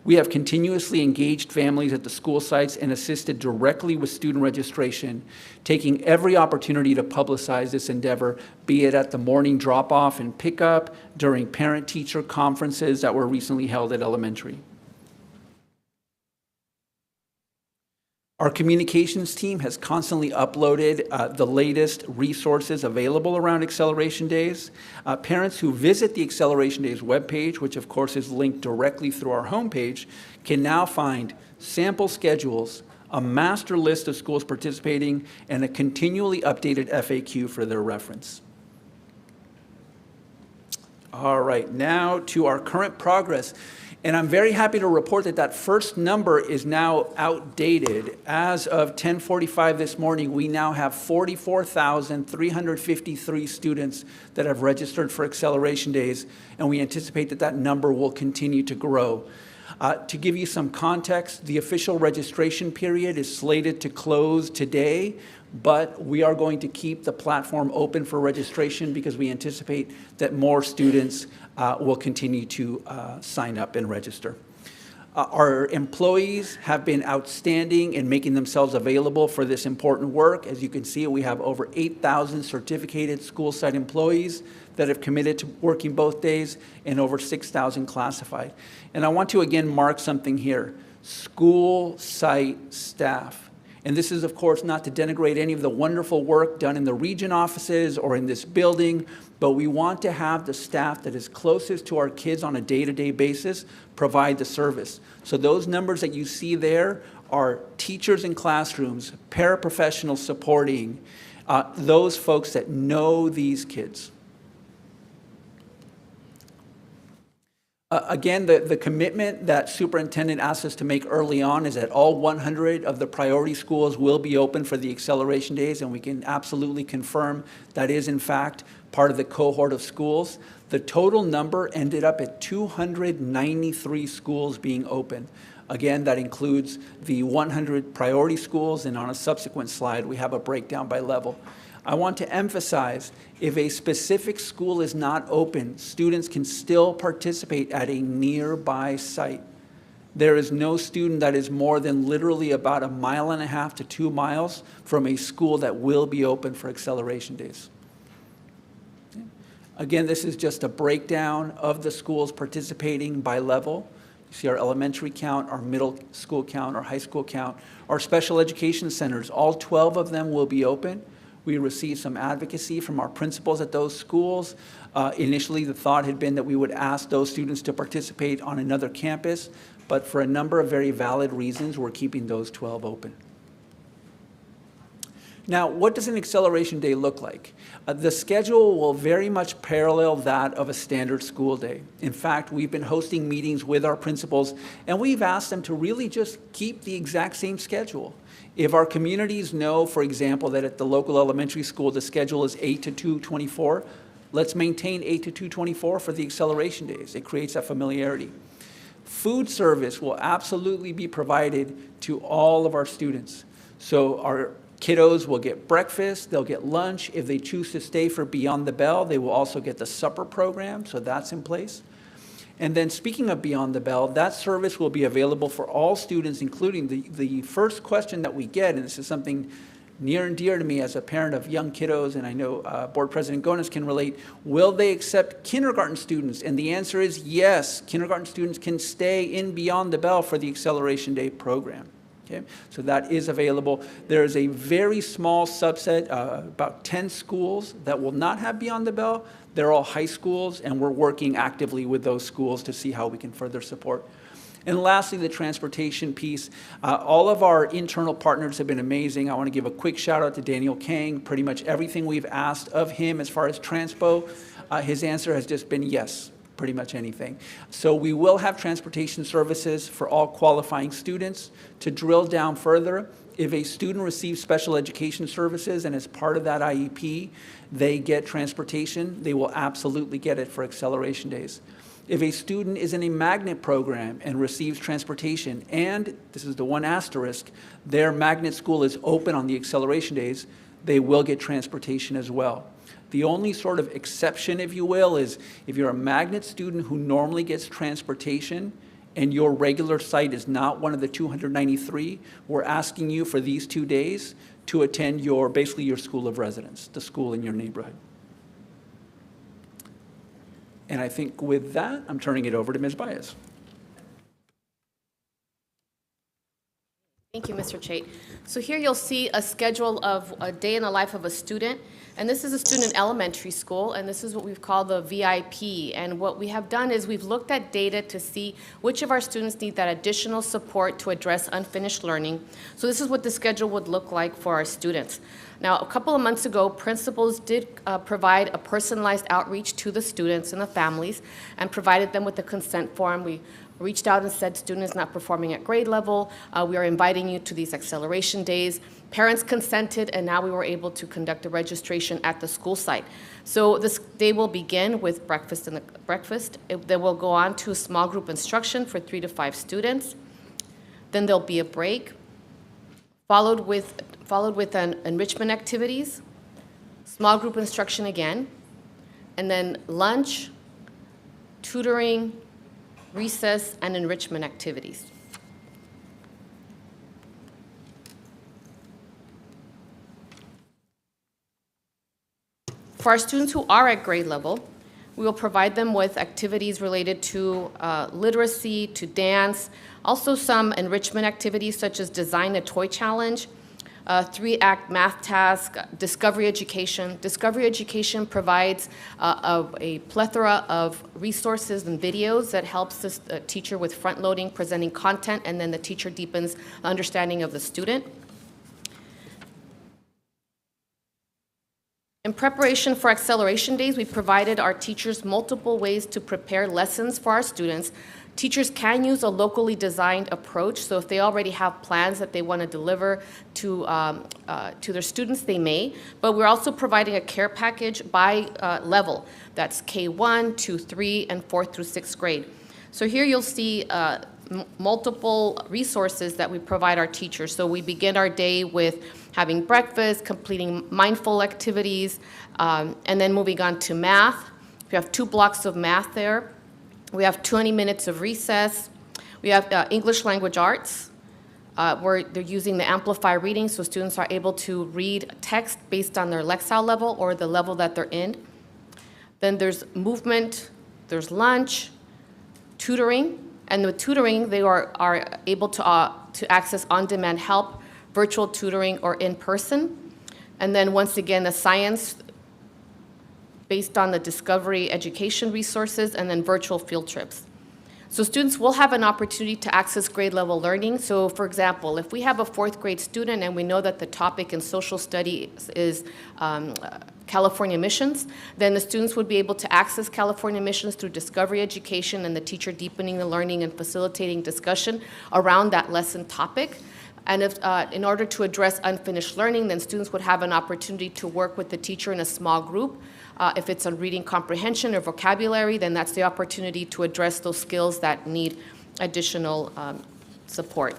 We have continuously engaged families at the school sites and assisted directly with student registration, taking every opportunity to publicize this endeavor, be it at the morning drop-off and pickup, during parent-teacher conferences that were recently held at elementary. Our communications team has constantly uploaded the latest resources available around Acceleration Days. Parents who visit the Acceleration Days webpage, which of course is linked directly through our homepage, can now find sample schedules, a master list of schools participating, and a continually updated FAQ for their reference. All right, now to our current progress. And I'm very happy to report that that first number is now outdated. As of 10:45 this morning, we now have 44,353 students that have registered for Acceleration Days, and we anticipate that that number will continue to grow. To give you some context, the official registration period is slated to close today, but we are going to keep the platform open for registration because we anticipate that more students will continue to sign up and register. Our employees have been outstanding in making themselves available for this important work. As you can see, we have over 8,000 certificated school site employees that have committed to working both days and over 6,000 classified. And I want to again mark something here, school site staff. And this is, of course, not to denigrate any of the wonderful work done in the region offices or in this building, but we want to have the staff that is closest to our kids on a day-to-day basis provide the service. So those numbers that you see there are teachers in classrooms, paraprofessionals supporting, those folks that know these kids. Again, the commitment that superintendent asked us to make early on is that all 100 of the priority schools will be open for the acceleration days, and we can absolutely confirm that is in fact part of the cohort of schools. The total number ended up at 293 schools being open. Again, that includes the 100 priority schools, and on a subsequent slide, we have a breakdown by level. I want to emphasize, if a specific school is not open, students can still participate at a nearby site. There is no student that is more than literally about 1.5 miles to 2 miles from a school that will be open for acceleration days. Again, this is just a breakdown of the schools participating by level. You see our elementary count, our middle school count, our high school count, our special education centers. All 12 of them will be open. We received some advocacy from our principals at those schools. Initially, the thought had been that we would ask those students to participate on another campus, but for a number of very valid reasons, we're keeping those 12 open. Now, what does an acceleration day look like? The schedule will very much parallel that of a standard school day. In fact, we've been hosting meetings with our principals, and we've asked them to really just keep the exact same schedule. If our communities know, for example, that at the local elementary school the schedule is 8 to 2:24, let's maintain 8 to 2:24 for the acceleration days. It creates that familiarity. Food service will absolutely be provided to all of our students. So our kiddos will get breakfast, they'll get lunch. If they choose to stay for Beyond the Bell, they will also get the supper program, so that's in place. And then speaking of Beyond the Bell, that service will be available for all students, including the first question that we get, and this is something near and dear to me as a parent of young kiddos, and I know Board President Gones can relate, will they accept kindergarten students? And the answer is yes, kindergarten students can stay in Beyond the Bell for the Acceleration Day program. Okay? So that is available. There is a very small subset, about 10 schools that will not have Beyond the Bell. They're all high schools, and we're working actively with those schools to see how we can further support. And lastly, the transportation piece. All of our internal partners have been amazing. I want to give a quick shout out to Daniel Kang. Pretty much everything we've asked of him as far as transpo, his answer has just been yes, pretty much anything. So we will have transportation services for all qualifying students. To drill down further, if a student receives special education services and as part of that IEP, they get transportation, they will absolutely get it for acceleration days. If a student is in a magnet program and receives transportation, and this is the one asterisk, their magnet school is open on the acceleration days, they will get transportation as well. The only sort of exception, if you will, is if you're a magnet student who normally gets transportation and your regular site is not one of the 293, we're asking you for these 2 days to attend basically your school of residence, the school in your neighborhood. And I think with that, I'm turning it over to Ms. Baez. Thank you, Mr. Chait. So here you'll see a schedule of a day in the life of a student. And this is a student in elementary school, and this is what we've called the VIP. And what we have done is we've looked at data to see which of our students need that additional support to address unfinished learning. So this is what the schedule would look like for our students. Now, a couple of months ago, principals did provide a personalized outreach to the students and the families and provided them with a consent form. We reached out and said student is not performing at grade level. We are inviting you to these acceleration days. Parents consented, and now we were able to conduct a registration at the school site. So this day will begin with breakfast. Then we'll go on to small group instruction for 3 to 5 students. Then there'll be a break, followed with an enrichment activities, small group instruction again, and then lunch, tutoring, recess, and enrichment activities. For our students who are at grade level, we will provide them with activities related to literacy, to dance, also some enrichment activities such as design a toy challenge, 3-act math task, discovery education. Discovery education provides a plethora of resources and videos that helps the teacher with front-loading, presenting content, and then the teacher deepens the understanding of the student. In preparation for acceleration days, we provided our teachers multiple ways to prepare lessons for our students. Teachers can use a locally designed approach, so if they already have plans that they want to deliver to their students, they may. But we're also providing a care package by level. That's K1, 2, 3, and 4th through 6th grade. So here you'll see multiple resources that we provide our teachers. So we begin our day with having breakfast, completing mindful activities, and then moving on to math. We have 2 blocks of math there. We have 20 minutes of recess. We have English language arts, where they're using the Amplify reading, so students are able to read text based on their Lexile level or the level that they're in. Then there's movement, there's lunch, tutoring, and with tutoring, they are able to access on-demand help, virtual tutoring, or in person. And then once again, the science based on the discovery education resources, and then virtual field trips. So students will have an opportunity to access grade level learning. So for example, if we have a 4th grade student and we know that the topic in social studies is California missions, then the students would be able to access California missions through discovery education and the teacher deepening the learning and facilitating discussion around that lesson topic. And if, in order to address unfinished learning, then students would have an opportunity to work with the teacher in a small group. If it's on reading comprehension or vocabulary, then that's the opportunity to address those skills that need additional support.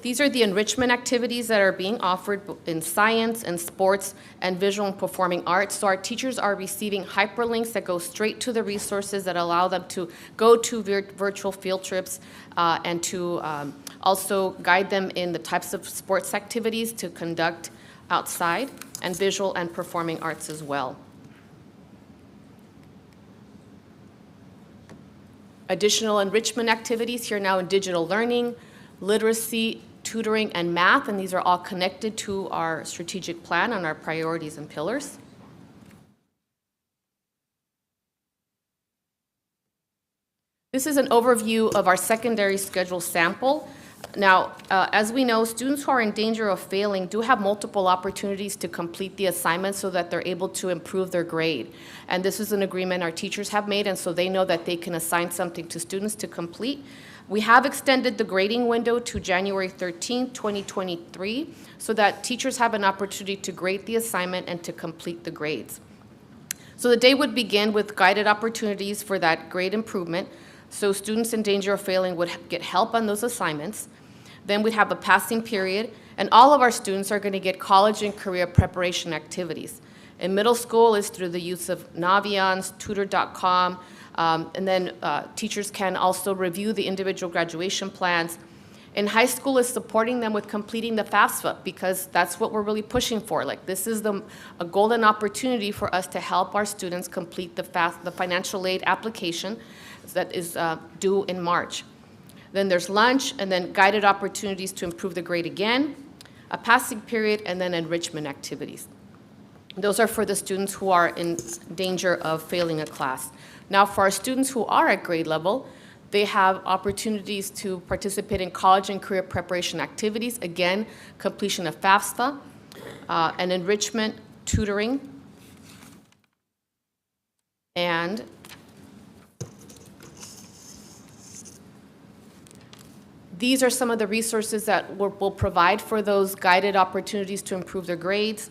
These are the enrichment activities that are being offered in science and sports and visual and performing arts. So our teachers are receiving hyperlinks that go straight to the resources that allow them to go to virtual field trips and to also guide them in the types of sports activities to conduct outside, and visual and performing arts as well. Additional enrichment activities here now in digital learning, literacy, tutoring, and math, and these are all connected to our strategic plan and our priorities and pillars. This is an overview of our secondary schedule sample. Now, as we know, students who are in danger of failing do have multiple opportunities to complete the assignment so that they're able to improve their grade. And this is an agreement our teachers have made, and so they know that they can assign something to students to complete. We have extended the grading window to January 13, 2023, so that teachers have an opportunity to grade the assignment and to complete the grades. So the day would begin with guided opportunities for that grade improvement. So students in danger of failing would get help on those assignments. Then we'd have a passing period, and all of our students are going to get college and career preparation activities. In middle school is through the use of Naviance, tutor.com, and then teachers can also review the individual graduation plans. In high school is supporting them with completing the FAFSA, because that's what we're really pushing for. Like, this is a golden opportunity for us to help our students complete the financial aid application that is due in March. Then there's lunch, and then guided opportunities to improve the grade again, a passing period, and then enrichment activities. Those are for the students who are in danger of failing a class. Now, for our students who are at grade level, they have opportunities to participate in college and career preparation activities, again, completion of FAFSA, and enrichment, tutoring, And these are some of the resources that we'll provide for those guided opportunities to improve their grades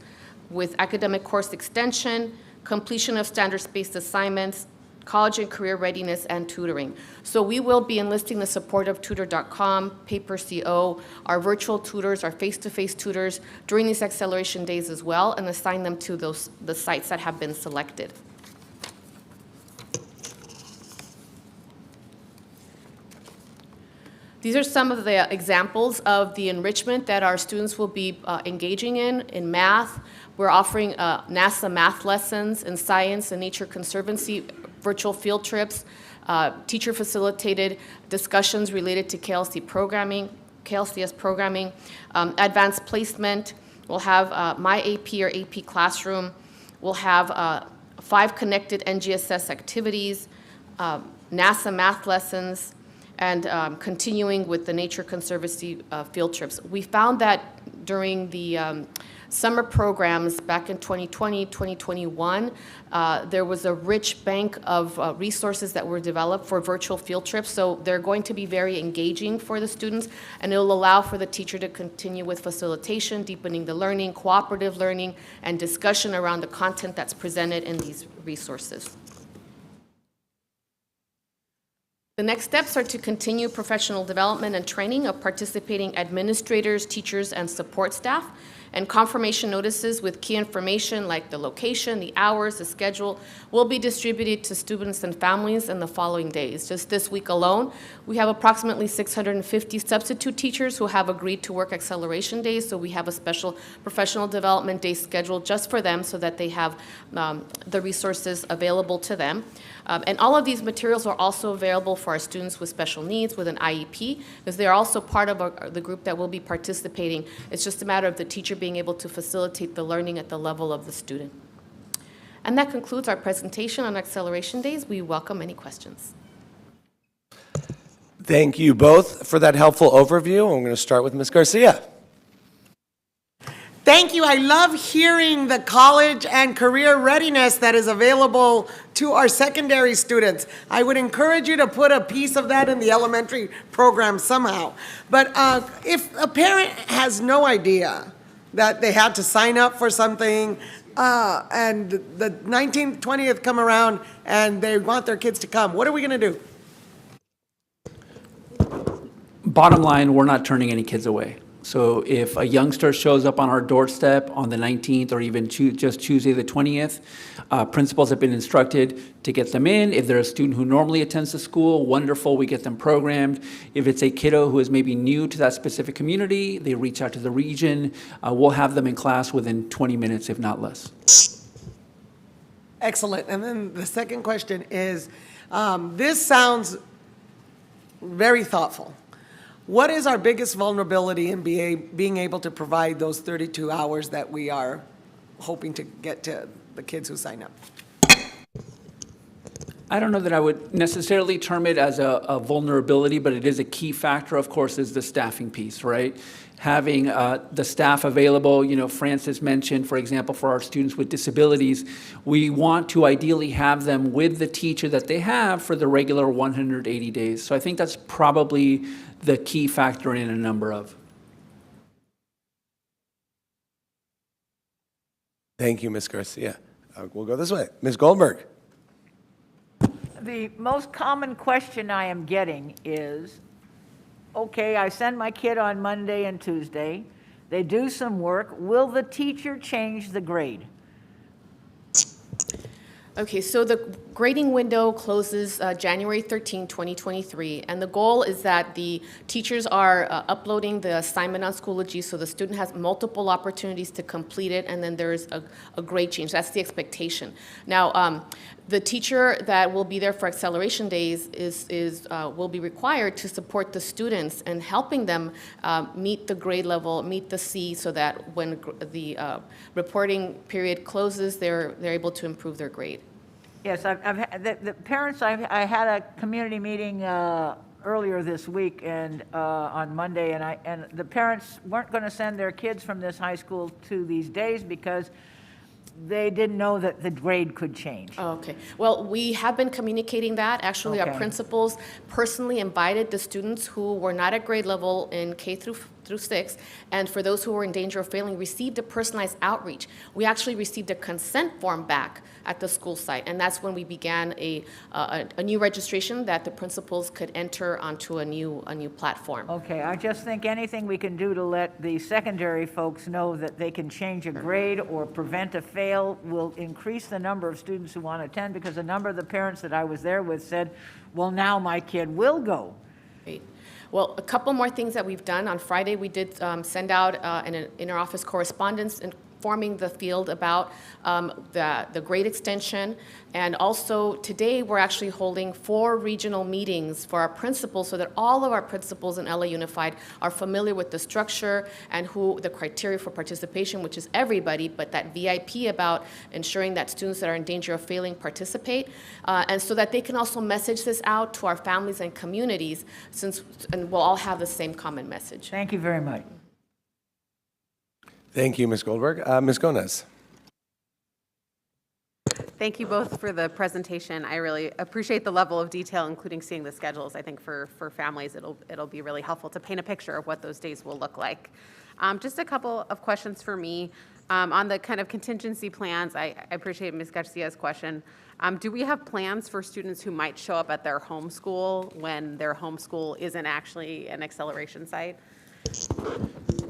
with academic course extension, completion of standards-based assignments, college and career readiness, and tutoring. So we will be enlisting the support of tutor.com, PaperCO, our virtual tutors, our face-to-face tutors during these acceleration days as well, and assign them to the sites that have been selected. These are some of the examples of the enrichment that our students will be engaging in math. We're offering NASA math lessons in science and nature conservancy, virtual field trips, teacher-facilitated discussions related to KLCS programming, advanced placement. We'll have My AP or AP Classroom. We'll have 5 connected NGSS activities, NASA math lessons, and continuing with the Nature Conservancy field trips. We found that during the summer programs back in 2020, 2021, there was a rich bank of resources that were developed for virtual field trips, so they're going to be very engaging for the students, and it'll allow for the teacher to continue with facilitation, deepening the learning, cooperative learning, and discussion around the content that's presented in these resources. The next steps are to continue professional development and training of participating administrators, teachers, and support staff, and confirmation notices with key information like the location, the hours, the schedule will be distributed to students and families in the following days. Just this week alone, we have approximately 650 substitute teachers who have agreed to work acceleration days, so we have a special professional development day scheduled just for them so that they have the resources available to them. And all of these materials are also available for our students with special needs with an IEP, because they are also part of the group that will be participating. It's just a matter of the teacher being able to facilitate the learning at the level of the student. And that concludes our presentation on Acceleration Days. We welcome any questions. Thank you both for that helpful overview. I'm going to start with Ms. Garcia. Thank you. I love hearing the college and career readiness that is available to our secondary students. I would encourage you to put a piece of that in the elementary program somehow. But if a parent has no idea that they had to sign up for something and the 19th, 20th come around and they want their kids to come, what are we going to do? Bottom line, we're not turning any kids away. So if a youngster shows up on our doorstep on the 19th or even just Tuesday the 20th, principals have been instructed to get them in. If they're a student who normally attends the school, wonderful, we get them programmed. If it's a kiddo who is maybe new to that specific community, they reach out to the region. We'll have them in class within 20 minutes, if not less. Excellent. And then the second question is, this sounds very thoughtful. What is our biggest vulnerability in being able to provide those 32 hours that we are hoping to get to the kids who sign up? I don't know that I would necessarily term it as a vulnerability, but it is a key factor, of course, is the staffing piece, right? Having the staff available, you know, Francis mentioned, for example, for our students with disabilities, we want to ideally have them with the teacher that they have for the regular 180 days. So I think that's probably the key factor in a number of. Thank you, Ms. Garcia. We'll go this way. Ms. Goldberg. The most common question I am getting is, okay, I send my kid on Monday and Tuesday. They do some work. Will the teacher change the grade? Okay, so the grading window closes January 13, 2023, and the goal is that the teachers are uploading the assignment on Schoology, so the student has multiple opportunities to complete it, and then there's a grade change. That's the expectation. Now, the teacher that will be there for acceleration days will be required to support the students and helping them meet the grade level, meet the C, so that when the reporting period closes, they're able to improve their grade. Yes, I've had the parents. I had a community meeting earlier this week and on Monday, and the parents weren't going to send their kids from this high school to these days because they didn't know that the grade could change. Oh, okay. Well, we have been communicating that. Actually, our Okay. principals personally invited the students who were not at grade level in K through 6, and for those who were in danger of failing, received a personalized outreach. We actually received a consent form back at the school site, and that's when we began a new registration that the principals could enter onto a new platform. Okay, I just think anything we can do to let the secondary folks know that they can change a grade or prevent a fail will increase the number of students who want to attend, because a number of the parents that I was there with said, well, now my kid will go. Great. Well, a couple more things that we've done. On Friday, we did send out an inter-office correspondence informing the field about the grade extension. And also today, we're actually holding 4 regional meetings for our principals so that all of our principals in LA Unified are familiar with the structure and the criteria for participation, which is everybody, but that VIP about ensuring that students that are in danger of failing participate. And so that they can also message this out to our families and communities, and we'll all have the same common message. Thank you very much. Thank you, Ms. Goldberg. Ms. Gomez. Thank you both for the presentation. I really appreciate the level of detail, including seeing the schedules. I think for families, it'll be really helpful to paint a picture of what those days will look like. Just a couple of questions for me. On the kind of contingency plans, I appreciate Ms. Garcia's question. Do we have plans for students who might show up at their home school when their home school isn't actually an acceleration site?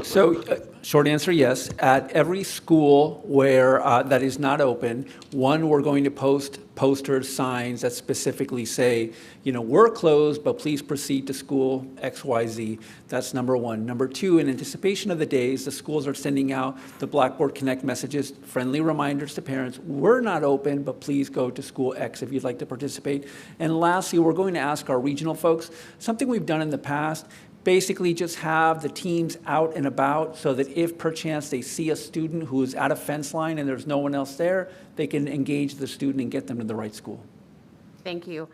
So, short answer, yes. At every school where that is not open, one, we're going to post posters, signs that specifically say, you know, we're closed, but please proceed to school XYZ. That's number one. Number two, in anticipation of the days, the schools are sending out the Blackboard Connect messages, friendly reminders to parents, we're not open, but please go to school X if you'd like to participate. And lastly, we're going to ask our regional folks, something we've done in the past, basically just have the teams out and about so that if perchance they see a student who is at a fence line and there's no one else there, they can engage the student and get them to the right school. Thank you.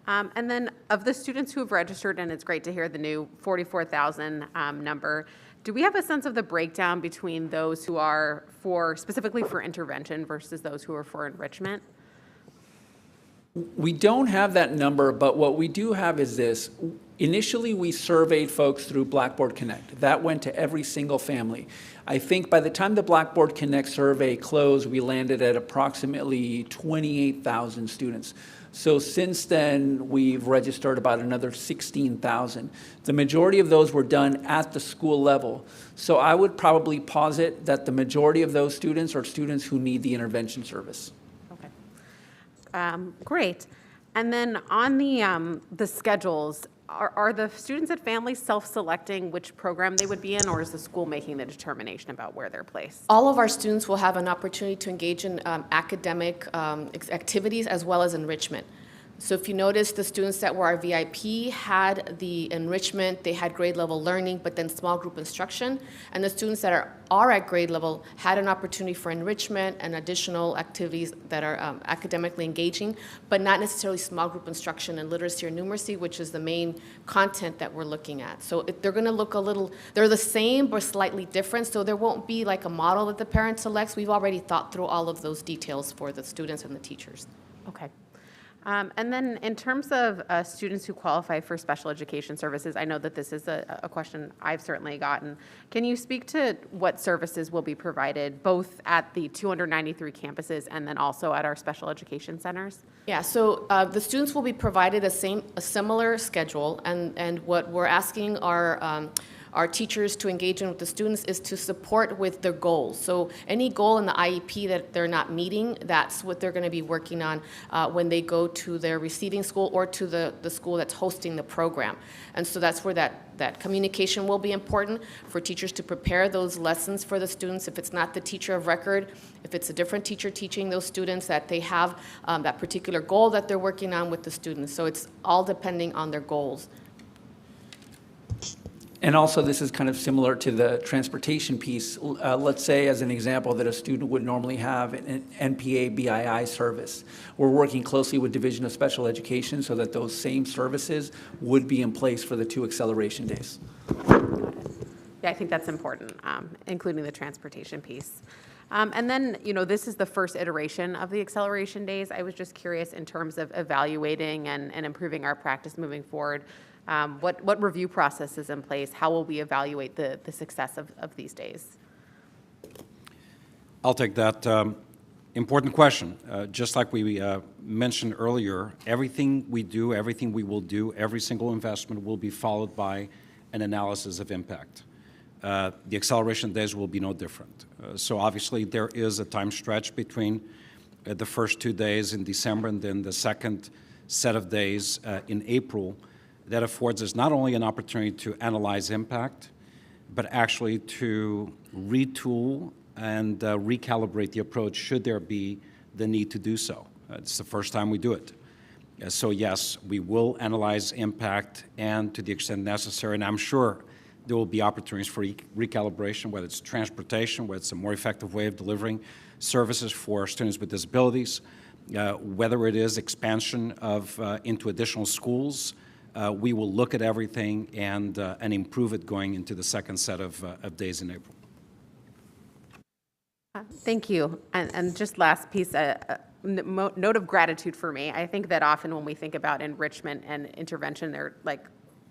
And then of the students who have registered, and it's great to hear the new 44,000 number, do we have a sense of the breakdown between those who are specifically for intervention versus those who are for enrichment? We don't have that number, but what we do have is this. Initially, we surveyed folks through Blackboard Connect. That went to every single family. I think by the time the Blackboard Connect survey closed, we landed at approximately 28,000 students. So since then, we've registered about another 16,000. The majority of those were done at the school level. So I would probably posit that the majority of those students are students who need the intervention service. Great. And then on the schedules, are the students and families self-selecting which program they would be in, or is the school making the determination about where they're placed? All of our students will have an opportunity to engage in academic activities as well as enrichment. So if you notice, the students that were our VIP had the enrichment, they had grade level learning, but then small group instruction. And the students that are at grade level had an opportunity for enrichment and additional activities that are academically engaging, but not necessarily small group instruction and literacy or numeracy, which is the main content that we're looking at. So they're gonna look they're the same but slightly different, so there won't be like a model that the parent selects. We've already thought through all of those details for the students and the teachers. Okay. And then in terms of students who qualify for special education services, I know that this is a question I've certainly gotten. Can you speak to what services will be provided both at the 293 campuses and then also at our special education centers? Yeah, so the students will be provided a similar schedule, and what we're asking our teachers to engage in with the students is to support with their goals. So any goal in the IEP that they're not meeting, that's what they're going to be working on when they go to their receiving school or to the school that's hosting the program. And so that's where that communication will be important for teachers to prepare those lessons for the students. If it's not the teacher of record, if it's a different teacher teaching those students, that they have that particular goal that they're working on with the students. So it's all depending on their goals. And also, this is kind of similar to the transportation piece. Let's say, as an example, that a student would normally have an NPA BII service. We're working closely with Division of Special Education so that those same services would be in place for the 2 acceleration days. Yeah, I think that's important, including the transportation piece. And then, this is the first iteration of the acceleration days. I was just curious in terms of evaluating and improving our practice moving forward. What review process is in place? How will we evaluate the success of these days? I'll take that. Important question. Just like we mentioned earlier, everything we do, everything we will do, every single investment will be followed by an analysis of impact. The acceleration days will be no different. So obviously there is a time stretch between the first 2 days in December and then the second set of days in April that affords us not only an opportunity to analyze impact, but actually to retool and recalibrate the approach should there be the need to do so. It's the first time we do it. So yes, we will analyze impact and to the extent necessary, and I'm sure there will be opportunities for recalibration, whether it's transportation, whether it's a more effective way of delivering services for students with disabilities, whether it is expansion of into additional schools. We will look at everything and improve it going into the second set of days in April. Thank you. And just last piece, note of gratitude for me. I think that often when we think about enrichment and intervention, they're like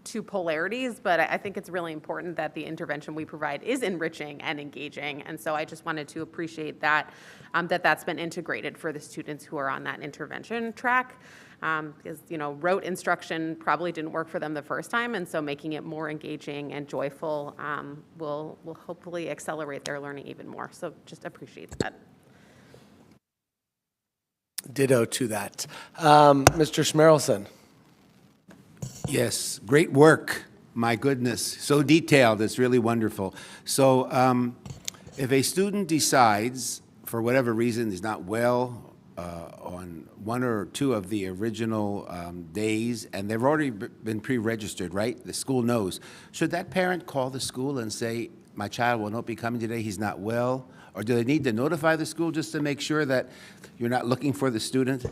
two polarities, but I think it's really important that the intervention we provide is enriching and engaging. And so I just wanted to appreciate that, that's been integrated for the students who are on that intervention track. Because, rote instruction probably didn't work for them the first time, and so making it more engaging and joyful will hopefully accelerate their learning even more. So just appreciate that. Ditto to that. Mr. Schmerelson. Yes, great work. My goodness, so detailed. It's really wonderful. So if a student decides, for whatever reason, is not well on one or two of the original days, and they've already been pre-registered, right? The school knows. Should that parent call the school and say, my child will not be coming today, he's not well? Or do they need to notify the school just to make sure that you're not looking for the student?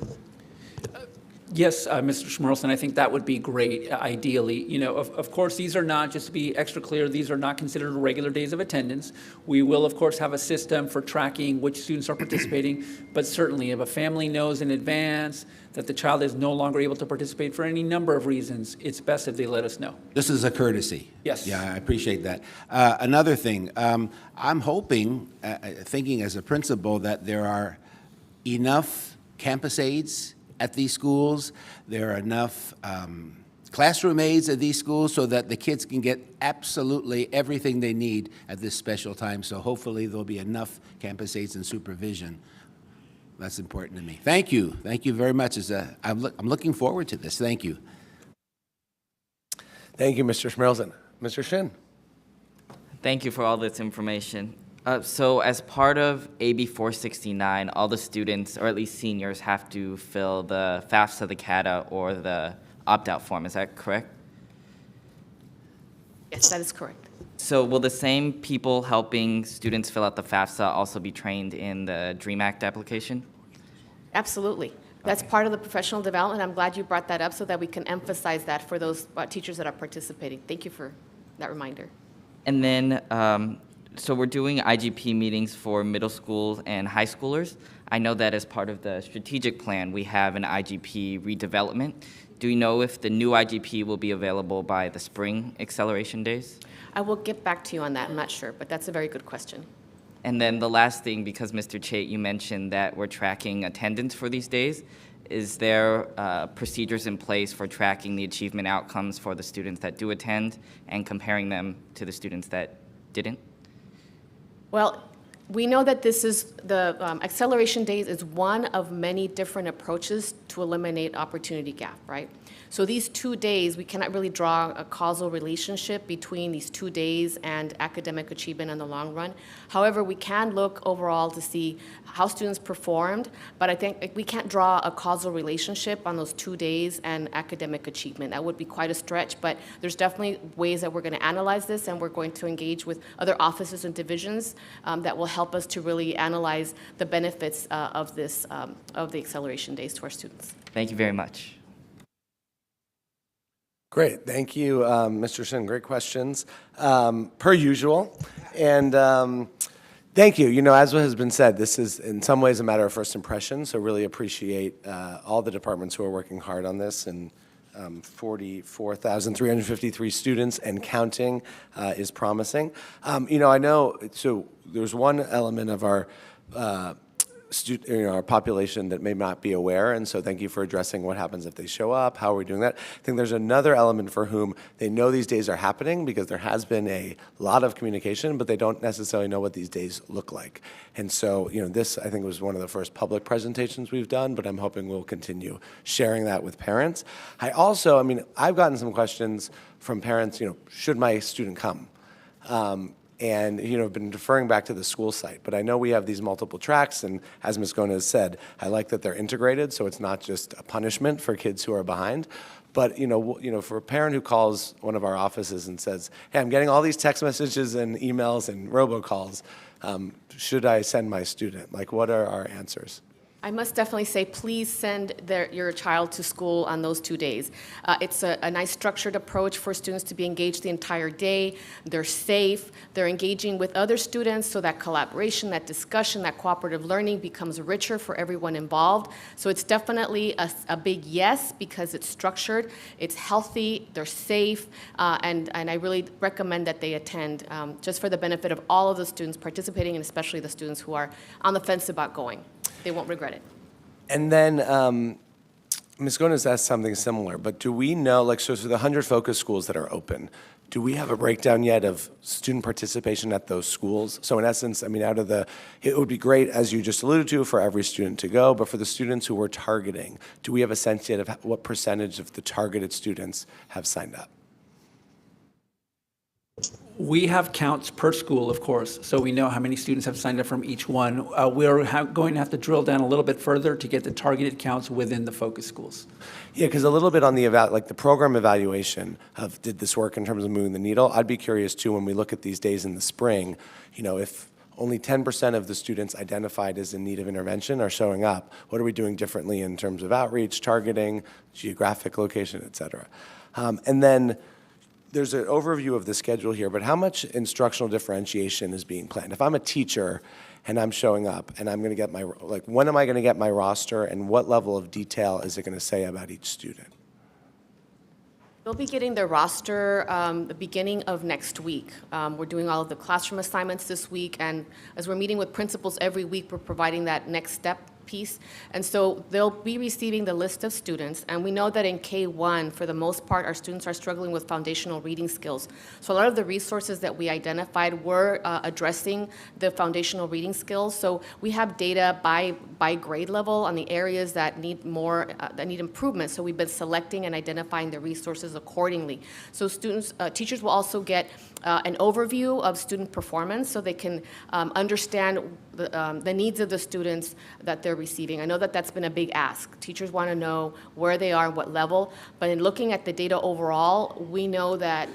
Yes, Mr. Schmerelson, I think that would be great, ideally. Of course, these are not, just to be extra clear, these are not considered regular days of attendance. We will, of course, have a system for tracking which students are participating, but certainly if a family knows in advance that the child is no longer able to participate for any number of reasons, it's best if they let us know. This is a courtesy. Yes. Yeah, I appreciate that. Another thing, I'm hoping, thinking as a principal, that there are enough campus aides at these schools, there are enough classroom aides at these schools so that the kids can get absolutely everything they need at this special time. So hopefully there'll be enough campus aides and supervision. That's important to me. Thank you. Thank you very much. I'm looking forward to this. Thank you. Thank you, Mr. Schmerelson. Mr. Shin. Thank you for all this information. So as part of AB 469, all the students, or at least seniors, have to fill the FAFSA, the CADA, or the opt-out form. Is that correct? Yes, that is correct. So will the same people helping students fill out the FAFSA also be trained in the DREAM Act application? Absolutely. That's part of the professional development. I'm glad you brought that up so that we can emphasize that for those teachers that are participating. Thank you for that reminder. And then, so we're doing IGP meetings for middle schools and high schoolers. I know that as part of the strategic plan, we have an IGP redevelopment. Do you know if the new IGP will be available by the spring acceleration days? I will get back to you on that. I'm not sure, but that's a very good question. And then the last thing, because Mr. Chait, you mentioned that we're tracking attendance for these days. Is there procedures in place for tracking the achievement outcomes for the students that do attend and comparing them to the students that didn't? Well, we know that this is the acceleration days is one of many different approaches to eliminate opportunity gap, right? So these 2 days, we cannot really draw a causal relationship between these 2 days and academic achievement in the long run. However, we can look overall to see how students performed, but I think we can't draw a causal relationship on those 2 days and academic achievement. That would be quite a stretch, but there's definitely ways that we're going to analyze this, and we're going to engage with other offices and divisions that will help us to really analyze the benefits of this, of the acceleration days to our students. Thank you very much. Great, thank you, Mr. Shin. Great questions, per usual. And Thank you. You know, as has been said, this is in some ways a matter of first impression, so really appreciate all the departments who are working hard on this, and 44,353 students and counting is promising. You know, I know, so there's one element of our our population that may not be aware, and so thank you for addressing what happens if they show up, how are we doing that. I think there's another element for whom they know these days are happening because there has been a lot of communication, but they don't necessarily know what these days look like. And so, you know, this I think was one of the first public presentations we've done, but I'm hoping we'll continue sharing that with parents. I mean, I've gotten some questions from parents, you know, should my student come? And, you know, I've been deferring back to the school site. But I know we have these multiple tracks, and as Ms. Gomez said, I like that they're integrated, so it's not just a punishment for kids who are behind. But, you know, for a parent who calls one of our offices and says, hey, I'm getting all these text messages and emails and robocalls, should I send my student? Like, what are our answers? I must definitely say, please send your child to school on those 2 days. It's a nice structured approach for students to be engaged the entire day. They're safe. They're engaging with other students, so that collaboration, that discussion, that cooperative learning becomes richer for everyone involved. So it's definitely a big yes, because it's structured, it's healthy, they're safe, and I really recommend that they attend just for the benefit of all of the students participating, and especially the students who are on the fence about going. They won't regret it. And then Ms. Gomez asked something similar, but do we know, like, so the 100 focus schools that are open, do we have a breakdown yet of student participation at those schools? So in essence, I mean, it would be great, as you just alluded to, for every student to go, but for the students who we're targeting, do we have a sense yet of what percentage of the targeted students have signed up? We have counts per school, of course, so we know how many students have signed up from each one. We're going to have to drill down a little bit further to get the targeted counts within the focus schools. Yeah, because a little bit on the the program evaluation of did this work in terms of moving the needle. I'd be curious too, when we look at these days in the spring, you know, if only 10% of the students identified as in need of intervention are showing up, what are we doing differently in terms of outreach, targeting, geographic location, et cetera? And then there's an overview of the schedule here, but how much instructional differentiation is being planned? If I'm a teacher and I'm showing up and I'm going to get when am I going to get my roster, and what level of detail is it going to say about each student? They'll be getting their roster the beginning of next week. We're doing all of the classroom assignments this week, and as we're meeting with principals every week, we're providing that next step piece. And so they'll be receiving the list of students, and we know that in K-1, for the most part, our students are struggling with foundational reading skills. So a lot of the resources that we identified were addressing the foundational reading skills. So we have data by grade level on the areas that need more, that need improvement. So we've been selecting and identifying the resources accordingly. So teachers will also get an overview of student performance, so they can understand the needs of the students that they're receiving. I know that that's been a big ask. Teachers want to know where they are, what level, but in looking at the data overall, we know that,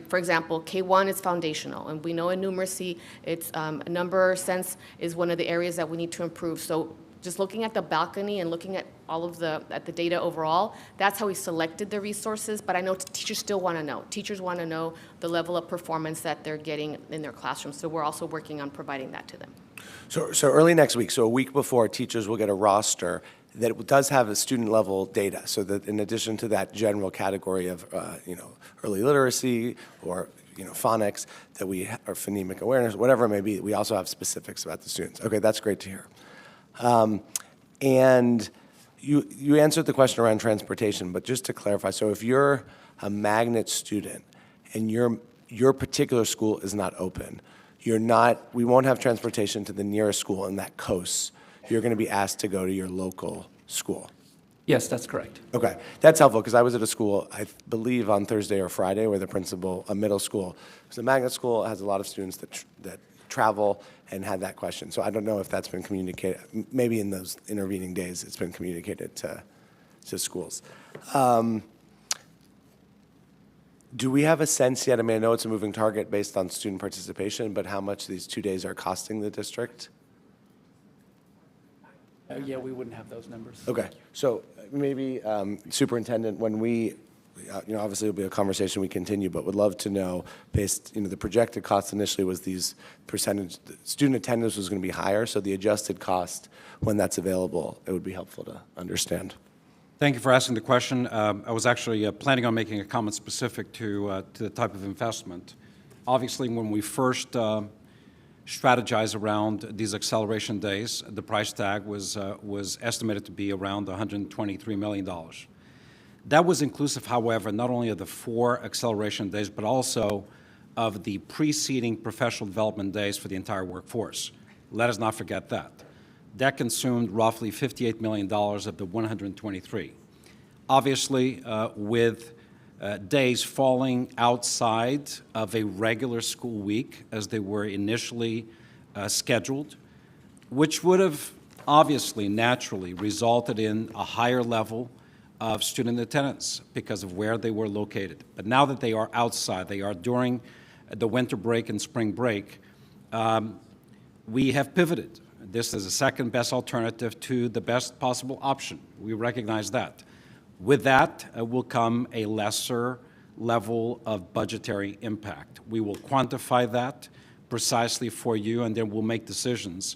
for example, K-1 is foundational, and we know in numeracy, it's number sense is one of the areas that we need to improve. So just looking at the balcony and looking at all of the data overall, that's how we selected the resources. But I know teachers still want to know. Teachers want to know the level of performance that they're getting in their classrooms. So we're also working on providing that to them. So early next week, so a week before, teachers will get a roster that does have the student level data, so that in addition to that general category of early literacy or phonics that or phonemic awareness, whatever it may be, we also have specifics about the students. Okay, that's great to hear. And you answered the question around transportation, but just to clarify, so if you're a magnet student and your particular school is not open, we won't have transportation to the nearest school in that coast. You're going to be asked to go to your local school. Yes, that's correct. Okay, that's helpful, because I was at a school, I believe on Thursday or Friday, where the principal, a middle school, it's a magnet school, has a lot of students that travel, and had that question. So I don't know if that's been communicated. Maybe in those intervening days it's been communicated to schools. Do we have a sense yet? I mean, I know it's a moving target based on student participation, but how much these 2 days are costing the district? Yeah, we wouldn't have those numbers. Okay, so maybe Superintendent, when we obviously it'll be a conversation we continue, but would love to know, based, the projected cost initially was these percentage, student attendance was going to be higher, so the adjusted cost, when that's available, it would be helpful to understand. Thank you for asking the question. I was actually planning on making a comment specific to the type of investment. Obviously, when we first strategized around these acceleration days, the price tag was estimated to be around $123 million. That was inclusive, however, not only of the 4 acceleration days, but also of the preceding professional development days for the entire workforce. Let us not forget that. That consumed roughly $58 million of the 123. Obviously, with days falling outside of a regular school week as they were initially scheduled, which would have obviously naturally resulted in a higher level of student attendance because of where they were located. But now that they are outside, they are during the winter break and spring break, we have pivoted. This is the second best alternative to the best possible option. We recognize that. With that will come a lesser level of budgetary impact. We will quantify that precisely for you, and then we'll make decisions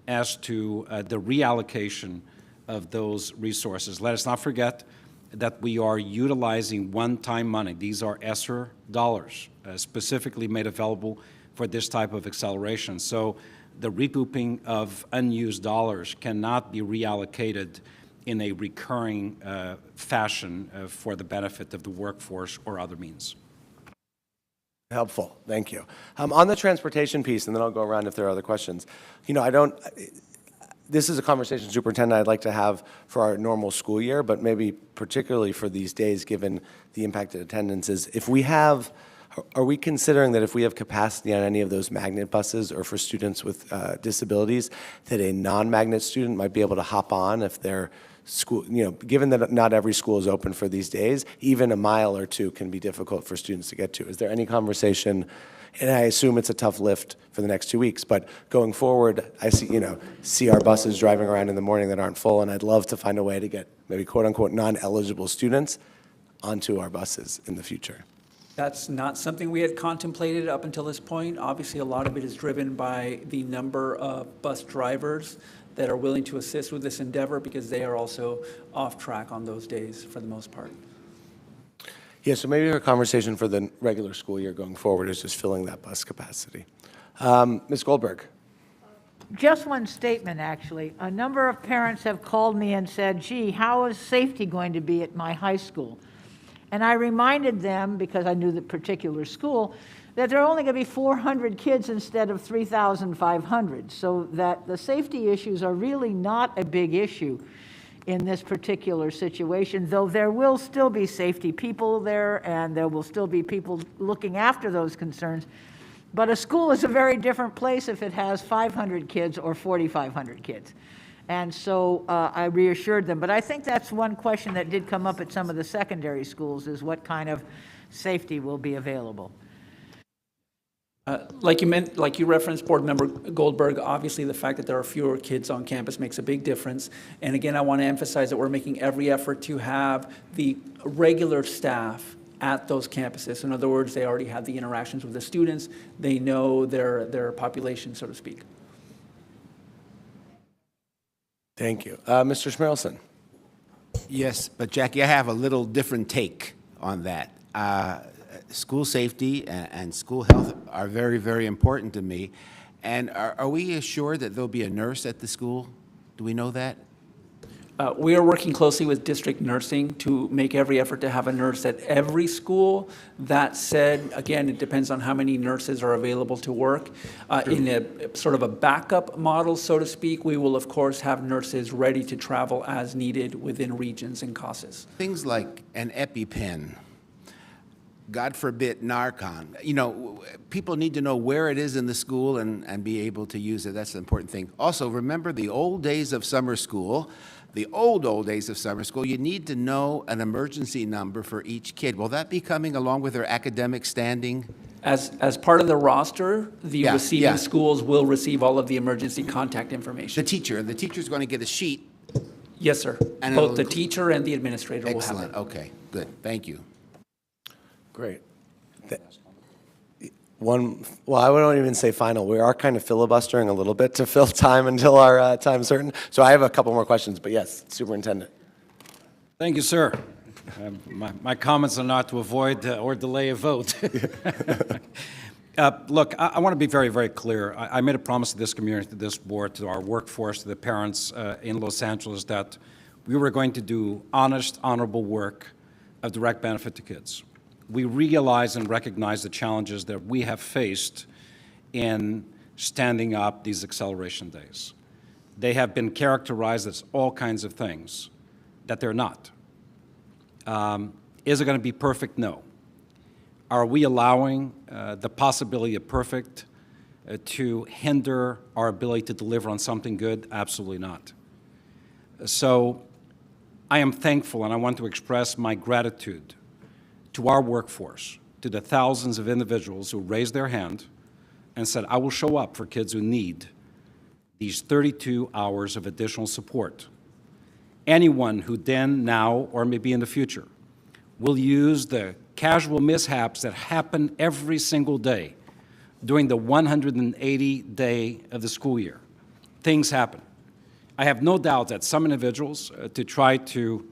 as to the reallocation of those resources. Let us not forget that we are utilizing one-time money. These are ESSER dollars, specifically made available for this type of acceleration. So the recouping of unused dollars cannot be reallocated in a recurring fashion for the benefit of the workforce or other means. Helpful, thank you. On the transportation piece, and then I'll go around if there are other questions. This is a conversation, Superintendent, I'd like to have for our normal school year, but maybe particularly for these days, given the impacted attendance, is are we considering that if we have capacity on any of those magnet buses or for students with disabilities, that a non-magnet student might be able to hop on if their school, given that not every school is open for these days, even a mile or two can be difficult for students to get to. Is there any conversation, and I assume it's a tough lift for the next 2 weeks, but going forward, I see our buses driving around in the morning that aren't full, and I'd love to find a way to get maybe quote-unquote non-eligible students onto our buses in the future. That's not something we had contemplated up until this point. Obviously, a lot of it is driven by the number of bus drivers that are willing to assist with this endeavor because they are also off track on those days for the most part. Yeah, so maybe a conversation for the regular school year going forward is just filling that bus capacity. Ms. Goldberg. Just one statement, actually. A number of parents have called me and said, gee, how is safety going to be at my high school? And I reminded them, because I knew the particular school, that there are only going to be 400 kids instead of 3,500, so that the safety issues are really not a big issue in this particular situation, though there will still be safety people there and there will still be people looking after those concerns. But a school is a very different place if it has 500 kids or 4,500 kids. And so I reassured them. But I think that's one question that did come up at some of the secondary schools, is what kind of safety will be available. Like you referenced, Board Member Goldberg, obviously the fact that there are fewer kids on campus makes a big difference. And again, I want to emphasize that we're making every effort to have the regular staff at those campuses. In other words, they already have the interactions with the students. They know their population, so to speak. Thank you. Mr. Schmerelson. Yes, but Jackie, I have a little different take on that. School safety and school health are very, very important to me. And are we assured that there'll be a nurse at the school? Do we know that? We are working closely with district nursing to make every effort to have a nurse at every school. That said, again, it depends on how many nurses are available to work. In a sort of a backup model, so to speak, we will, of course, have nurses ready to travel as needed within regions and CASAs. Things like an EpiPen, God forbid, Narcan. People need to know where it is in the school and be able to use it. That's the important thing. Also, remember the old days of summer school. The old days of summer school, you need to know an emergency number for each kid. Will that be coming along with their academic standing? As part of the roster, the receiving schools will receive all of the emergency contact information. The teacher's going to get a sheet. Yes, sir. And both the teacher and the administrator will have it. Excellent. Okay, good. Thank you. Great. Well, I wouldn't even say final. We are kind of filibustering a little bit to fill time until our time's certain. So I have a couple more questions, but yes, Superintendent. Thank you, sir. My comments are not to avoid or delay a vote. Look, I want to be very, very clear. I made a promise to this community, to this board, to our workforce, to the parents in Los Angeles that we were going to do honest, honorable work of direct benefit to kids. We realize and recognize the challenges that we have faced in standing up these acceleration days. They have been characterized as all kinds of things that they're not. Is it going to be perfect? No. Are we allowing the possibility of perfect to hinder our ability to deliver on something good? Absolutely not. So I am thankful, and I want to express my gratitude to our workforce, to the thousands of individuals who raised their hand and said, I will show up for kids who need these 32 hours of additional support. Anyone who then, now, or maybe in the future, will use the casual mishaps that happen every single day during the 180-day of the school year. Things happen. I have no doubt that some individuals, to try to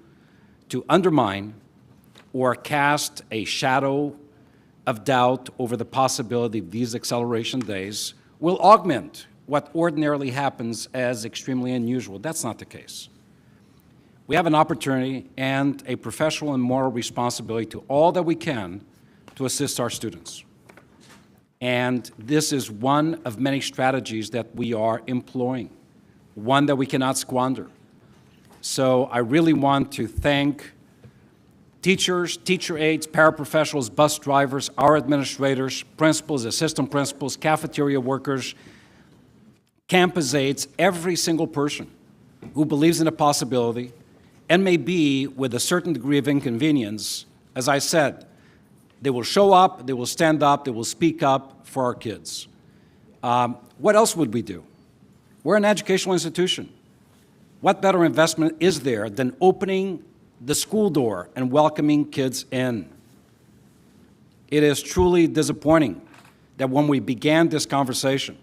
undermine or cast a shadow of doubt over the possibility of these acceleration days, will augment what ordinarily happens as extremely unusual. That's not the case. We have an opportunity and a professional and moral responsibility to all that we can to assist our students. And this is one of many strategies that we are employing, one that we cannot squander. So I really want to thank teachers, teacher aides, paraprofessionals, bus drivers, our administrators, principals, assistant principals, cafeteria workers, campus aides, every single person who believes in a possibility and may be with a certain degree of inconvenience. As I said, they will show up, they will stand up, they will speak up for our kids. What else would we do? We're an educational institution. What better investment is there than opening the school door and welcoming kids in? It is truly disappointing that when we began this conversation,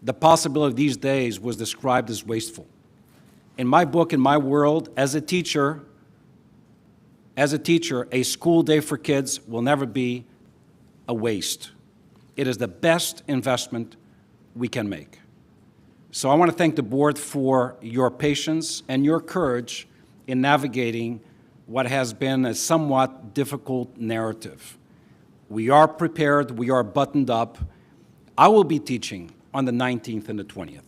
the possibility of these days was described as wasteful. In my book, in my world, as a teacher, a school day for kids will never be a waste. It is the best investment we can make. So I want to thank the board for your patience and your courage in navigating what has been a somewhat difficult narrative. We are prepared, we are buttoned up. I will be teaching on the 19th and the 20th.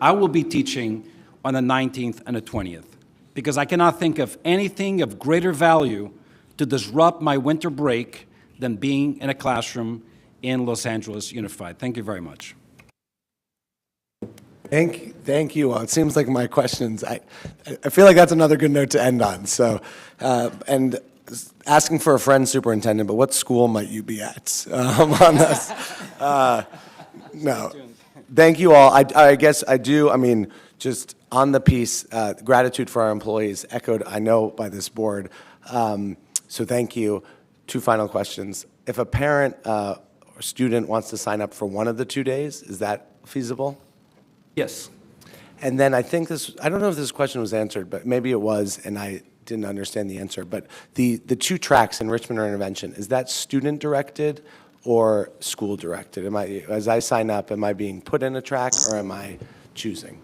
I will be teaching on the 19th and the 20th, because I cannot think of anything of greater value to disrupt my winter break than being in a classroom in Los Angeles Unified. Thank you very much. Thank you. Well, it seems like my questions, I feel like that's another good note to end on. So, and asking for a friend, Superintendent, but what school might you be at on this? No. Thank you all. I guess I do, just on the piece, gratitude for our employees, echoed, I know, by this board. So thank you. Two final questions. If a parent or student wants to sign up for one of the 2 days, is that feasible? Yes. And then I think I don't know if this question was answered, but maybe it was, and I didn't understand the answer, but the 2 tracks, enrichment or intervention, is that student-directed or school-directed? As I sign up, am I being put in a track or am I choosing?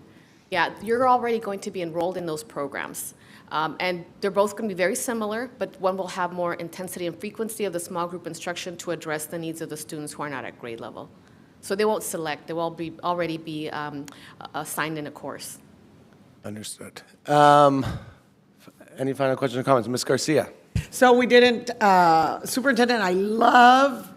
Yeah, you're already going to be enrolled in those programs. And they're both going to be very similar, but one will have more intensity and frequency of the small group instruction to address the needs of the students who are not at grade level. So they won't select, they will already be assigned in a course. Understood. Any final questions or comments? Ms. Garcia. So we didn't, Superintendent, I love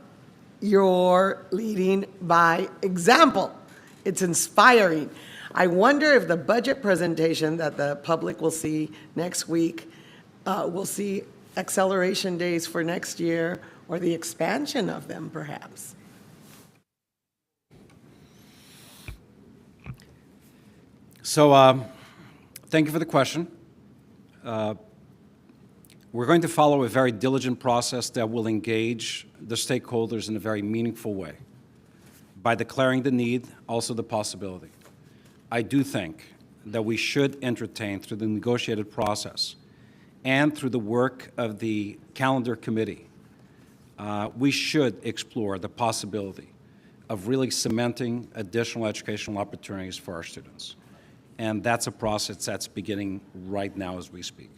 your leading by example. It's inspiring. I wonder if the budget presentation that the public will see next week will see acceleration days for next year or the expansion of them, perhaps. So thank you for the question. We're going to follow a very diligent process that will engage the stakeholders in a very meaningful way by declaring the need, also the possibility. I do think that we should entertain through the negotiated process and through the work of the calendar committee, we should explore the possibility of really cementing additional educational opportunities for our students. And that's a process that's beginning right now as we speak.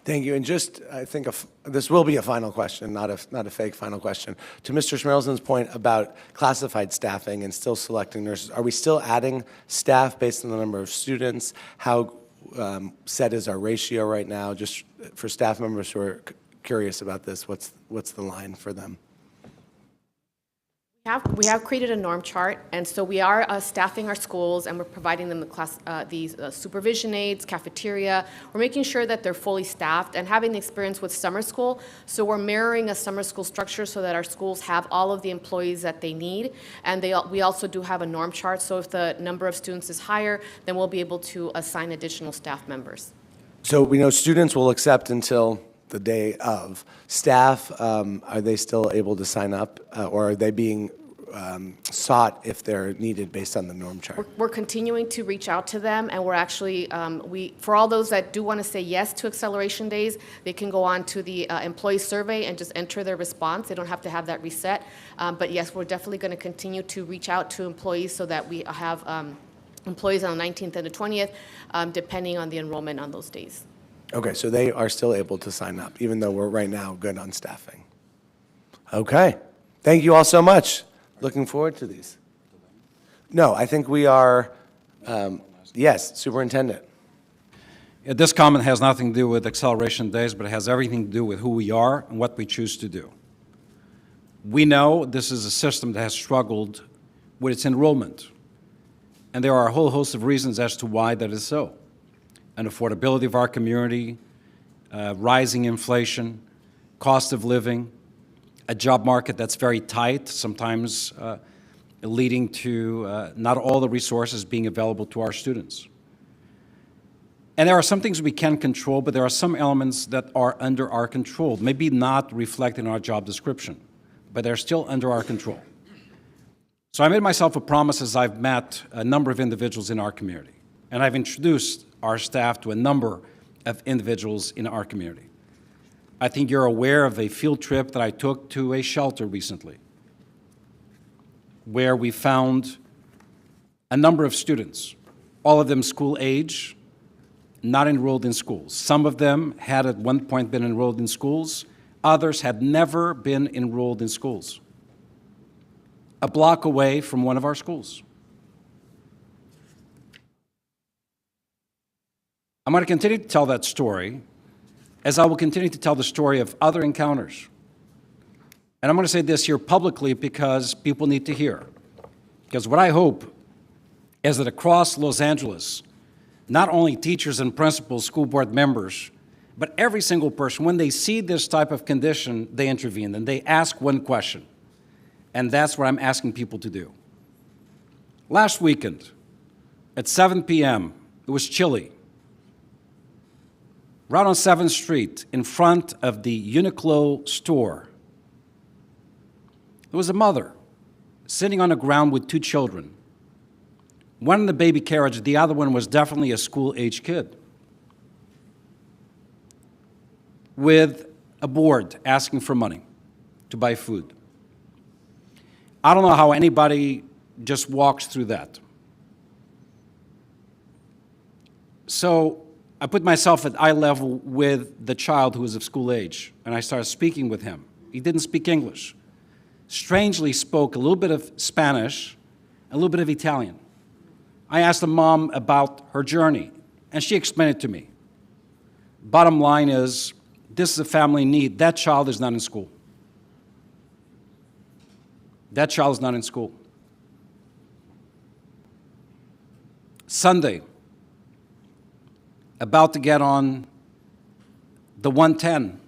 Thank you. And just, I think this will be a final question, not a fake final question. To Mr. Schmerzelsen's point about classified staffing and still selecting nurses, are we still adding staff based on the number of students? How set is our ratio right now? Just for staff members who are curious about this, what's the line for them? We have created a norm chart, and so we are staffing our schools, and we're providing them these supervision aides, cafeteria. We're making sure that they're fully staffed and having the experience with summer school. So we're mirroring a summer school structure so that our schools have all of the employees that they need. And we also do have a norm chart, so if the number of students is higher, then we'll be able to assign additional staff members. So we know students will accept until the day of. Staff, are they still able to sign up, or are they being sought if they're needed based on the norm chart? We're continuing to reach out to them, and we're actually, for all those that do want to say yes to acceleration days, they can go on to the employee survey and just enter their response. They don't have to have that reset. But yes, we're definitely going to continue to reach out to employees so that we have employees on the 19th and the 20th, depending on the enrollment on those days. Okay, so they are still able to sign up, even though we're right now good on staffing. Okay, thank you all so much. Looking forward to these. No, I think we are, yes, Superintendent. This comment has nothing to do with acceleration days, but it has everything to do with who we are and what we choose to do. We know this is a system that has struggled with its enrollment, and there are a whole host of reasons as to why that is so. An affordability of our community, rising inflation, cost of living, a job market that's very tight, sometimes leading to not all the resources being available to our students. And there are some things we can control, but there are some elements that are under our control, maybe not reflected in our job description, but they're still under our control. So I made myself a promise as I've met a number of individuals in our community, and I've introduced our staff to a number of individuals in our community. I think you're aware of a field trip that I took to a shelter recently, where we found a number of students, all of them school age, not enrolled in schools. Some of them had at one point been enrolled in schools, others had never been enrolled in schools. A block away from one of our schools. I'm going to continue to tell that story, as I will continue to tell the story of other encounters. And I'm going to say this here publicly because people need to hear. Because what I hope is that across Los Angeles, not only teachers and principals, school board members, but every single person, when they see this type of condition, they intervene and they ask one question. And that's what I'm asking people to do. Last weekend, at 7 p.m., it was chilly. Right on 7th Street, in front of the Uniqlo store, there was a mother sitting on the ground with two children. One in the baby carriage, the other one was definitely a school-age kid, with a board asking for money to buy food. I don't know how anybody just walks through that. So I put myself at eye level with the child who was of school age, and I started speaking with him. He didn't speak English. Strangely spoke a little bit of Spanish, a little bit of Italian. I asked the mom about her journey, and she explained it to me. Bottom line is, this is a family need. That child is not in school. That child is not in school. Sunday, about to get on the 110,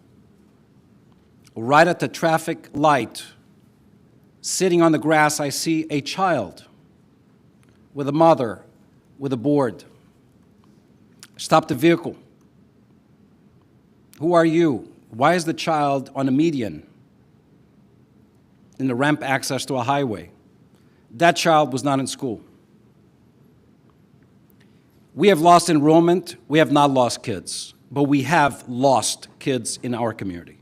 right at the traffic light, sitting on the grass, I see a child with a mother with a board. Stop the vehicle. Who are you? Why is the child on a median in the ramp access to a highway? That child was not in school. We have lost enrollment. We have not lost kids, but we have lost kids in our community.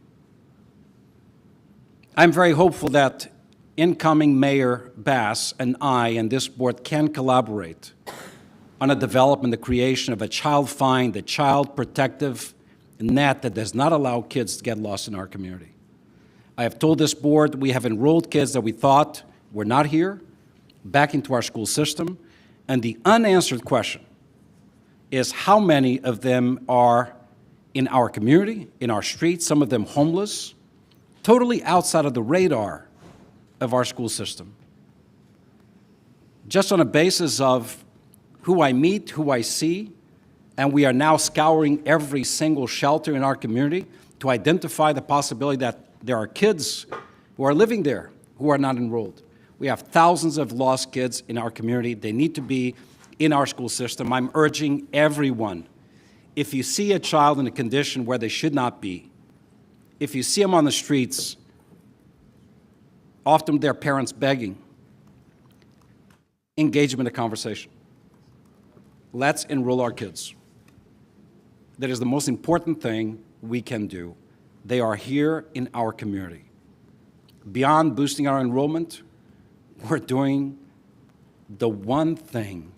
I'm very hopeful that incoming Mayor Bass and I and this board can collaborate on a development, the creation of a child find, a child protective net that does not allow kids to get lost in our community. I have told this board we have enrolled kids that we thought were not here back into our school system, and the unanswered question is how many of them are in our community, in our streets, some of them homeless, totally outside of the radar of our school system. Just on a basis of who I meet, who I see, and we are now scouring every single shelter in our community to identify the possibility that there are kids who are living there who are not enrolled. We have thousands of lost kids in our community. They need to be in our school system. I'm urging everyone, if you see a child in a condition where they should not be, if you see them on the streets, often their parents begging, engage them in a conversation. Let's enroll our kids. That is the most important thing we can do. They are here in our community. Beyond boosting our enrollment, we're doing the one thing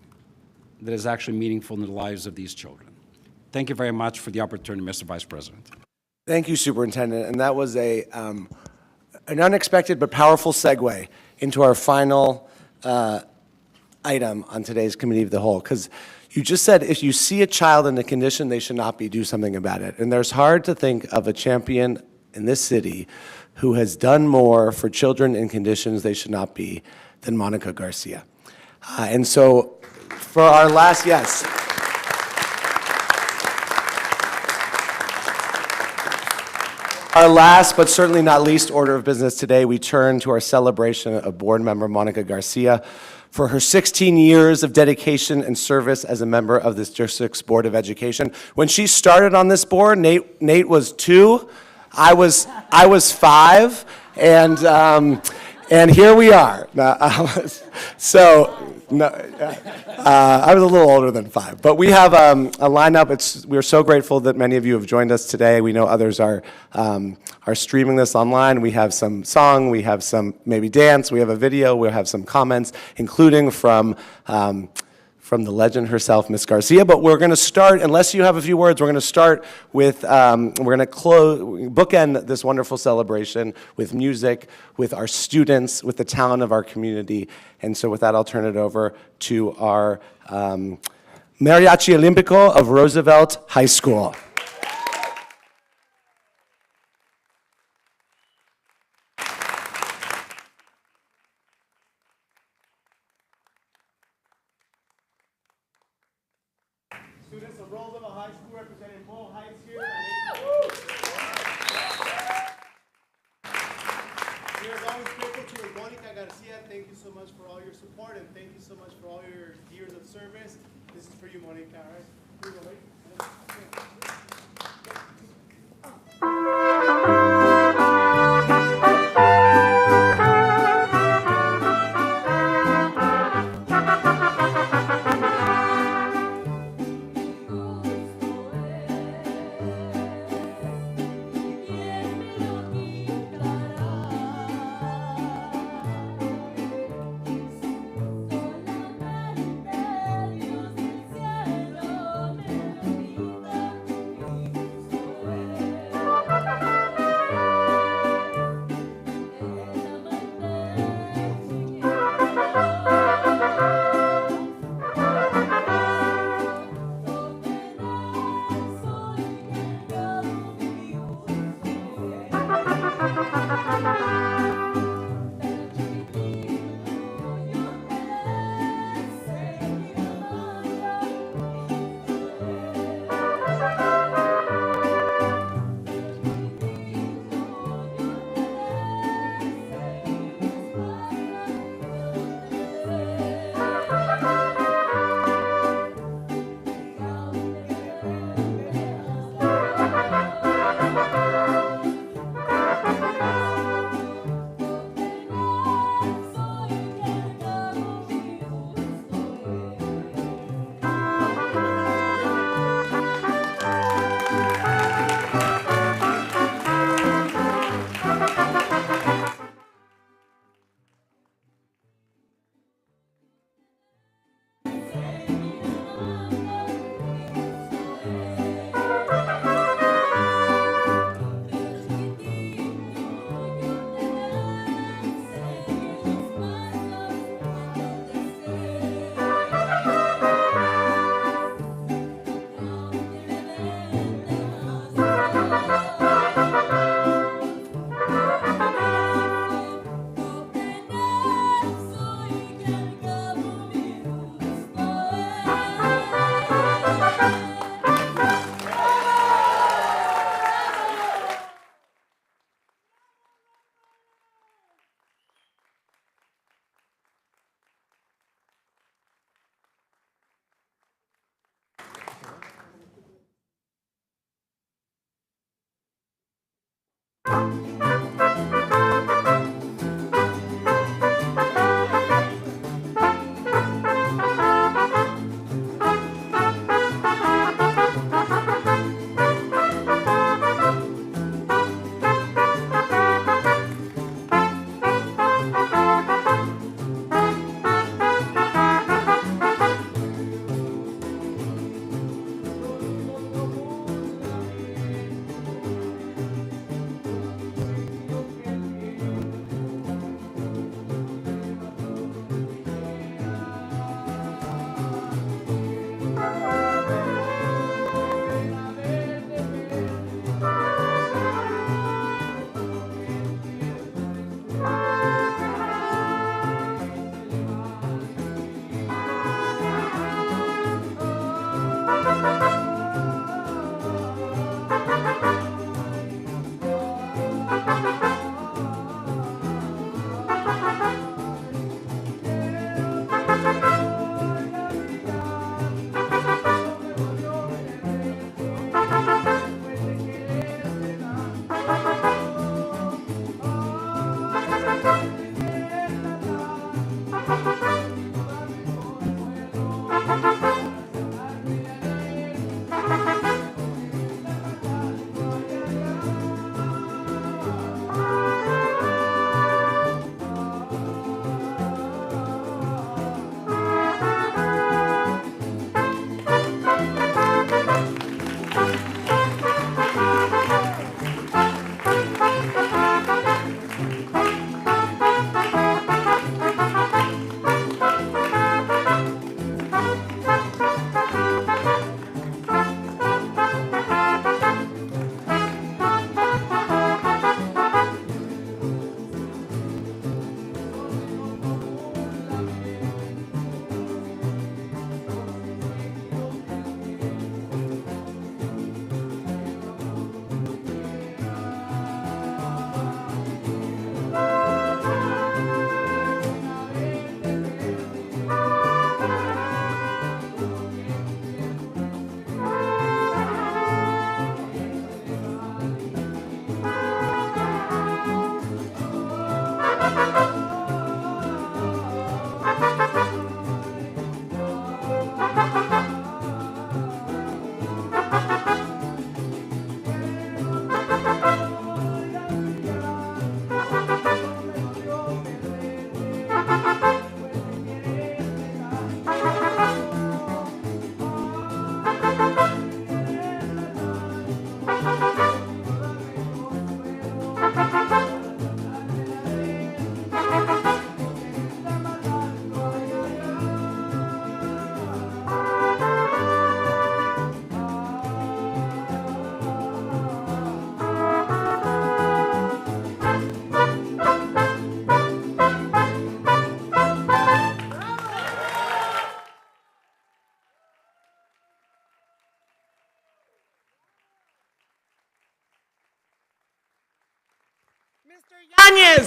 that is actually meaningful in the lives of these children. Thank you very much for the opportunity, Mr. Vice President. Thank you, Superintendent. And that was an unexpected but powerful segue into our final item on today's Committee of the Whole. Because you just said if you see a child in a condition they should not be, do something about it. And there's hard to think of a champion in this city who has done more for children in conditions they should not be than Monica Garcia. And so for our last, yes. Our last, but certainly not least order of business today, we turn to our celebration of board member Monica Garcia for her 16 years of dedication and service as a member of this district's Board of Education. When she started on this board, Nate was 2, I was 5, and here we are. I was a little older than 5, but we have a lineup. We're so grateful that many of you have joined us today. We know others are streaming this online. We have some song, we have some maybe dance, we have a video, we'll have some comments, including from the legend herself, Ms. Garcia. But we're going to start, unless you have a few words, we're going to start with, we're going to bookend this wonderful celebration with music, with our students, with the talent of our community. And so with that, I'll turn it over to our Mariachi Olímpico of Roosevelt High School. Students of Roosevelt High School representing Boyle Heights here. We are always grateful to Monica Garcia. Thank you so much for all your support, and thank you so much for all your years of service. This is for you, Monica. All right? Here we go, right?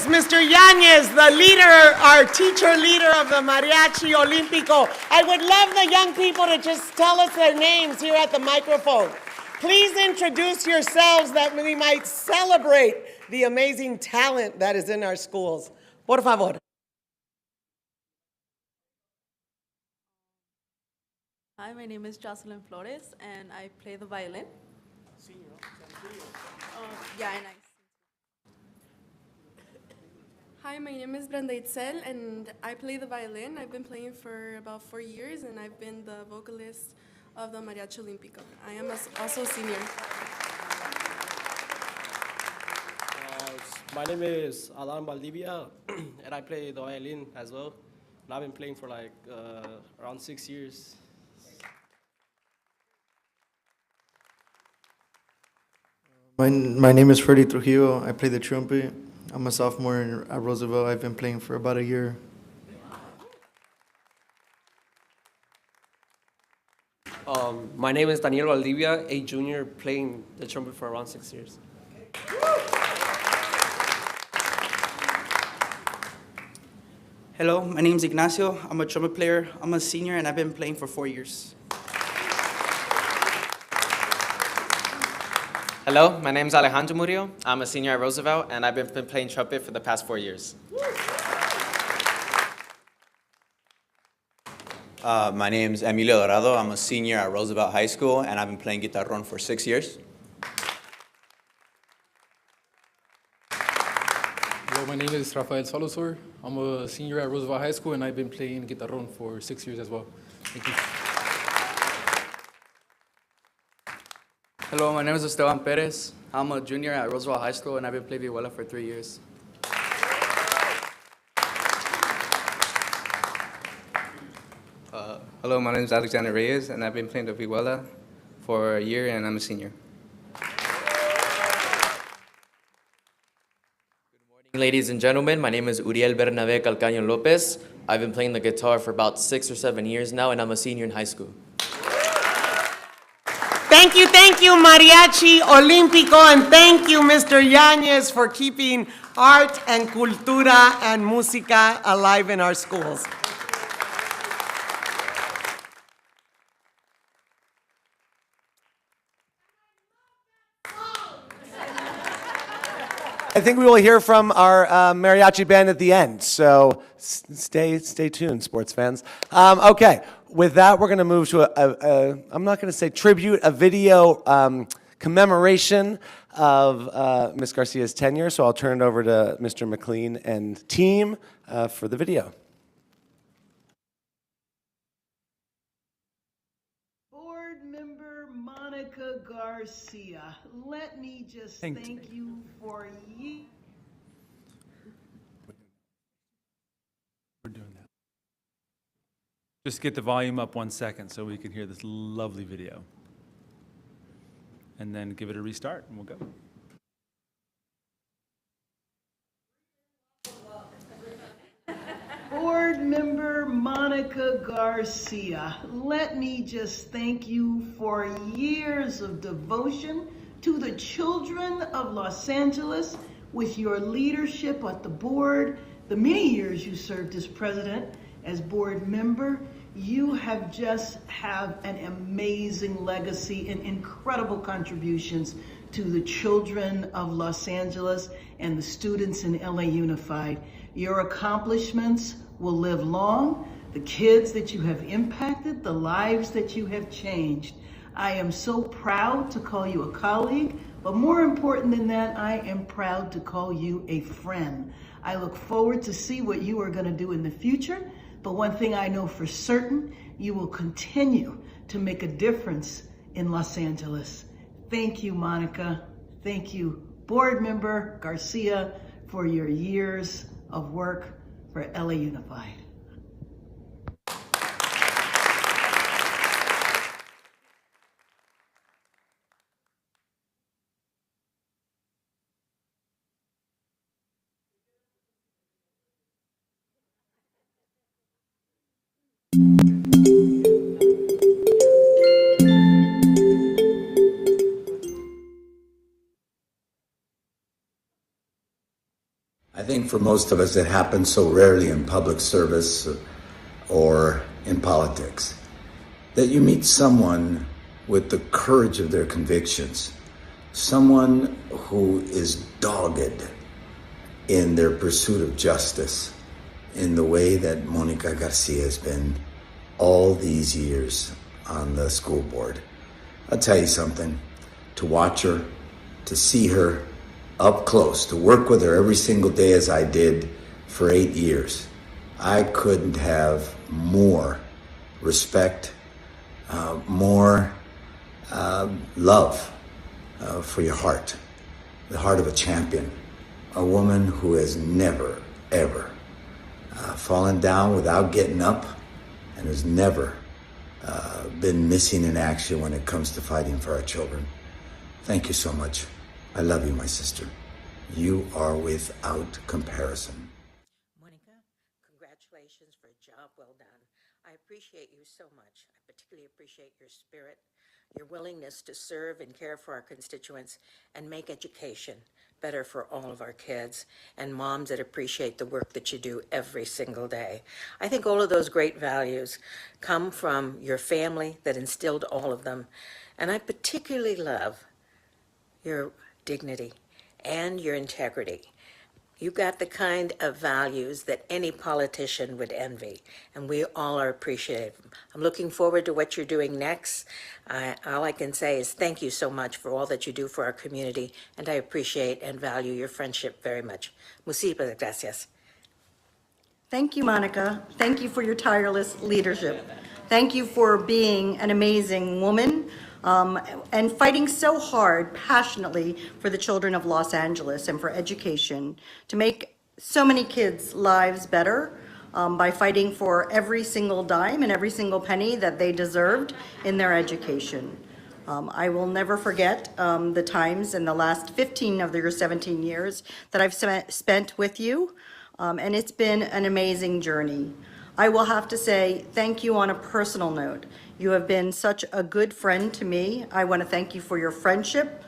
Mr. Yanez, the leader, our teacher leader of the Mariachi Olímpico. I would love the young people to just tell us their names here at the microphone. Please introduce yourselves that we might celebrate the amazing talent that is in our schools. Por favor. Hi, my name is Jocelyn Flores, and I play the violin. Yeah, and Hi, my name is Brenda Itzel, and I play the violin. I've been playing for about 4 years, and I've been the vocalist of the Mariachi Olímpico. I am also a senior. My name is Alan Valdivia, and I play the violin as well. And I've been playing for like around 6 years. My name is Freddie Trujillo. I play the trumpet. I'm a sophomore at Roosevelt. I've been playing for about a year. My name is Daniel Valdivia, a junior playing the trumpet for around 6 years. Hello, my name is Ignacio. I'm a trumpet player. I'm a senior, and I've been playing for 4 years. Hello, my name is Alejandro Murillo. I'm a senior at Roosevelt, and I've been playing trumpet for the past 4 years. My name is Emilio Dorado. I'm a senior at Roosevelt High School, and I've been playing guitarrón for 6 years. Hello, my name is Rafael Salazar. I'm a senior at Roosevelt High School, and I've been playing guitarrón for 6 years as well. Thank you. Hello, my name is Esteban Perez. I'm a junior at Roosevelt High School, and I've been playing vihuela for 3 years. Hello, my name is Alexander Reyes, and I've been playing the vihuela for a year, and I'm a senior. Ladies and gentlemen, my name is Uriel Bernabe Calcaño Lopez. I've been playing the guitar for about 6 or 7 years now, and I'm a senior in high school. Thank you, Mariachi Olímpico, and thank you, Mr. Yanez, for keeping art and cultura and música alive in our schools. I think we will hear from our mariachi band at the end, so stay tuned, sports fans. Okay, with that, we're going to move to I'm not going to say tribute, a video commemoration of Ms. Garcia's tenure, so I'll turn it over to Mr. McLean and team for the video. Board Member Monica Garcia, let me just thank you for years. We're doing that. Just get the volume up 1 second so we can hear this lovely video. And then give it a restart and we'll go. Board Member Monica Garcia, let me just thank you for years of devotion to the children of Los Angeles with your leadership at the board, the many years you served as president, as board member. You have an amazing legacy and incredible contributions to the children of Los Angeles and the students in LA Unified. Your accomplishments will live long. The kids that you have impacted, the lives that you have changed. I am so proud to call you a colleague, but more important than that, I am proud to call you a friend. I look forward to see what you are going to do in the future. But one thing I know for certain, you will continue to make a difference in Los Angeles. Thank you, Monica. Thank you, Board Member Garcia, for your years of work for LA Unified. I think for most of us it happens so rarely in public service or in politics that you meet someone with the courage of their convictions, someone who is dogged in their pursuit of justice in the way that Monica Garcia has been all these years on the school board. I'll tell you something, to watch her, to see her up close, to work with her every single day as I did for 8 years, I couldn't have more respect, more love for your heart, the heart of a champion, a woman who has never, ever fallen down without getting up and has never been missing in action when it comes to fighting for our children. Thank you so much. I love you, my sister. You are without comparison. Monica, congratulations for a job well done. I appreciate you so much. I particularly appreciate your spirit, your willingness to serve and care for our constituents and make education better for all of our kids, and moms that appreciate the work that you do every single day. I think all of those great values come from your family that instilled all of them, and I particularly love your dignity, and your integrity. You got the kind of values that any politician would envy, and we all are appreciative. I'm looking forward to what you're doing next. All I can say is thank you so much for all that you do for our community, and I appreciate and value your friendship very much. Muchísimas gracias. Thank you, Monica. Thank you for your tireless leadership. Thank you for being an amazing woman and fighting so hard, passionately, for the children of Los Angeles and for education, to make so many kids' lives better by fighting for every single dime and every single penny that they deserved in their education. I will never forget the times in the last 15 of your 17 years that I've spent with you, and it's been an amazing journey. I will have to say thank you on a personal note. You have been such a good friend to me. I want to thank you for your friendship,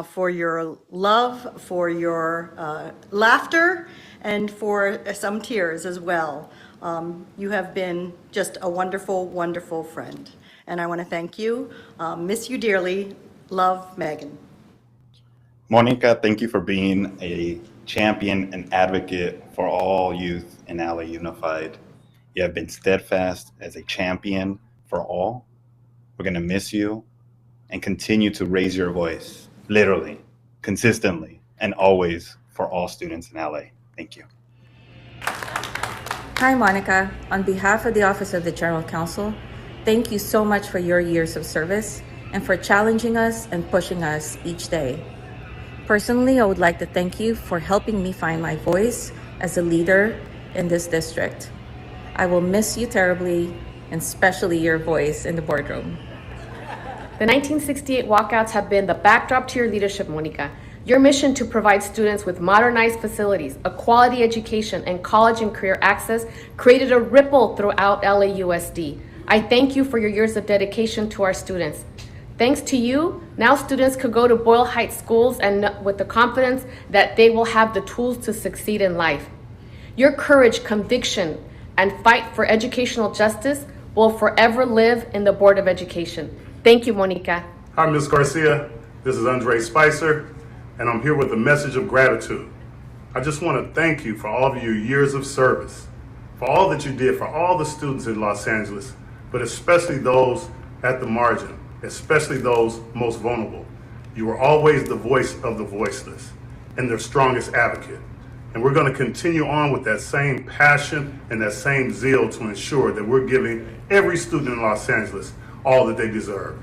for your love, for your laughter, and for some tears as well. You have been just a wonderful, wonderful friend. And I want to thank you. Miss you dearly. Love, Megan. Monica, thank you for being a champion and advocate for all youth in LA Unified. You have been steadfast as a champion for all. We're going to miss you and continue to raise your voice, literally, consistently, and always for all students in LA. Thank you. Hi, Monica. On behalf of the Office of the General Counsel, thank you so much for your years of service and for challenging us and pushing us each day. Personally, I would like to thank you for helping me find my voice as a leader in this district. I will miss you terribly, and especially your voice in the boardroom. The 1968 walkouts have been the backdrop to your leadership, Monica. Your mission to provide students with modernized facilities, a quality education, and college and career access created a ripple throughout LAUSD. I thank you for your years of dedication to our students. Thanks to you, now students could go to Boyle Heights schools and with the confidence that they will have the tools to succeed in life. Your courage, conviction, and fight for educational justice will forever live in the Board of Education. Thank you, Monica. Hi, Ms. Garcia. This is Andre Spicer, and I'm here with a message of gratitude. I just want to thank you for all of your years of service, for all that you did for all the students in Los Angeles, but especially those at the margin, especially those most vulnerable. You were always the voice of the voiceless and their strongest advocate. And we're going to continue on with that same passion and that same zeal to ensure that we're giving every student in Los Angeles all that they deserve.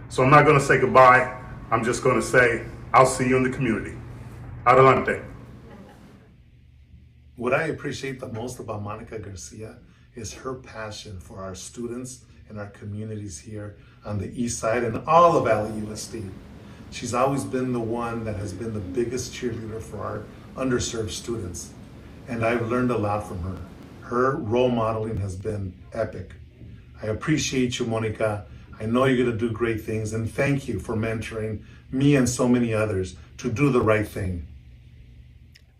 So I'm not going to say goodbye. I'm just going to say, I'll see you in the community. Adelante. What I appreciate the most about Monica Garcia is her passion for our students and our communities here on the East Side and all of LAUSD. She's always been the one that has been the biggest cheerleader for our underserved students. And I've learned a lot from her. Her role modeling has been epic. I appreciate you, Monica. I know you're gonna do great things, and thank you for mentoring me and so many others to do the right thing.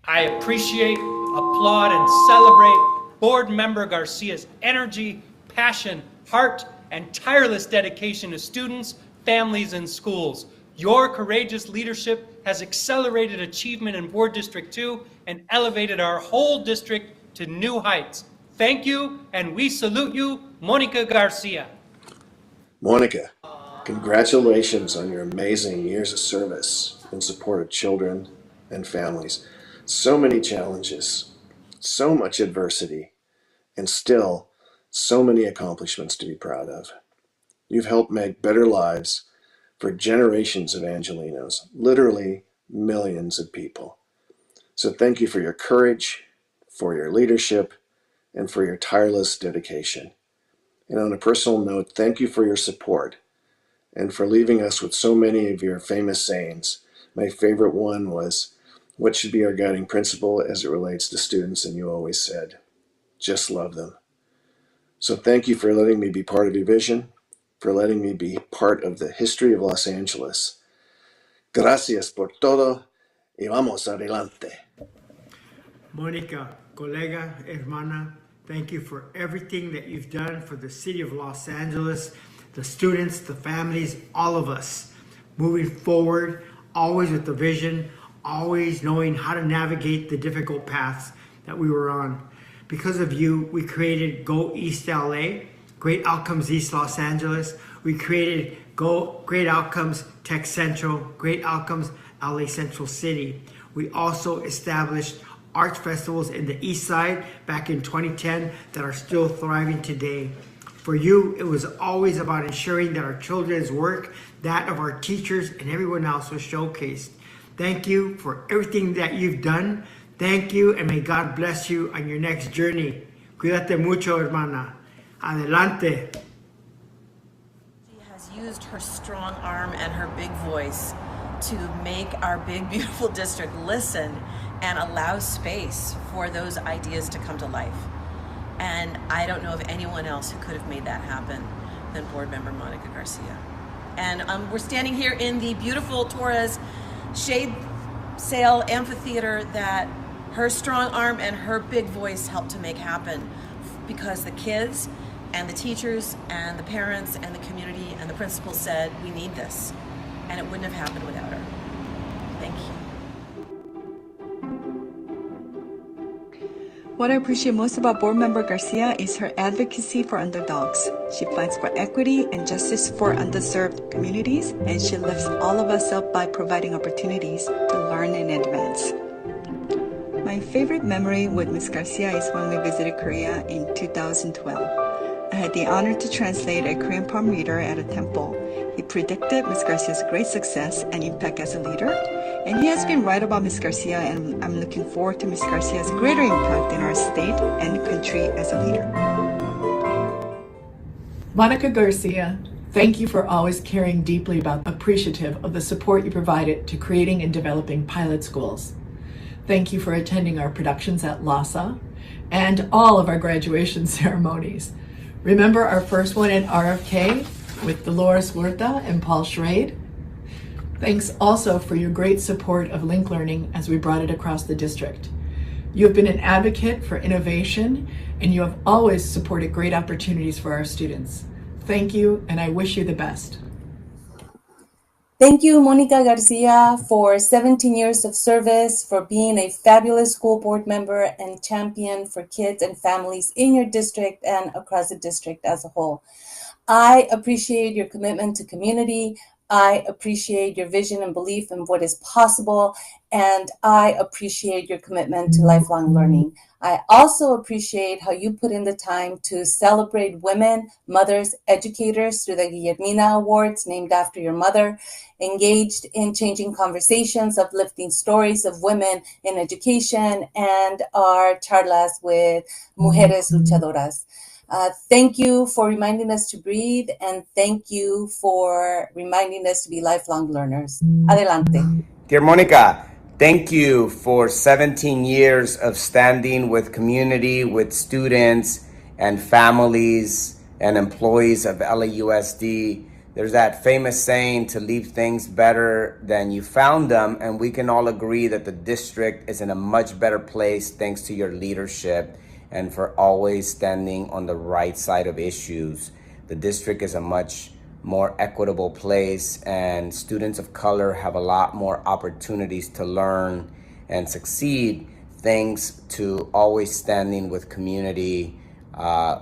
I appreciate, applaud, and celebrate Board Member Garcia's energy, passion, heart, and tireless dedication to students, families, and schools. Your courageous leadership has accelerated achievement in Board District 2 and elevated our whole district to new heights. Thank you, and we salute you, Monica Garcia. Monica, congratulations on your amazing years of service in support of children and families. So many challenges, so much adversity, and still so many accomplishments to be proud of. You've helped make better lives for generations of Angelenos, literally millions of people. So thank you for your courage, for your leadership, and for your tireless dedication. And on a personal note, thank you for your support and for leaving us with so many of your famous sayings. My favorite one was, what should be our guiding principle as it relates to students? And you always said, just love them. So thank you for letting me be part of your vision, for letting me be part of the history of Los Angeles. Gracias por todo y vamos adelante. Monica, colega, hermana, thank you for everything that you've done for the city of Los Angeles, the students, the families, all of us. Moving forward, always with the vision, always knowing how to navigate the difficult paths that we were on. Because of you, we created Go East LA, Great Outcomes East Los Angeles. We created Great Outcomes Tech Central, Great Outcomes LA Central City. We also established arts festivals in the East Side back in 2010 that are still thriving today. For you, it was always about ensuring that our children's work, that of our teachers and everyone else, was showcased. Thank you for everything that you've done. Thank you, and may God bless you on your next journey. Cuídate mucho, hermana. Adelante. She has used her strong arm and her big voice to make our big, beautiful district listen and allow space for those ideas to come to life. And I don't know of anyone else who could have made that happen than board member Monica Garcia. And we're standing here in the beautiful Torres Shade Sail Amphitheater that her strong arm and her big voice helped to make happen, because the kids and the teachers and the parents and the community and the principals said, we need this. And it wouldn't have happened without her. Thank you. What I appreciate most about Board Member Garcia is her advocacy for underdogs. She fights for equity and justice for underserved communities, and she lifts all of us up by providing opportunities to learn and advance. My favorite memory with Ms. Garcia is when we visited Korea in 2012. I had the honor to translate a Korean palm reader at a temple. He predicted Ms. Garcia's great success and impact as a leader, and he has been right about Ms. Garcia, and I'm looking forward to Ms. Garcia's greater impact in our state and country as a leader. Monica Garcia, thank you for always caring deeply about, appreciative of the support you provided to creating and developing pilot schools. Thank you for attending our productions at LASA and all of our graduation ceremonies. Remember our first one at RFK with Dolores Huerta and Paul Schrade? Thanks also for your great support of Link Learning as we brought it across the district. You have been an advocate for innovation, and you have always supported great opportunities for our students. Thank you, and I wish you the best. Thank you, Monica Garcia, for 17 years of service, for being a fabulous school board member and champion for kids and families in your district and across the district as a whole. I appreciate your commitment to community. I appreciate your vision and belief in what is possible, and I appreciate your commitment to lifelong learning. I also appreciate how you put in the time to celebrate women, mothers, educators through the Guillermina Awards named after your mother, engaged in changing conversations, uplifting stories of women in education, and our charlas with Mujeres Luchadoras. Thank you for reminding us to breathe, and thank you for reminding us to be lifelong learners. Adelante. Dear Monica, thank you for 17 years of standing with community, with students and families and employees of LAUSD. There's that famous saying to leave things better than you found them, and we can all agree that the district is in a much better place thanks to your leadership and for always standing on the right side of issues. The district is a much more equitable place, and students of color have a lot more opportunities to learn and succeed thanks to always standing with community,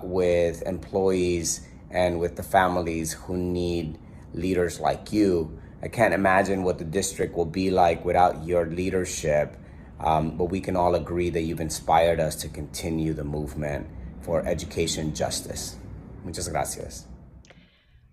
with employees, and with the families who need leaders like you. I can't imagine what the district will be like without your leadership. But we can all agree that you've inspired us to continue the movement for education justice. Muchas gracias.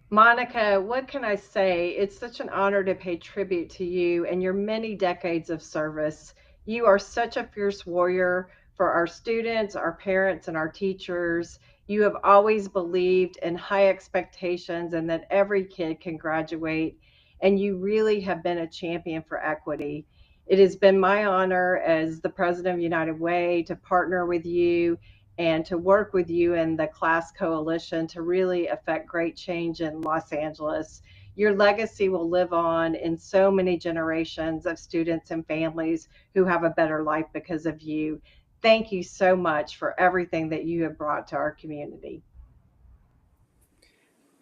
Monica, what can I say? It's such an honor to pay tribute to you and your many decades of service. You are such a fierce warrior for our students, our parents, and our teachers. You have always believed in high expectations and that every kid can graduate, and you really have been a champion for equity. It has been my honor as the president of United Way to partner with you and to work with you in the class coalition to really affect great change in Los Angeles. Your legacy will live on in so many generations of students and families who have a better life because of you. Thank you so much for everything that you have brought to our community.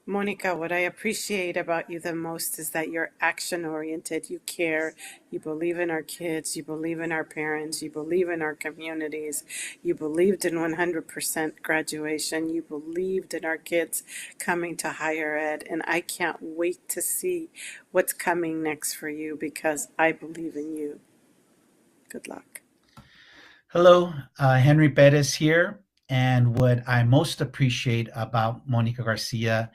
Monica, what I appreciate about you the most is that you're action oriented. You care. You believe in our kids. You believe in our parents. You believe in our communities. You believed in 100% graduation. You believed in our kids coming to higher ed. And I can't wait to see what's coming next for you because I believe in you. Good luck. Hello, Henry Perez here. And what I most appreciate about Monica Garcia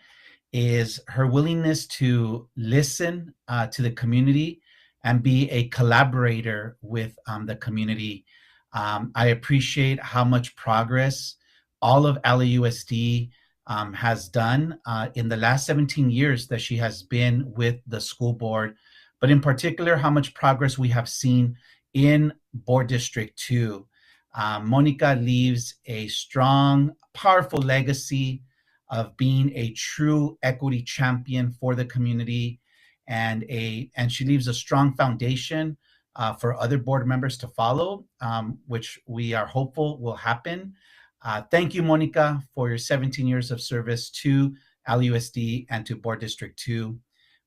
is her willingness to listen to the community and be a collaborator with the community. I appreciate how much progress all of LAUSD has done in the last 17 years that she has been with the school board, but in particular, how much progress we have seen in Board District 2. Monica leaves a strong, powerful legacy of being a true equity champion for the community, and she leaves a strong foundation for other board members to follow, which we are hopeful will happen. Thank you, Monica, for your 17 years of service to LUSD and to Board District 2.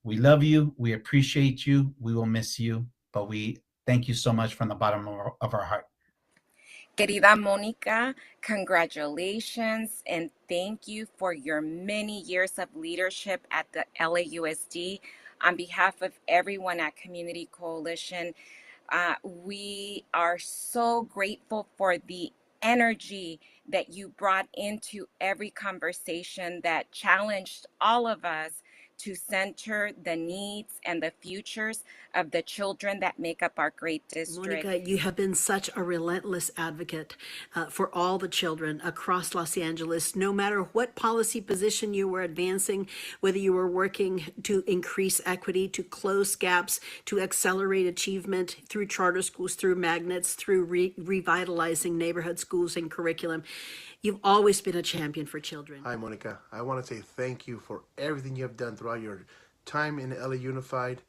We love you. We appreciate you. We will miss you, but we thank you so much from the bottom of our heart. Querida Mónica, congratulations and thank you for your many years of leadership at the LAUSD. On behalf of everyone at Community Coalition, we are so grateful for the energy that you brought into every conversation that challenged all of us to center the needs and the futures of the children that make up our great district. Monica, you have been such a relentless advocate for all the children across Los Angeles, no matter what policy position you were advancing, whether you were working to increase equity, to close gaps, to accelerate achievement through charter schools, through magnets, through revitalizing neighborhood schools and curriculum. You've always been a champion for children. Hi, Monica. I want to say thank you for everything you have done throughout your time in LA Unified.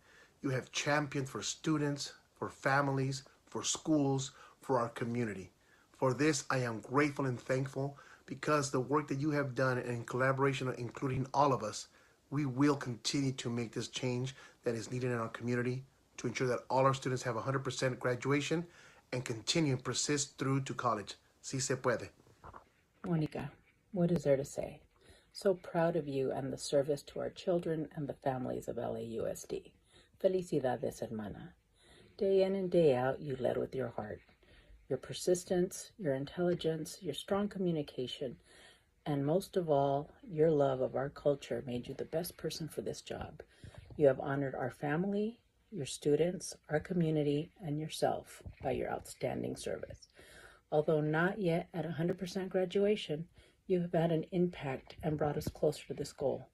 You have championed for students, for families, for schools, for our community. For this, I am grateful and thankful because the work that you have done in collaboration, including all of us, we will continue to make this change that is needed in our community to ensure that all our students have 100% graduation and continue and persist through to college. Si se puede. Monica, what is there to say? So proud of you and the service to our children and the families of LAUSD. Felicidades, hermana. Day in and day out, you led with your heart. Your persistence, your intelligence, your strong communication, and most of all, your love of our culture made you the best person for this job. You have honored our family, your students, our community, and yourself by your outstanding service. Although not yet at 100% graduation, you have had an impact and brought us closer to this goal.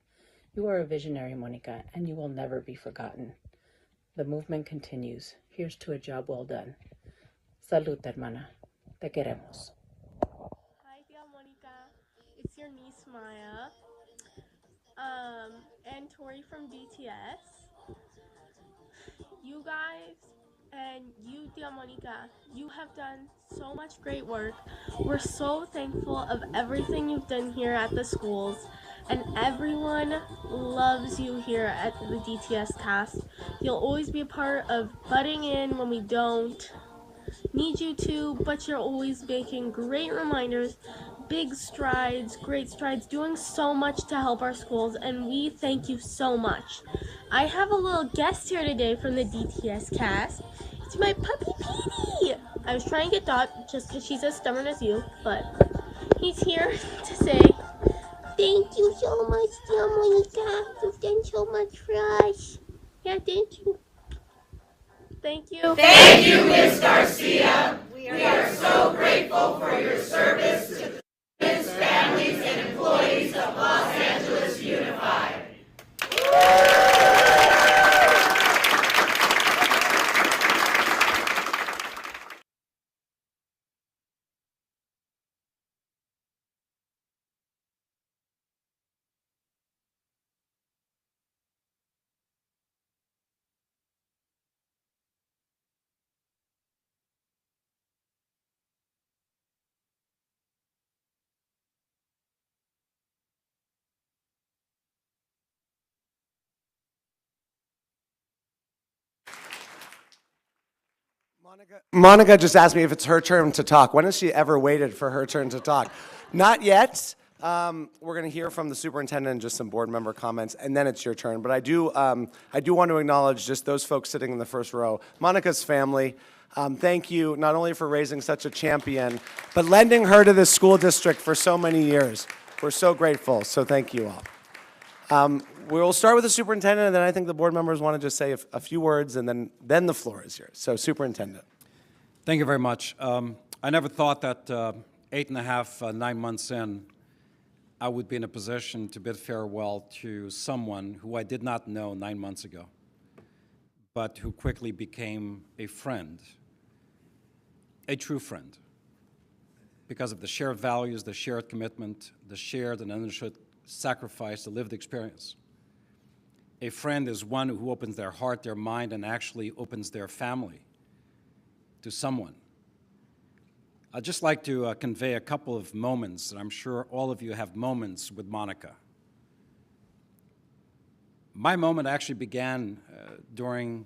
You are a visionary, Monica, and you will never be forgotten. The movement continues. Here's to a job well done. Salud, hermana. Te queremos. Hi, Tia Monica. It's your niece, Maya. And Tori from DTS. You guys and you, Tia Monica, you have done so much great work. We're so thankful of everything you've done here at the schools, and everyone loves you here at the DTS cast. You'll always be a part of butting in when we don't need you to, but you're always making great reminders, big strides, great strides, doing so much to help our schools, and we thank you so much. I have a little guest here today from the DTS cast. It's my puppy Petey. I was trying to get Dot just because she's as stubborn as you, but he's here to say thank you so much, dear Monica. You've done so much for us. Yeah, thank you. Thank you. Thank you, Ms. Garcia. We are so grateful for your service to the students, families, and employees of Los Angeles Unified. Monica just asked me if it's her turn to talk. When has she ever waited for her turn to talk? Not yet. We're going to hear from the superintendent and just some board member comments, and then it's your turn. But I do want to acknowledge just those folks sitting in the first row. Monica's family, thank you not only for raising such a champion, but lending her to this school district for so many years. We're so grateful, so thank you all. We'll start with the superintendent, and then I think the board members want to just say a few words, and then the floor is yours. So, superintendent. Thank you very much. I never thought that 8.5, 9 months in, I would be in a position to bid farewell to someone who I did not know 9 months ago, but who quickly became a friend, a true friend, because of the shared values, the shared commitment, the shared and understood sacrifice, the lived experience. A friend is one who opens their heart, their mind, and actually opens their family to someone. I'd just like to convey a couple of moments, and I'm sure all of you have moments with Monica. My moment actually began during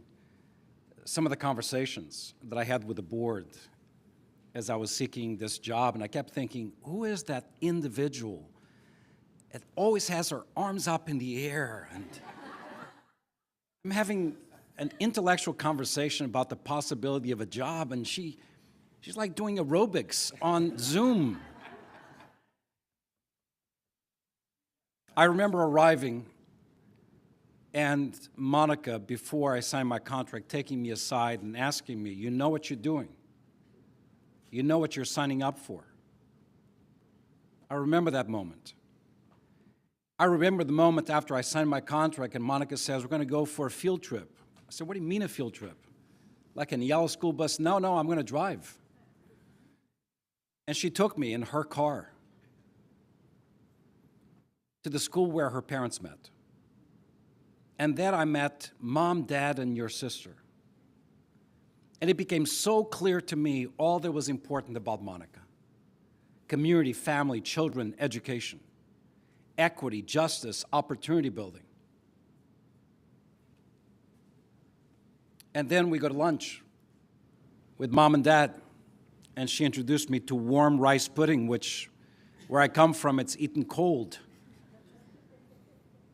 some of the conversations that I had with the board as I was seeking this job, and I kept thinking, who is that individual that always has her arms up in the air? And I'm having an intellectual conversation about the possibility of a job, and she's like doing aerobics on Zoom. I remember arriving and Monica, before I signed my contract, taking me aside and asking me, you know what you're doing? You know what you're signing up for? I remember that moment. I remember the moment after I signed my contract and Monica says, we're going to go for a field trip. I said, what do you mean a field trip? Like in a yellow school bus? No, I'm going to drive. And she took me in her car to the school where her parents met. And there I met Mom, Dad, and your sister. And it became so clear to me all that was important about Monica. Community, family, children, education, equity, justice, opportunity building. And then we go to lunch with Mom and Dad, and she introduced me to warm rice pudding, which, where I come from, it's eaten cold.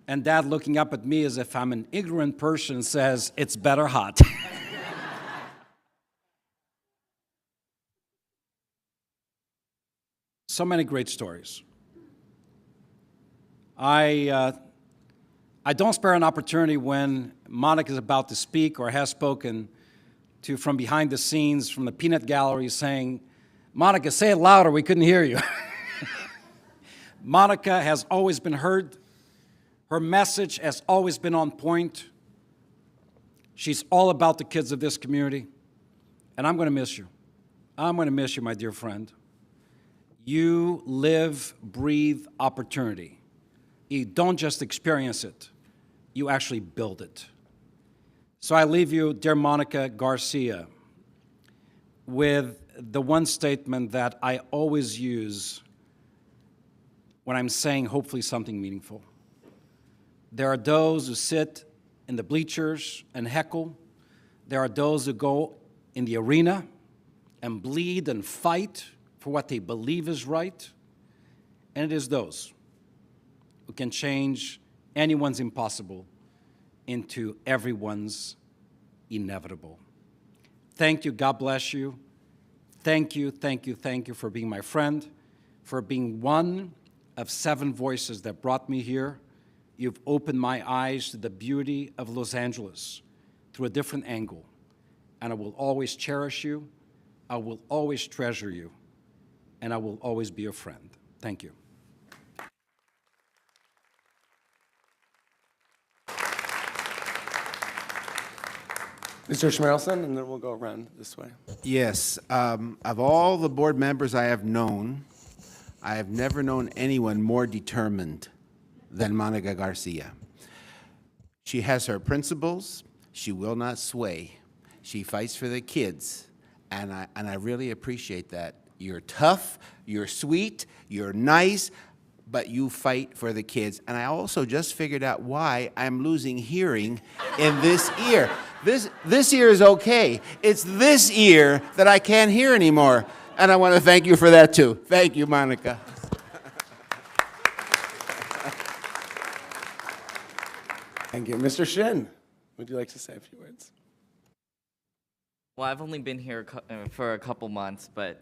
And Dad, looking up at me as if I'm an ignorant person, says, it's better hot. So many great stories. I don't spare an opportunity when Monica is about to speak or has spoken to from behind the scenes, from the peanut gallery, saying, Monica, say it louder, we couldn't hear you. Monica has always been heard. Her message has always been on point. She's all about the kids of this community. And I'm going to miss you. I'm going to miss you, my dear friend. You live, breathe opportunity. You don't just experience it, you actually build it. So I leave you, dear Monica Garcia, with the one statement that I always use when I'm saying hopefully something meaningful. There are those who sit in the bleachers and heckle. There are those who go in the arena and bleed and fight for what they believe is right. And it is those who can change anyone's impossible into everyone's inevitable. Thank you. God bless you. Thank you, thank you, thank you for being my friend, for being one of 7 voices that brought me here. You've opened my eyes to the beauty of Los Angeles through a different angle. And I will always cherish you. I will always treasure you. And I will always be your friend. Thank you. Mr. Schmerelson, and then we'll go around this way. Yes. Of all the board members I have known, I have never known anyone more determined than Monica Garcia. She has her principles. She will not sway. She fights for the kids, and I really appreciate that. You're tough, you're sweet, you're nice. but you fight for the kids. And I also just figured out why I'm losing hearing in this ear. This ear is okay. It's this ear that I can't hear anymore. And I want to thank you for that too. Thank you, Monica. Thank you. Mr. Shin, would you like to say a few words? Well, I've only been here for a couple months, but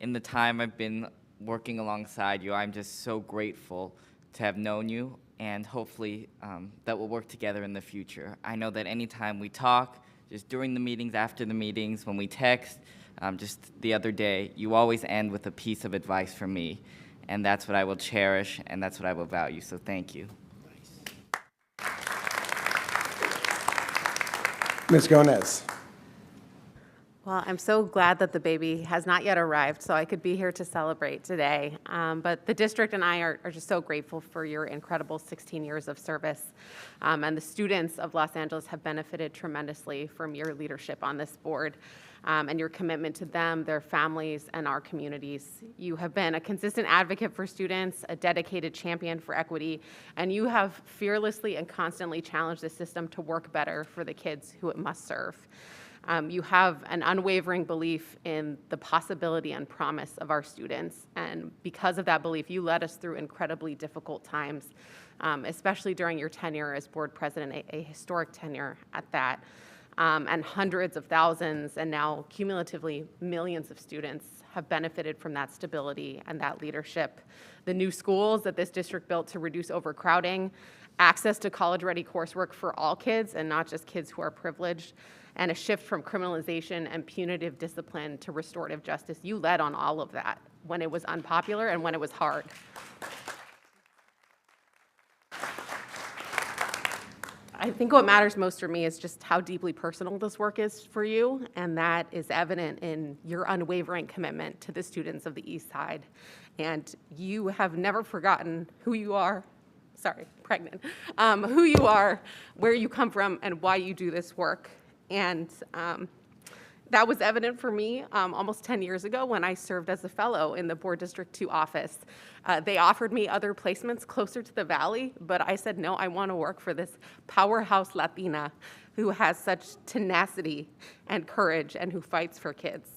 in the time I've been working alongside you, I'm just so grateful to have known you, and hopefully that we'll work together in the future. I know that anytime we talk, just during the meetings, after the meetings, when we text, just the other day, you always end with a piece of advice from me, and that's what I will cherish, and that's what I will value, so thank you. Ms. Gomez. Well, I'm so glad that the baby has not yet arrived, so I could be here to celebrate today. But the district and I are just so grateful for your incredible 16 years of service. And the students of Los Angeles have benefited tremendously from your leadership on this board and your commitment to them, their families, and our communities. You have been a consistent advocate for students, a dedicated champion for equity, and you have fearlessly and constantly challenged the system to work better for the kids who it must serve. You have an unwavering belief in the possibility and promise of our students, and because of that belief, you led us through incredibly difficult times, especially during your tenure as board president, a historic tenure at that, and hundreds of thousands, and now cumulatively millions of students have benefited from that stability and that leadership. The new schools that this district built to reduce overcrowding, access to college-ready coursework for all kids and not just kids who are privileged, and a shift from criminalization and punitive discipline to restorative justice. You led on all of that when it was unpopular and when it was hard. I think what matters most for me is just how deeply personal this work is for you, and that is evident in your unwavering commitment to the students of the East Side. And you have never forgotten who you are, who you are, where you come from, and why you do this work. And that was evident for me almost 10 years ago when I served as a fellow in the Board District 2 office. They offered me other placements closer to the Valley, but I said, no, I want to work for this powerhouse Latina who has such tenacity and courage and who fights for kids.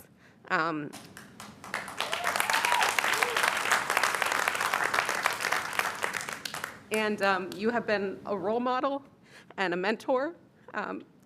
And you have been a role model and a mentor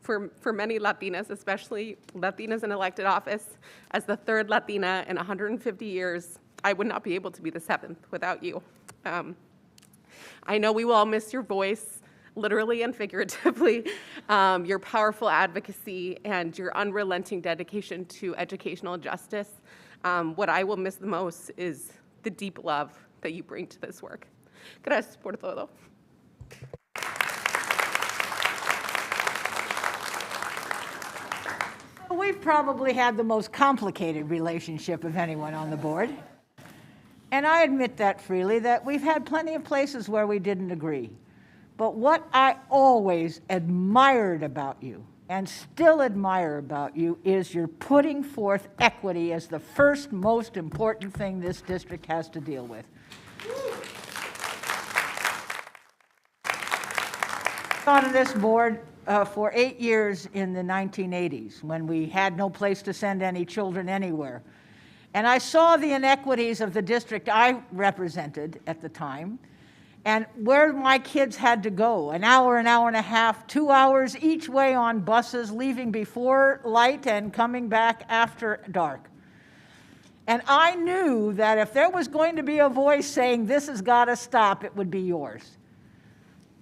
for many Latinas, especially Latinas in elected office. As the third Latina in 150 years, I would not be able to be the seventh without you. I know we will all miss your voice, literally and figuratively, your powerful advocacy and your unrelenting dedication to educational justice. What I will miss the most is the deep love that you bring to this work. Gracias por todo. We've probably had the most complicated relationship of anyone on the board. And I admit that freely, that we've had plenty of places where we didn't agree. But what I always admired about you, and still admire about you, is you're putting forth equity as the first most important thing this district has to deal with. On this board for 8 years in the 1980s when we had no place to send any children anywhere. And I saw the inequities of the district I represented at the time and where my kids had to go, an hour and a half, 2 hours each way on buses, leaving before light and coming back after dark. And I knew that if there was going to be a voice saying this has got to stop, it would be yours.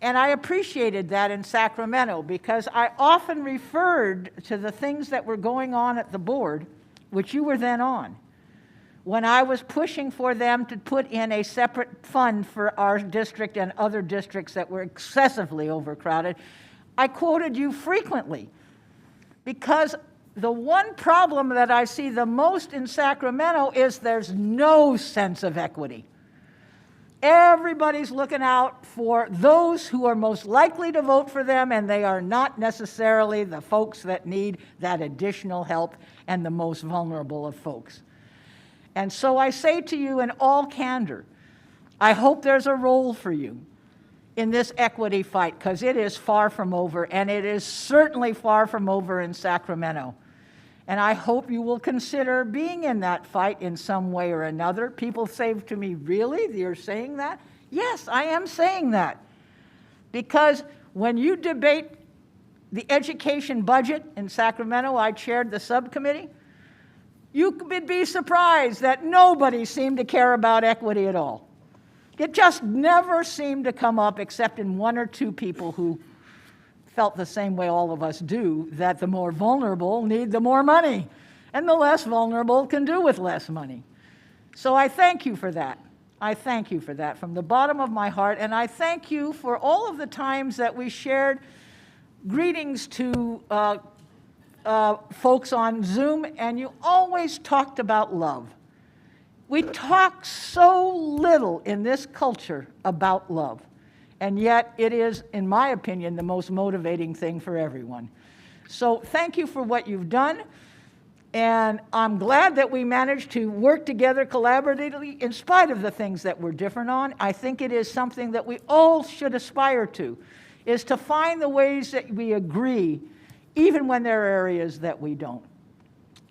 And I appreciated that in Sacramento because I often referred to the things that were going on at the board, which you were then on, when I was pushing for them to put in a separate fund for our district and other districts that were excessively overcrowded. I quoted you frequently because the one problem that I see the most in Sacramento is there's no sense of equity. Everybody's looking out for those who are most likely to vote for them, and they are not necessarily the folks that need that additional help and the most vulnerable of folks. And so I say to you in all candor, I hope there's a role for you in this equity fight, because it is far from over, and it is certainly far from over in Sacramento. And I hope you will consider being in that fight in some way or another. People say to me, really? You're saying that? Yes, I am saying that. Because when you debate the education budget in Sacramento, I chaired the subcommittee, you could be surprised that nobody seemed to care about equity at all. It just never seemed to come up except in one or two people who felt the same way all of us do, that the more vulnerable need the more money, and the less vulnerable can do with less money. So I thank you for that. I thank you for that from the bottom of my heart, and I thank you for all of the times that we shared greetings to folks on Zoom, and you always talked about love. We talk so little in this culture about love, and yet it is, in my opinion, the most motivating thing for everyone. So thank you for what you've done, and I'm glad that we managed to work together collaboratively in spite of the things that we're different on. I think it is something that we all should aspire to, is to find the ways that we agree, even when there are areas that we don't.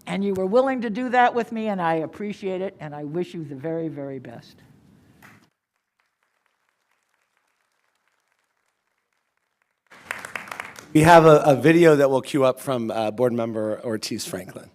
And you were willing to do that with me, and I appreciate it, and I wish you the very, very best. We have a video that we'll cue up from Board Member Ortiz Franklin.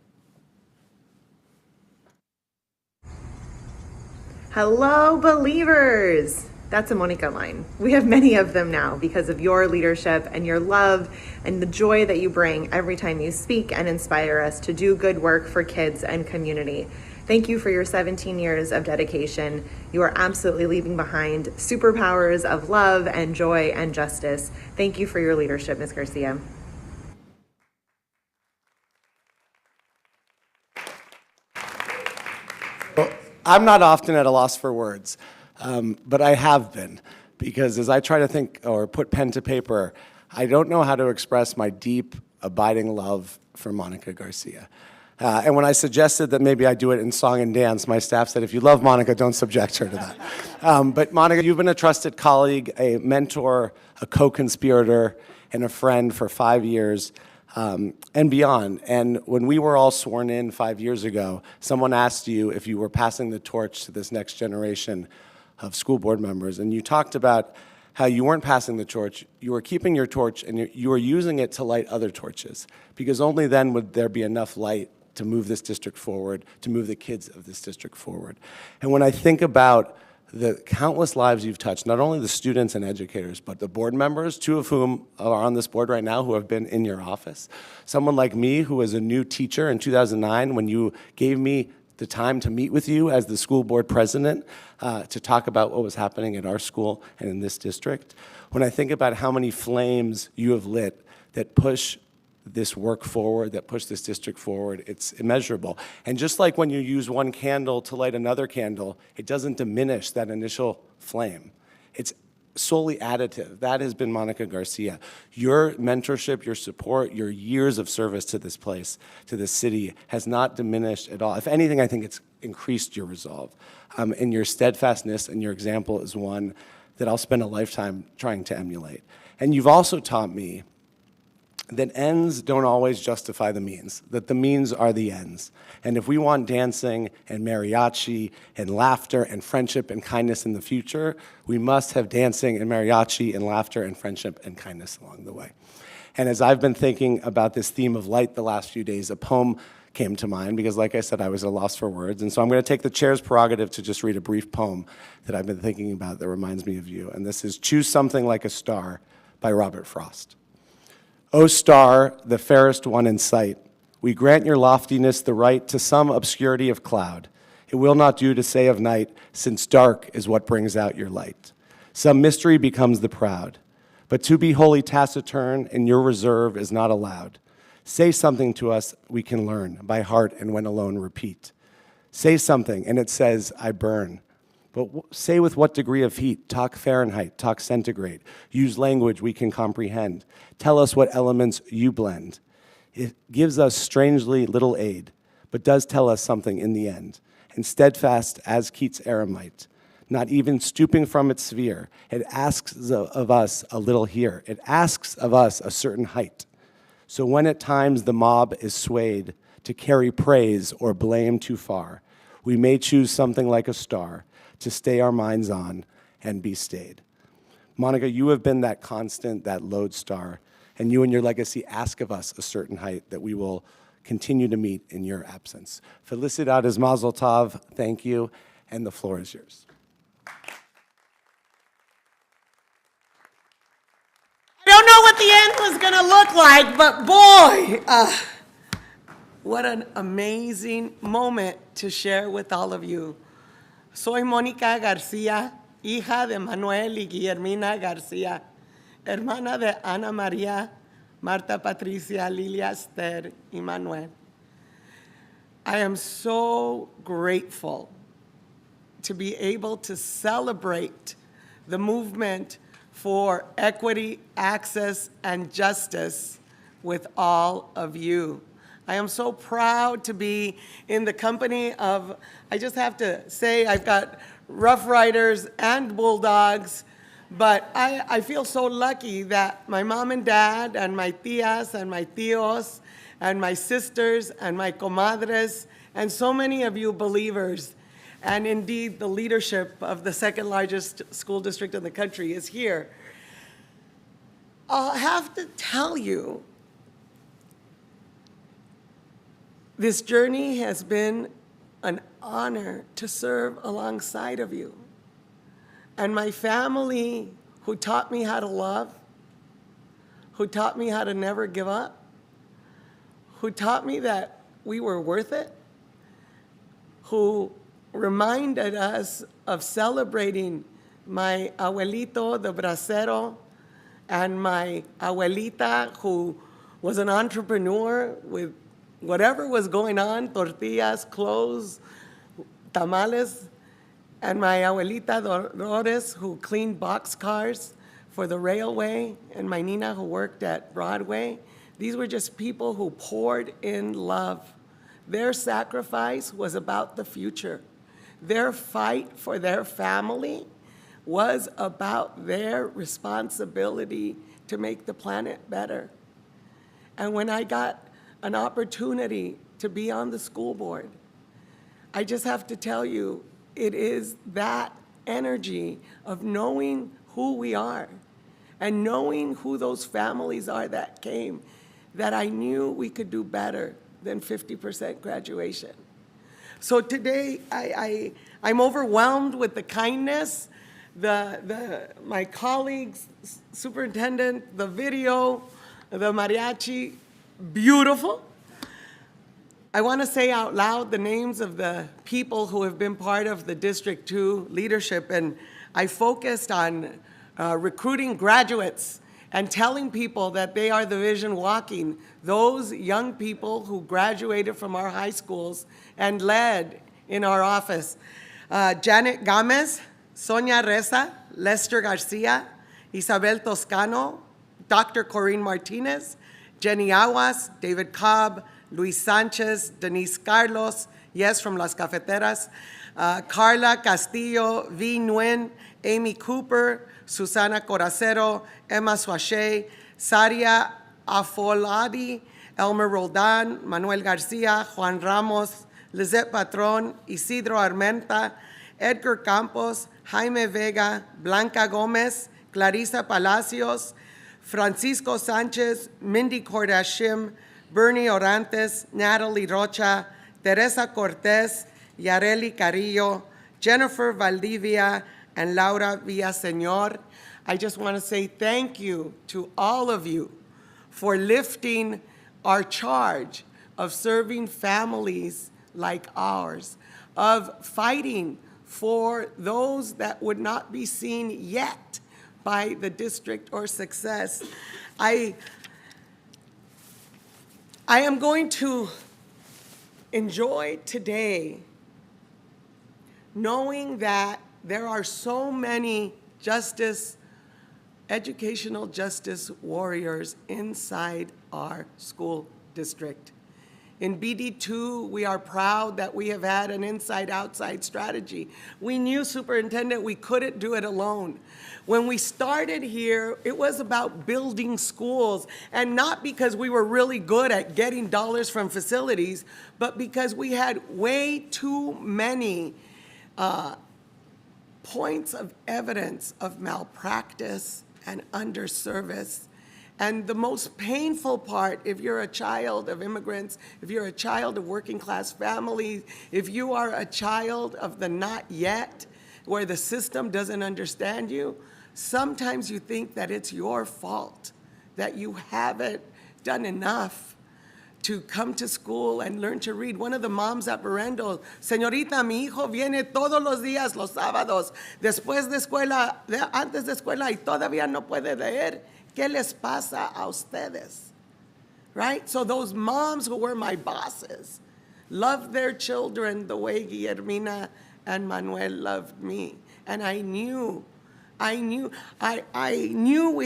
Hello, believers! That's a Monica line. We have many of them now because of your leadership and your love and the joy that you bring every time you speak and inspire us to do good work for kids and community. Thank you for your 17 years of dedication. You are absolutely leaving behind superpowers of love and joy and justice. Thank you for your leadership, Ms. Garcia. Well, I'm not often at a loss for words. But I have been, because as I try to think or put pen to paper, I don't know how to express my deep, abiding love for Monica Garcia. And when I suggested that maybe I do it in song and dance, my staff said, if you love Monica, don't subject her to that. But Monica, you've been a trusted colleague, a mentor, a co-conspirator, and a friend for 5 years. And beyond. And when we were all sworn in 5 years ago, someone asked you if you were passing the torch to this next generation of school board members, and you talked about how you weren't passing the torch, you were keeping your torch, and you were using it to light other torches, because only then would there be enough light to move this district forward, to move the kids of this district forward. And when I think about the countless lives you've touched, not only the students and educators, but the board members, 2 of whom are on this board right now who have been in your office. Someone like me who was a new teacher in 2009 when you gave me the time to meet with you as the school board president to talk about what was happening at our school and in this district. When I think about how many flames you have lit that push this work forward, that push this district forward, it's immeasurable. And just like when you use one candle to light another candle, it doesn't diminish that initial flame. It's solely additive. That has been Monica Garcia. Your mentorship, your support, your years of service to this place, to this city, has not diminished at all. If anything, I think it's increased your resolve. And your steadfastness and your example is one that I'll spend a lifetime trying to emulate. And you've also taught me that ends don't always justify the means, that the means are the ends. And if we want dancing and mariachi and laughter and friendship and kindness in the future, we must have dancing and mariachi and laughter and friendship and kindness along the way. And as I've been thinking about this theme of light the last few days, a poem came to mind, because like I said, I was at a loss for words. And so I'm going to take the chair's prerogative to just read a brief poem that I've been thinking about that reminds me of you. And this is Choose Something Like a Star by Robert Frost. O star, the fairest one in sight, we grant your loftiness the right to some obscurity of cloud. It will not do to say of night, since dark is what brings out your light. Some mystery becomes the proud, but to be wholly taciturn in your reserve is not allowed. Say something to us we can learn by heart, and when alone repeat. Say something, and it says, I burn. But say with what degree of heat, talk Fahrenheit, talk centigrade, use language we can comprehend. Tell us what elements you blend. It gives us strangely little aid, but does tell us something in the end. And steadfast as Keats' eremite, not even stooping from its sphere. It asks of us a little here. It asks of us a certain height. So when at times the mob is swayed to carry praise or blame too far, we may choose something like a star to stay our minds on and be stayed. Monica, you have been that constant, that lodestar, and you and your legacy ask of us a certain height that we will continue to meet in your absence. Felicidades, Mazel Tov, thank you, and the floor is yours. I don't know what the end was going to look like, but boy, what an amazing moment to share with all of you. Soy Mónica García, hija de Manuel y Guillermina García, hermana de Ana María, Marta Patricia, Lilia Esther, y Manuel. I am so grateful to be able to celebrate the movement for equity, access, and justice with all of you. I am so proud to be in the company of, I just have to say, I've got Rough Riders and Bulldogs, but I feel so lucky that my mom and dad and my tias and my tios and my sisters and my comadres and so many of you believers, and indeed the leadership of the second largest school district in the country is here. I'll have to tell you, this journey has been an honor to serve alongside of you. And my family, who taught me how to love, who taught me how to never give up, who taught me that we were worth it, who reminded us of celebrating my abuelito, the bracero, and my abuelita, who was an entrepreneur with whatever was going on, tortillas, clothes, tamales, and my abuelita Dolores, who cleaned boxcars for the railway, and my Nina, who worked at Broadway. These were just people who poured in love. Their sacrifice was about the future. Their fight for their family was about their responsibility to make the planet better. And when I got an opportunity to be on the school board, I just have to tell you, it is that energy of knowing who we are and knowing who those families are that came, that I knew we could do better than 50% graduation. So today, I'm overwhelmed with the kindness, my colleagues, superintendent, the video, the mariachi, beautiful. I want to say out loud the names of the people who have been part of the District 2 leadership, and I focused on recruiting graduates and telling people that they are the vision walking, those young people who graduated from our high schools and led in our office. Janet Gomez, Sonia Reza, Lester Garcia, Isabel Toscano, Dr. Corinne Martinez, Jenny Aguas, David Cobb, Luis Sanchez, Denise Carlos, yes, from Las Cafeteras, Carla Castillo, V. Nguyen, Amy Cooper, Susana Coracero, Emma Suache, Saria Afoladi, Elmer Roldan, Manuel Garcia, Juan Ramos, Lizette Patron, Isidro Armenta, Edgar Campos, Jaime Vega, Blanca Gomez, Clarisa Palacios, Francisco Sanchez, Mindy Kordashim, Bernie Orantes, Natalie Rocha, Teresa Cortez, Yareli Carrillo, Jennifer Valdivia, and Laura Villaseñor. I just want to say thank you to all of you for lifting our charge of serving families like ours, of fighting for those that would not be seen yet by the district or success. I am going to enjoy today knowing that there are so many educational justice warriors inside our school district. In BD2, we are proud that we have had an inside-outside strategy. We knew, Superintendent, we couldn't do it alone. When we started here, it was about building schools, and not because we were really good at getting dollars from facilities, but because we had way too many points of evidence of malpractice and underservice. And the most painful part, if you're a child of immigrants, if you're a child of working class families, if you are a child of the not yet, where the system doesn't understand you, sometimes you think that it's your fault, that you haven't done enough to come to school and learn to read. One of the moms at Berendo, señorita, mi hijo viene todos los días, los sábados, después de escuela, antes de escuela, y todavía no puede leer. ¿Qué les pasa a ustedes? Right? So those moms who were my bosses loved their children the way Guillermina and Manuel loved me. And I knew we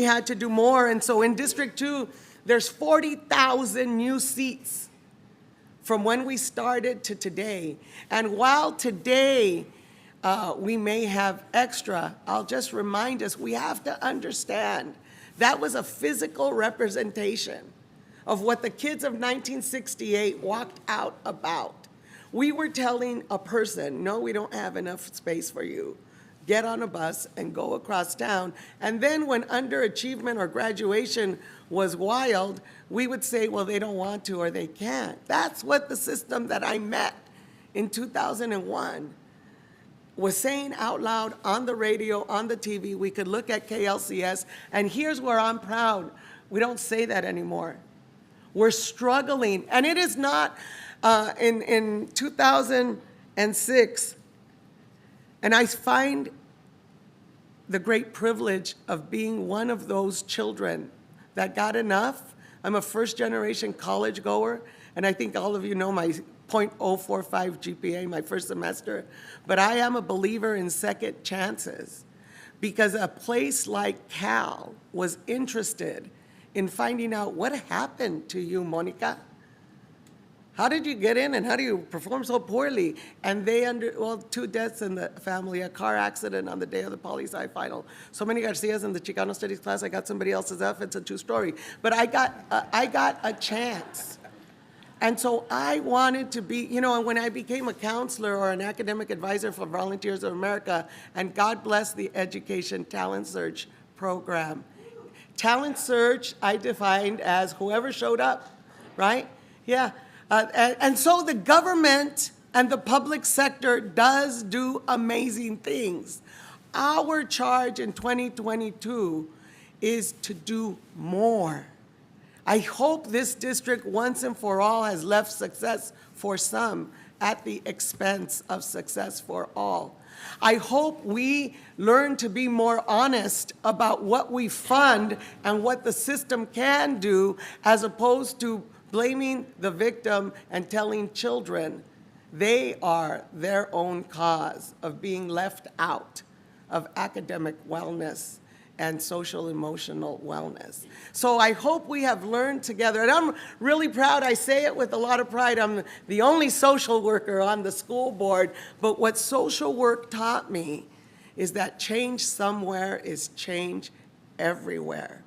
had to do more. And so in District 2, there's 40,000 new seats from when we started to today. And while today we may have extra, I'll just remind us, we have to understand that was a physical representation of what the kids of 1968 walked out about. We were telling a person, no, we don't have enough space for you. Get on a bus and go across town. And then when underachievement or graduation was wild, we would say, well, they don't want to or they can't. That's what the system that I met in 2001 was saying out loud on the radio, on the TV. We could look at KLCS, and here's where I'm proud. We don't say that anymore. We're struggling, and it is not in 2006, and I find the great privilege of being one of those children that got enough. I'm a first-generation college goer, and I think all of you know my 0.045 GPA my first semester, but I am a believer in second chances because a place like Cal was interested in finding out what happened to you, Monica. How did you get in and how do you perform so poorly? And they, 2 deaths in the family, a car accident on the day of the poli-sci final. So many Garcias in the Chicano Studies class, I got somebody else's F, it's a true story. But I got a chance. And so I wanted to be, you know, when I became a counselor or an academic advisor for Volunteers of America, and God bless the Education Talent Search program. Talent Search, I defined as whoever showed up, right? Yeah. And so the government and the public sector does do amazing things. Our charge in 2022 is to do more. I hope this district once and for all has left success for some at the expense of success for all. I hope we learn to be more honest about what we fund and what the system can do, as opposed to blaming the victim and telling children they are their own cause of being left out of academic wellness and social emotional wellness. So I hope we have learned together, and I'm really proud, I say it with a lot of pride, I'm the only social worker on the school board, but what social work taught me is that change somewhere is change everywhere.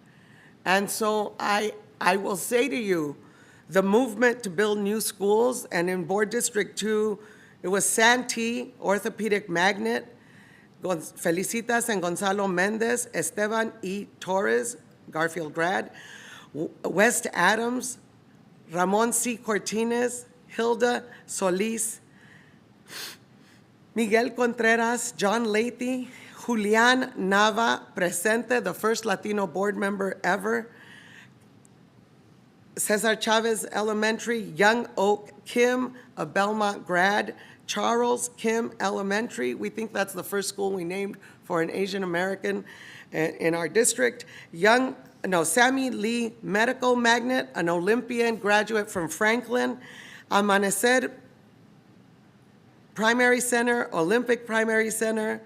And so I will say to you, the movement to build new schools, and in Board District 2, it was Santee, orthopedic magnet, Felicitas and Gonzalo Mendez, Esteban E. Torres, Garfield grad, West Adams, Ramon C. Cortines, Hilda Solis, Miguel Contreras, John Leahy, Julian Nava, presente, the first Latino board member ever, Cesar Chavez Elementary, Young Oak Kim, a Belmont grad, Charles Kim Elementary, we think that's the first school we named for an Asian American in our district. Sammy Lee Medical Magnet, an Olympian graduate from Franklin. Amanecer Primary Center, Olympic Primary Center.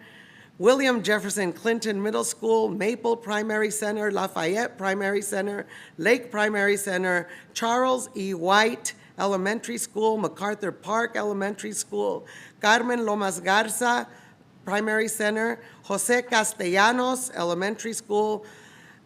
William Jefferson Clinton Middle School, Maple Primary Center, Lafayette Primary Center, Lake Primary Center, Charles E. White Elementary School, MacArthur Park Elementary School, Carmen Lomas Garza Primary Center, Jose Castellanos Elementary School,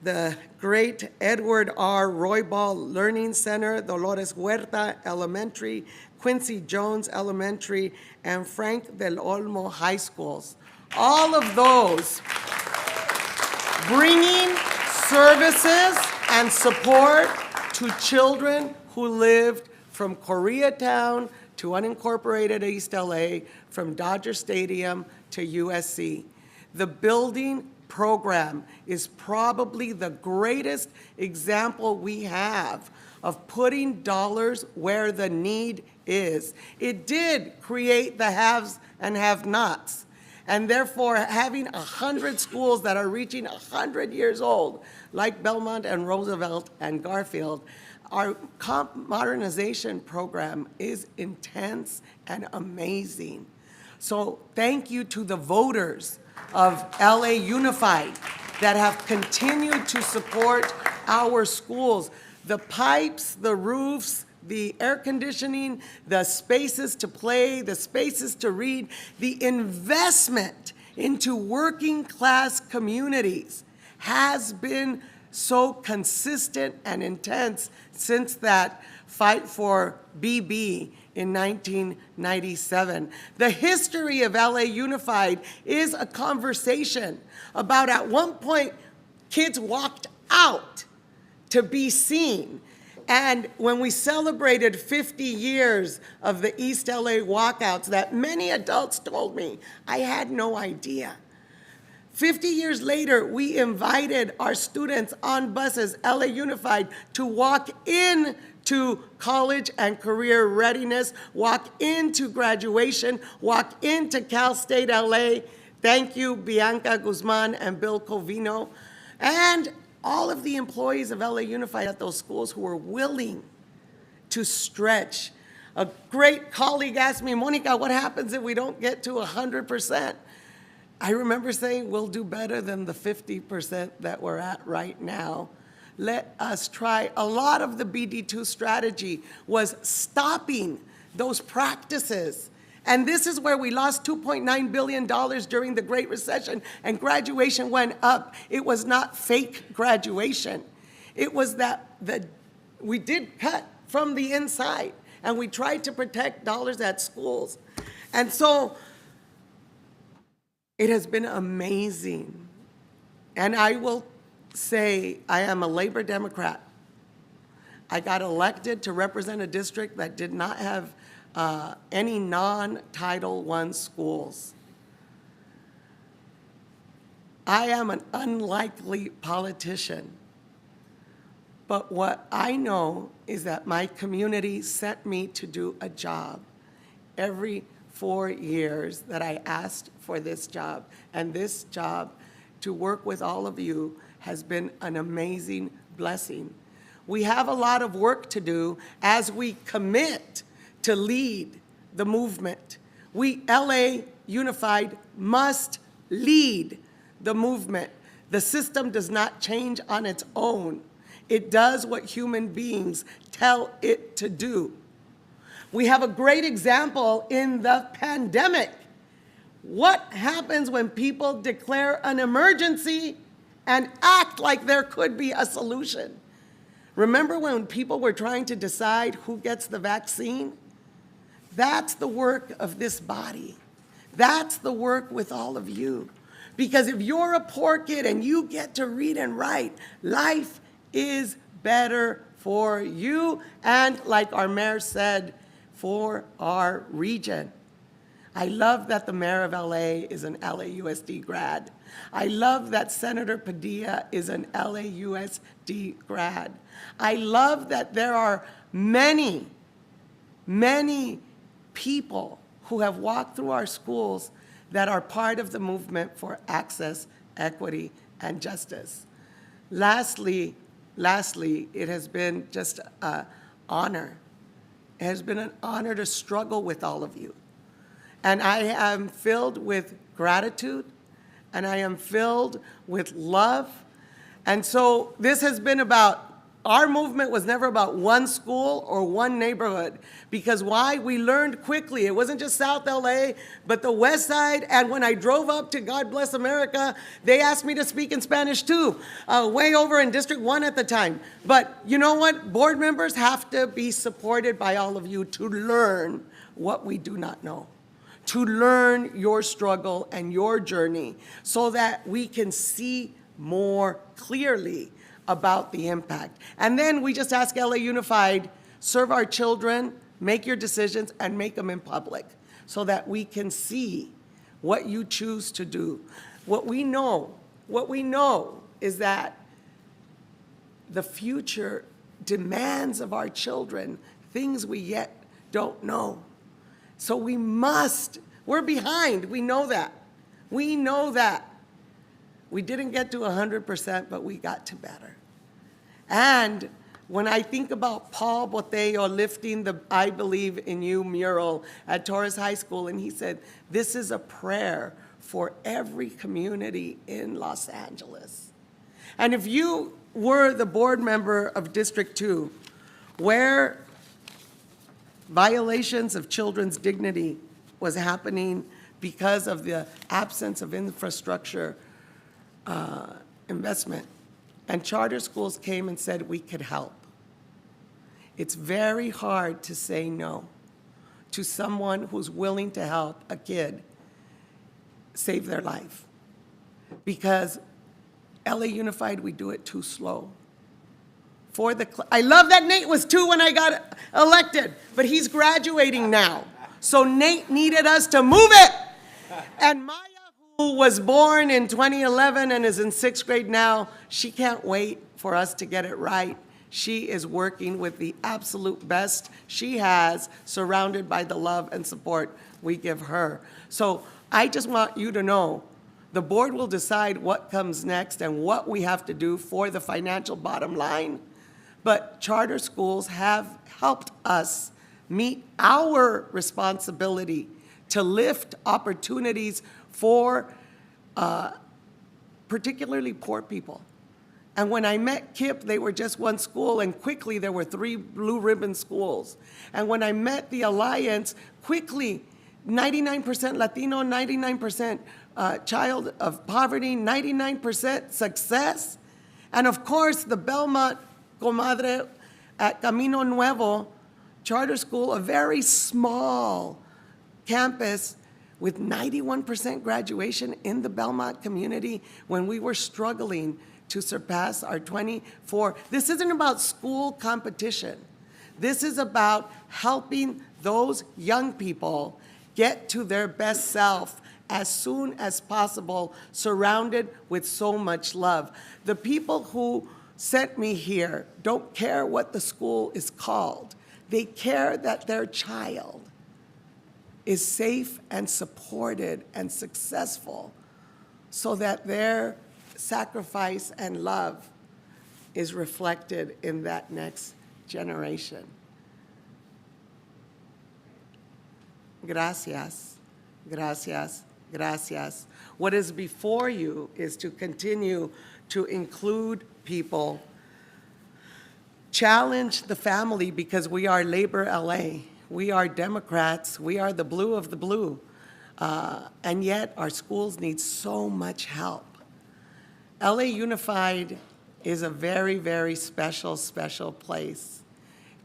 the great Edward R. Roybal Learning Center, Dolores Huerta Elementary, Quincy Jones Elementary, and Frank del Olmo High Schools. All of those bringing services and support to children who lived from Koreatown to unincorporated East LA, from Dodger Stadium to USC. The building program is probably the greatest example we have of putting dollars where the need is. It did create the haves and have-nots, and therefore having 100 schools that are reaching 100 years old, like Belmont and Roosevelt and Garfield, our modernization program is intense and amazing. So thank you to the voters of LA Unified that have continued to support our schools. The pipes, the roofs, the air conditioning, the spaces to play, the spaces to read, the investment into working class communities has been so consistent and intense since that fight for BB in 1997. The history of LA Unified is a conversation about, at one point, kids walked out to be seen. And when we celebrated 50 years of the East LA walkouts, that many adults told me, I had no idea. 50 years later, we invited our students on buses, LA Unified, to walk in to college and career readiness, walk into graduation, walk into Cal State LA. Thank you, Bianca Guzman and Bill Covino, and all of the employees of LA Unified at those schools who were willing to stretch. A great colleague asked me, Monica, what happens if we don't get to 100%? I remember saying, we'll do better than the 50% that we're at right now. Let us try. A lot of the BD2 strategy was stopping those practices. And this is where we lost $2.9 billion during the Great Recession, and graduation went up. It was not fake graduation. It was that we did cut from the inside, and we tried to protect dollars at schools. And so it has been amazing. And I will say I am a labor Democrat. I got elected to represent a district that did not have any non-Title I schools. I am an unlikely politician, but what I know is that my community sent me to do a job every 4 years that I asked for this job, and this job to work with all of you has been an amazing blessing. We have a lot of work to do as we commit to lead the movement. We, LA Unified, must lead the movement. The system does not change on its own. It does what human beings tell it to do. We have a great example in the pandemic. What happens when people declare an emergency and act like there could be a solution? Remember when people were trying to decide who gets the vaccine? That's the work of this body. That's the work with all of you. Because if you're a poor kid and you get to read and write, life is better for you and, like our mayor said, for our region. I love that the mayor of LA is an LAUSD grad. I love that Senator Padilla is an LAUSD grad. I love that there are many, many people who have walked through our schools that are part of the movement for access, equity, and justice. Lastly, it has been just an honor. It has been an honor to struggle with all of you. And I am filled with gratitude, and I am filled with love. And so this has been about Our movement was never about one school or one neighborhood. Because why? We learned quickly. It wasn't just South LA, but the West Side. And when I drove up to God Bless America, they asked me to speak in Spanish too, way over in District 1 at the time. But you know what? Board members have to be supported by all of you to learn what we do not know, to learn your struggle and your journey so that we can see more clearly about the impact. And then we just ask LA Unified, serve our children, make your decisions, and make them in public so that we can see what you choose to do. What we know is that the future demands of our children things we yet don't know. So we're behind, we know that. We know that. We didn't get to 100%, but we got to better. And when I think about Paul Botello lifting the I Believe in You mural at Torres High School, and he said, this is a prayer for every community in Los Angeles. And if you were the board member of District 2, where violations of children's dignity was happening because of the absence of infrastructure investment. And charter schools came and said we could help. It's very hard to say no to someone who's willing to help a kid save their life. Because LA Unified, we do it too slow. I love that Nate was 2 when I got elected, but he's graduating now. So Nate needed us to move it. And Maya, who was born in 2011 and is in 6th grade now, she can't wait for us to get it right. She is working with the absolute best she has, surrounded by the love and support we give her. So I just want you to know, the board will decide what comes next and what we have to do for the financial bottom line. But charter schools have helped us meet our responsibility to lift opportunities for particularly poor people. And when I met KIPP, they were just one school, and quickly there were 3 blue ribbon schools. And when I met the Alliance, quickly 99% Latino, 99% child of poverty, 99% success. And of course, the Belmont Comadre at Camino Nuevo charter school, a very small campus with 91% graduation in the Belmont community when we were struggling to surpass our 24. This isn't about school competition. This is about helping those young people get to their best self as soon as possible, surrounded with so much love. The people who sent me here don't care what the school is called. They care that their child is safe and supported and successful so that their sacrifice and love is reflected in that next generation. Gracias, gracias, gracias. What is before you is to continue to include people, challenge the family, because we are Labor LA. We are Democrats. We are the blue of the blue. And yet our schools need so much help. LA Unified is a very, very special, special place.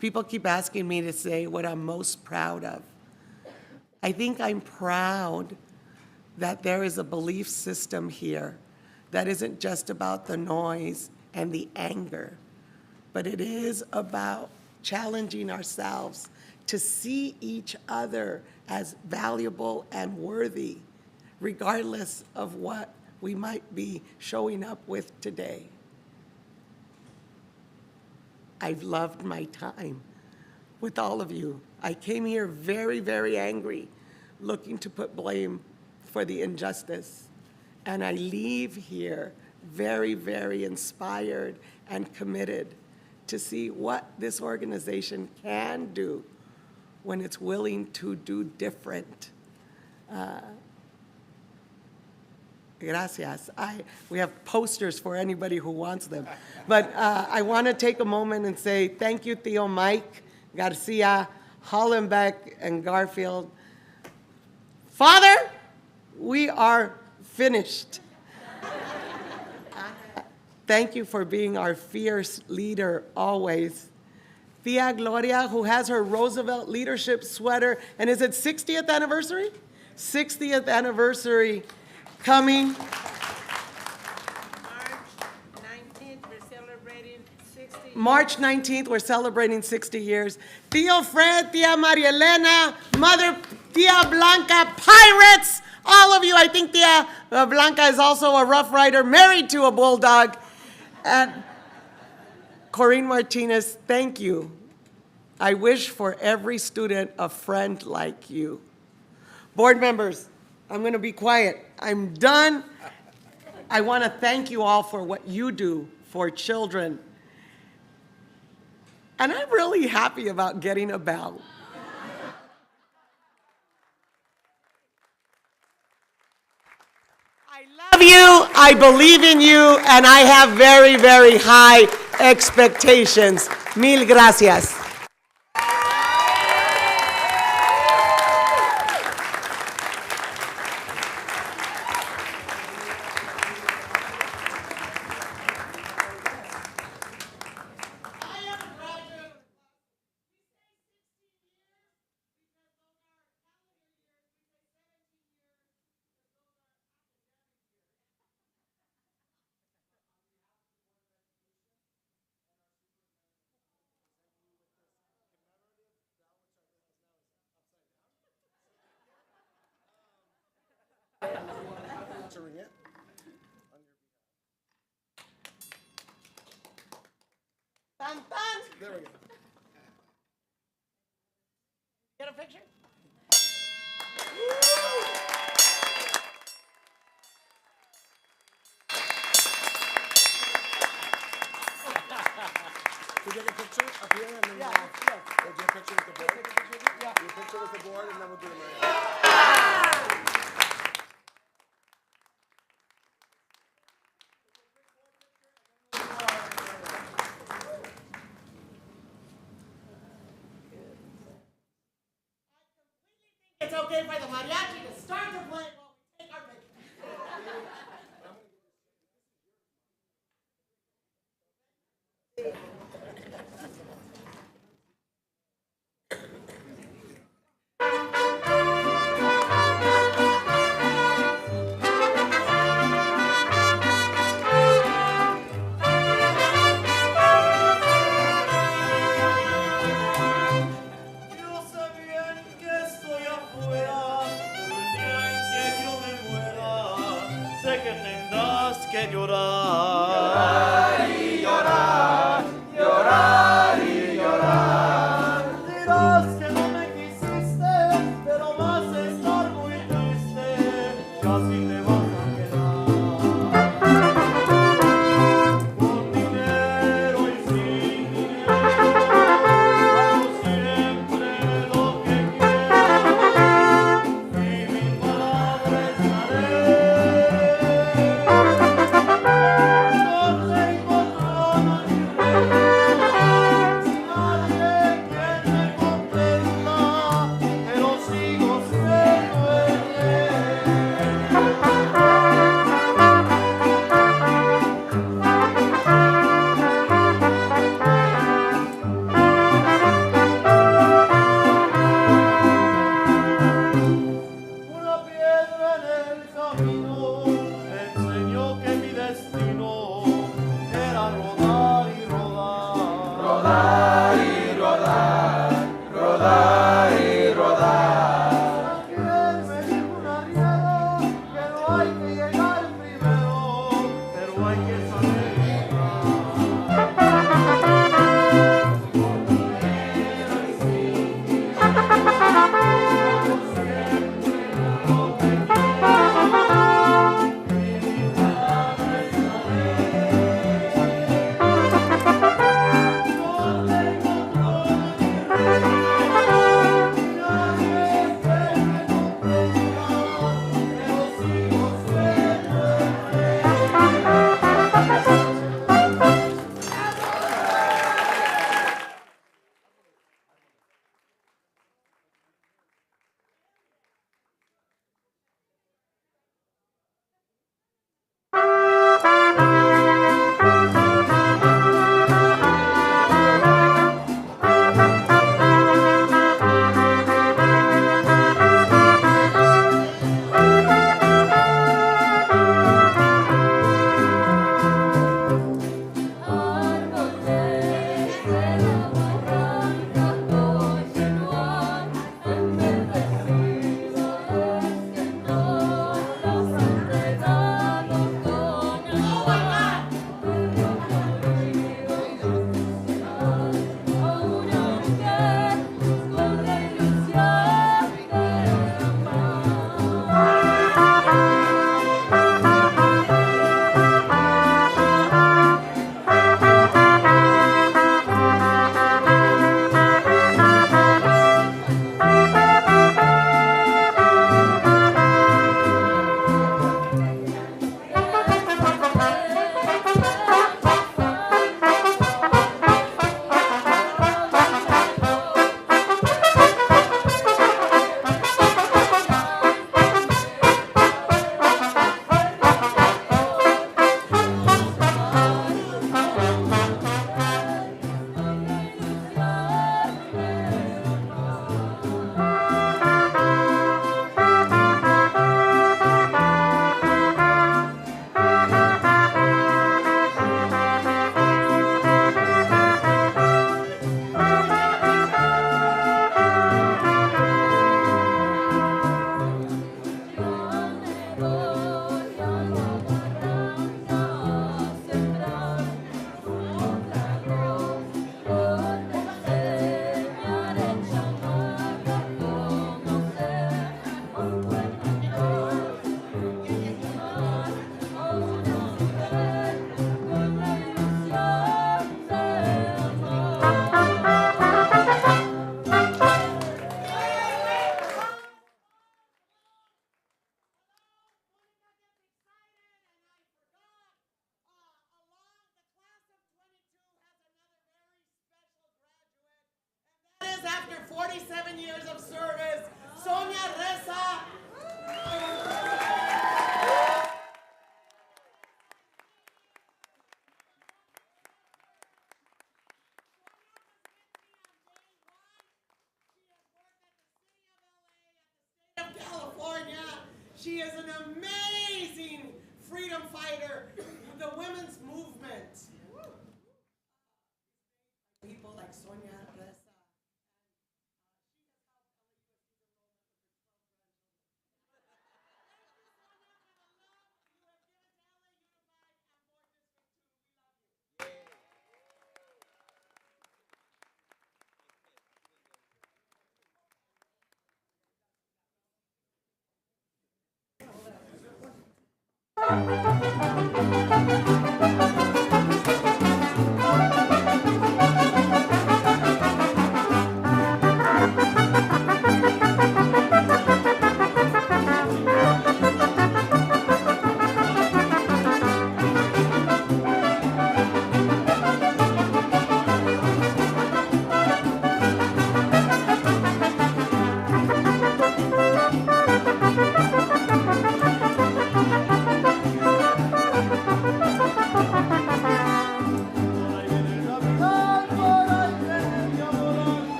People keep asking me to say what I'm most proud of. I think I'm proud that there is a belief system here that isn't just about the noise and the anger, but it is about challenging ourselves to see each other as valuable and worthy, regardless of what we might be showing up with today. I've loved my time with all of you. I came here very, very angry, looking to put blame for the injustice. And I leave here very, very inspired and committed to see what this organization can do when it's willing to do different. Gracias. We have posters for anybody who wants them. But I want to take a moment and say thank you, Theo Mike, Garcia, Hollenbeck, and Garfield. Father, we are finished. Thank you for being our fierce leader always. Tia Gloria, who has her Roosevelt leadership sweater, and is it 60th anniversary? 60th anniversary coming. March 19th, we're celebrating 60 years. Tío Fred, Tia Maria Elena, Mother Tia Blanca, Pirates, all of you. I think Tia Blanca is also a Rough Rider, married to a bulldog. And Corinne Martinez, thank you. I wish for every student a friend like you. Board members, I'm going to be quiet. I'm done. I want to thank you all for what you do for children. And I'm really happy about getting a bell. I love you, I believe in you, and I have very, very high expectations. Mil gracias. There we go. Get a picture? We take a picture up here and then we'll do a picture with the board. Do a picture with the board and then we'll do the It's okay for the mariachi to start to play while we take our picture. Yo sé bien que estoy afuera, un día en que 27 years of service, Sonia Reza. Of California. She is an amazing freedom fighter, the women's movement. People like Sonia Reza.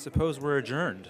Suppose we're adjourned.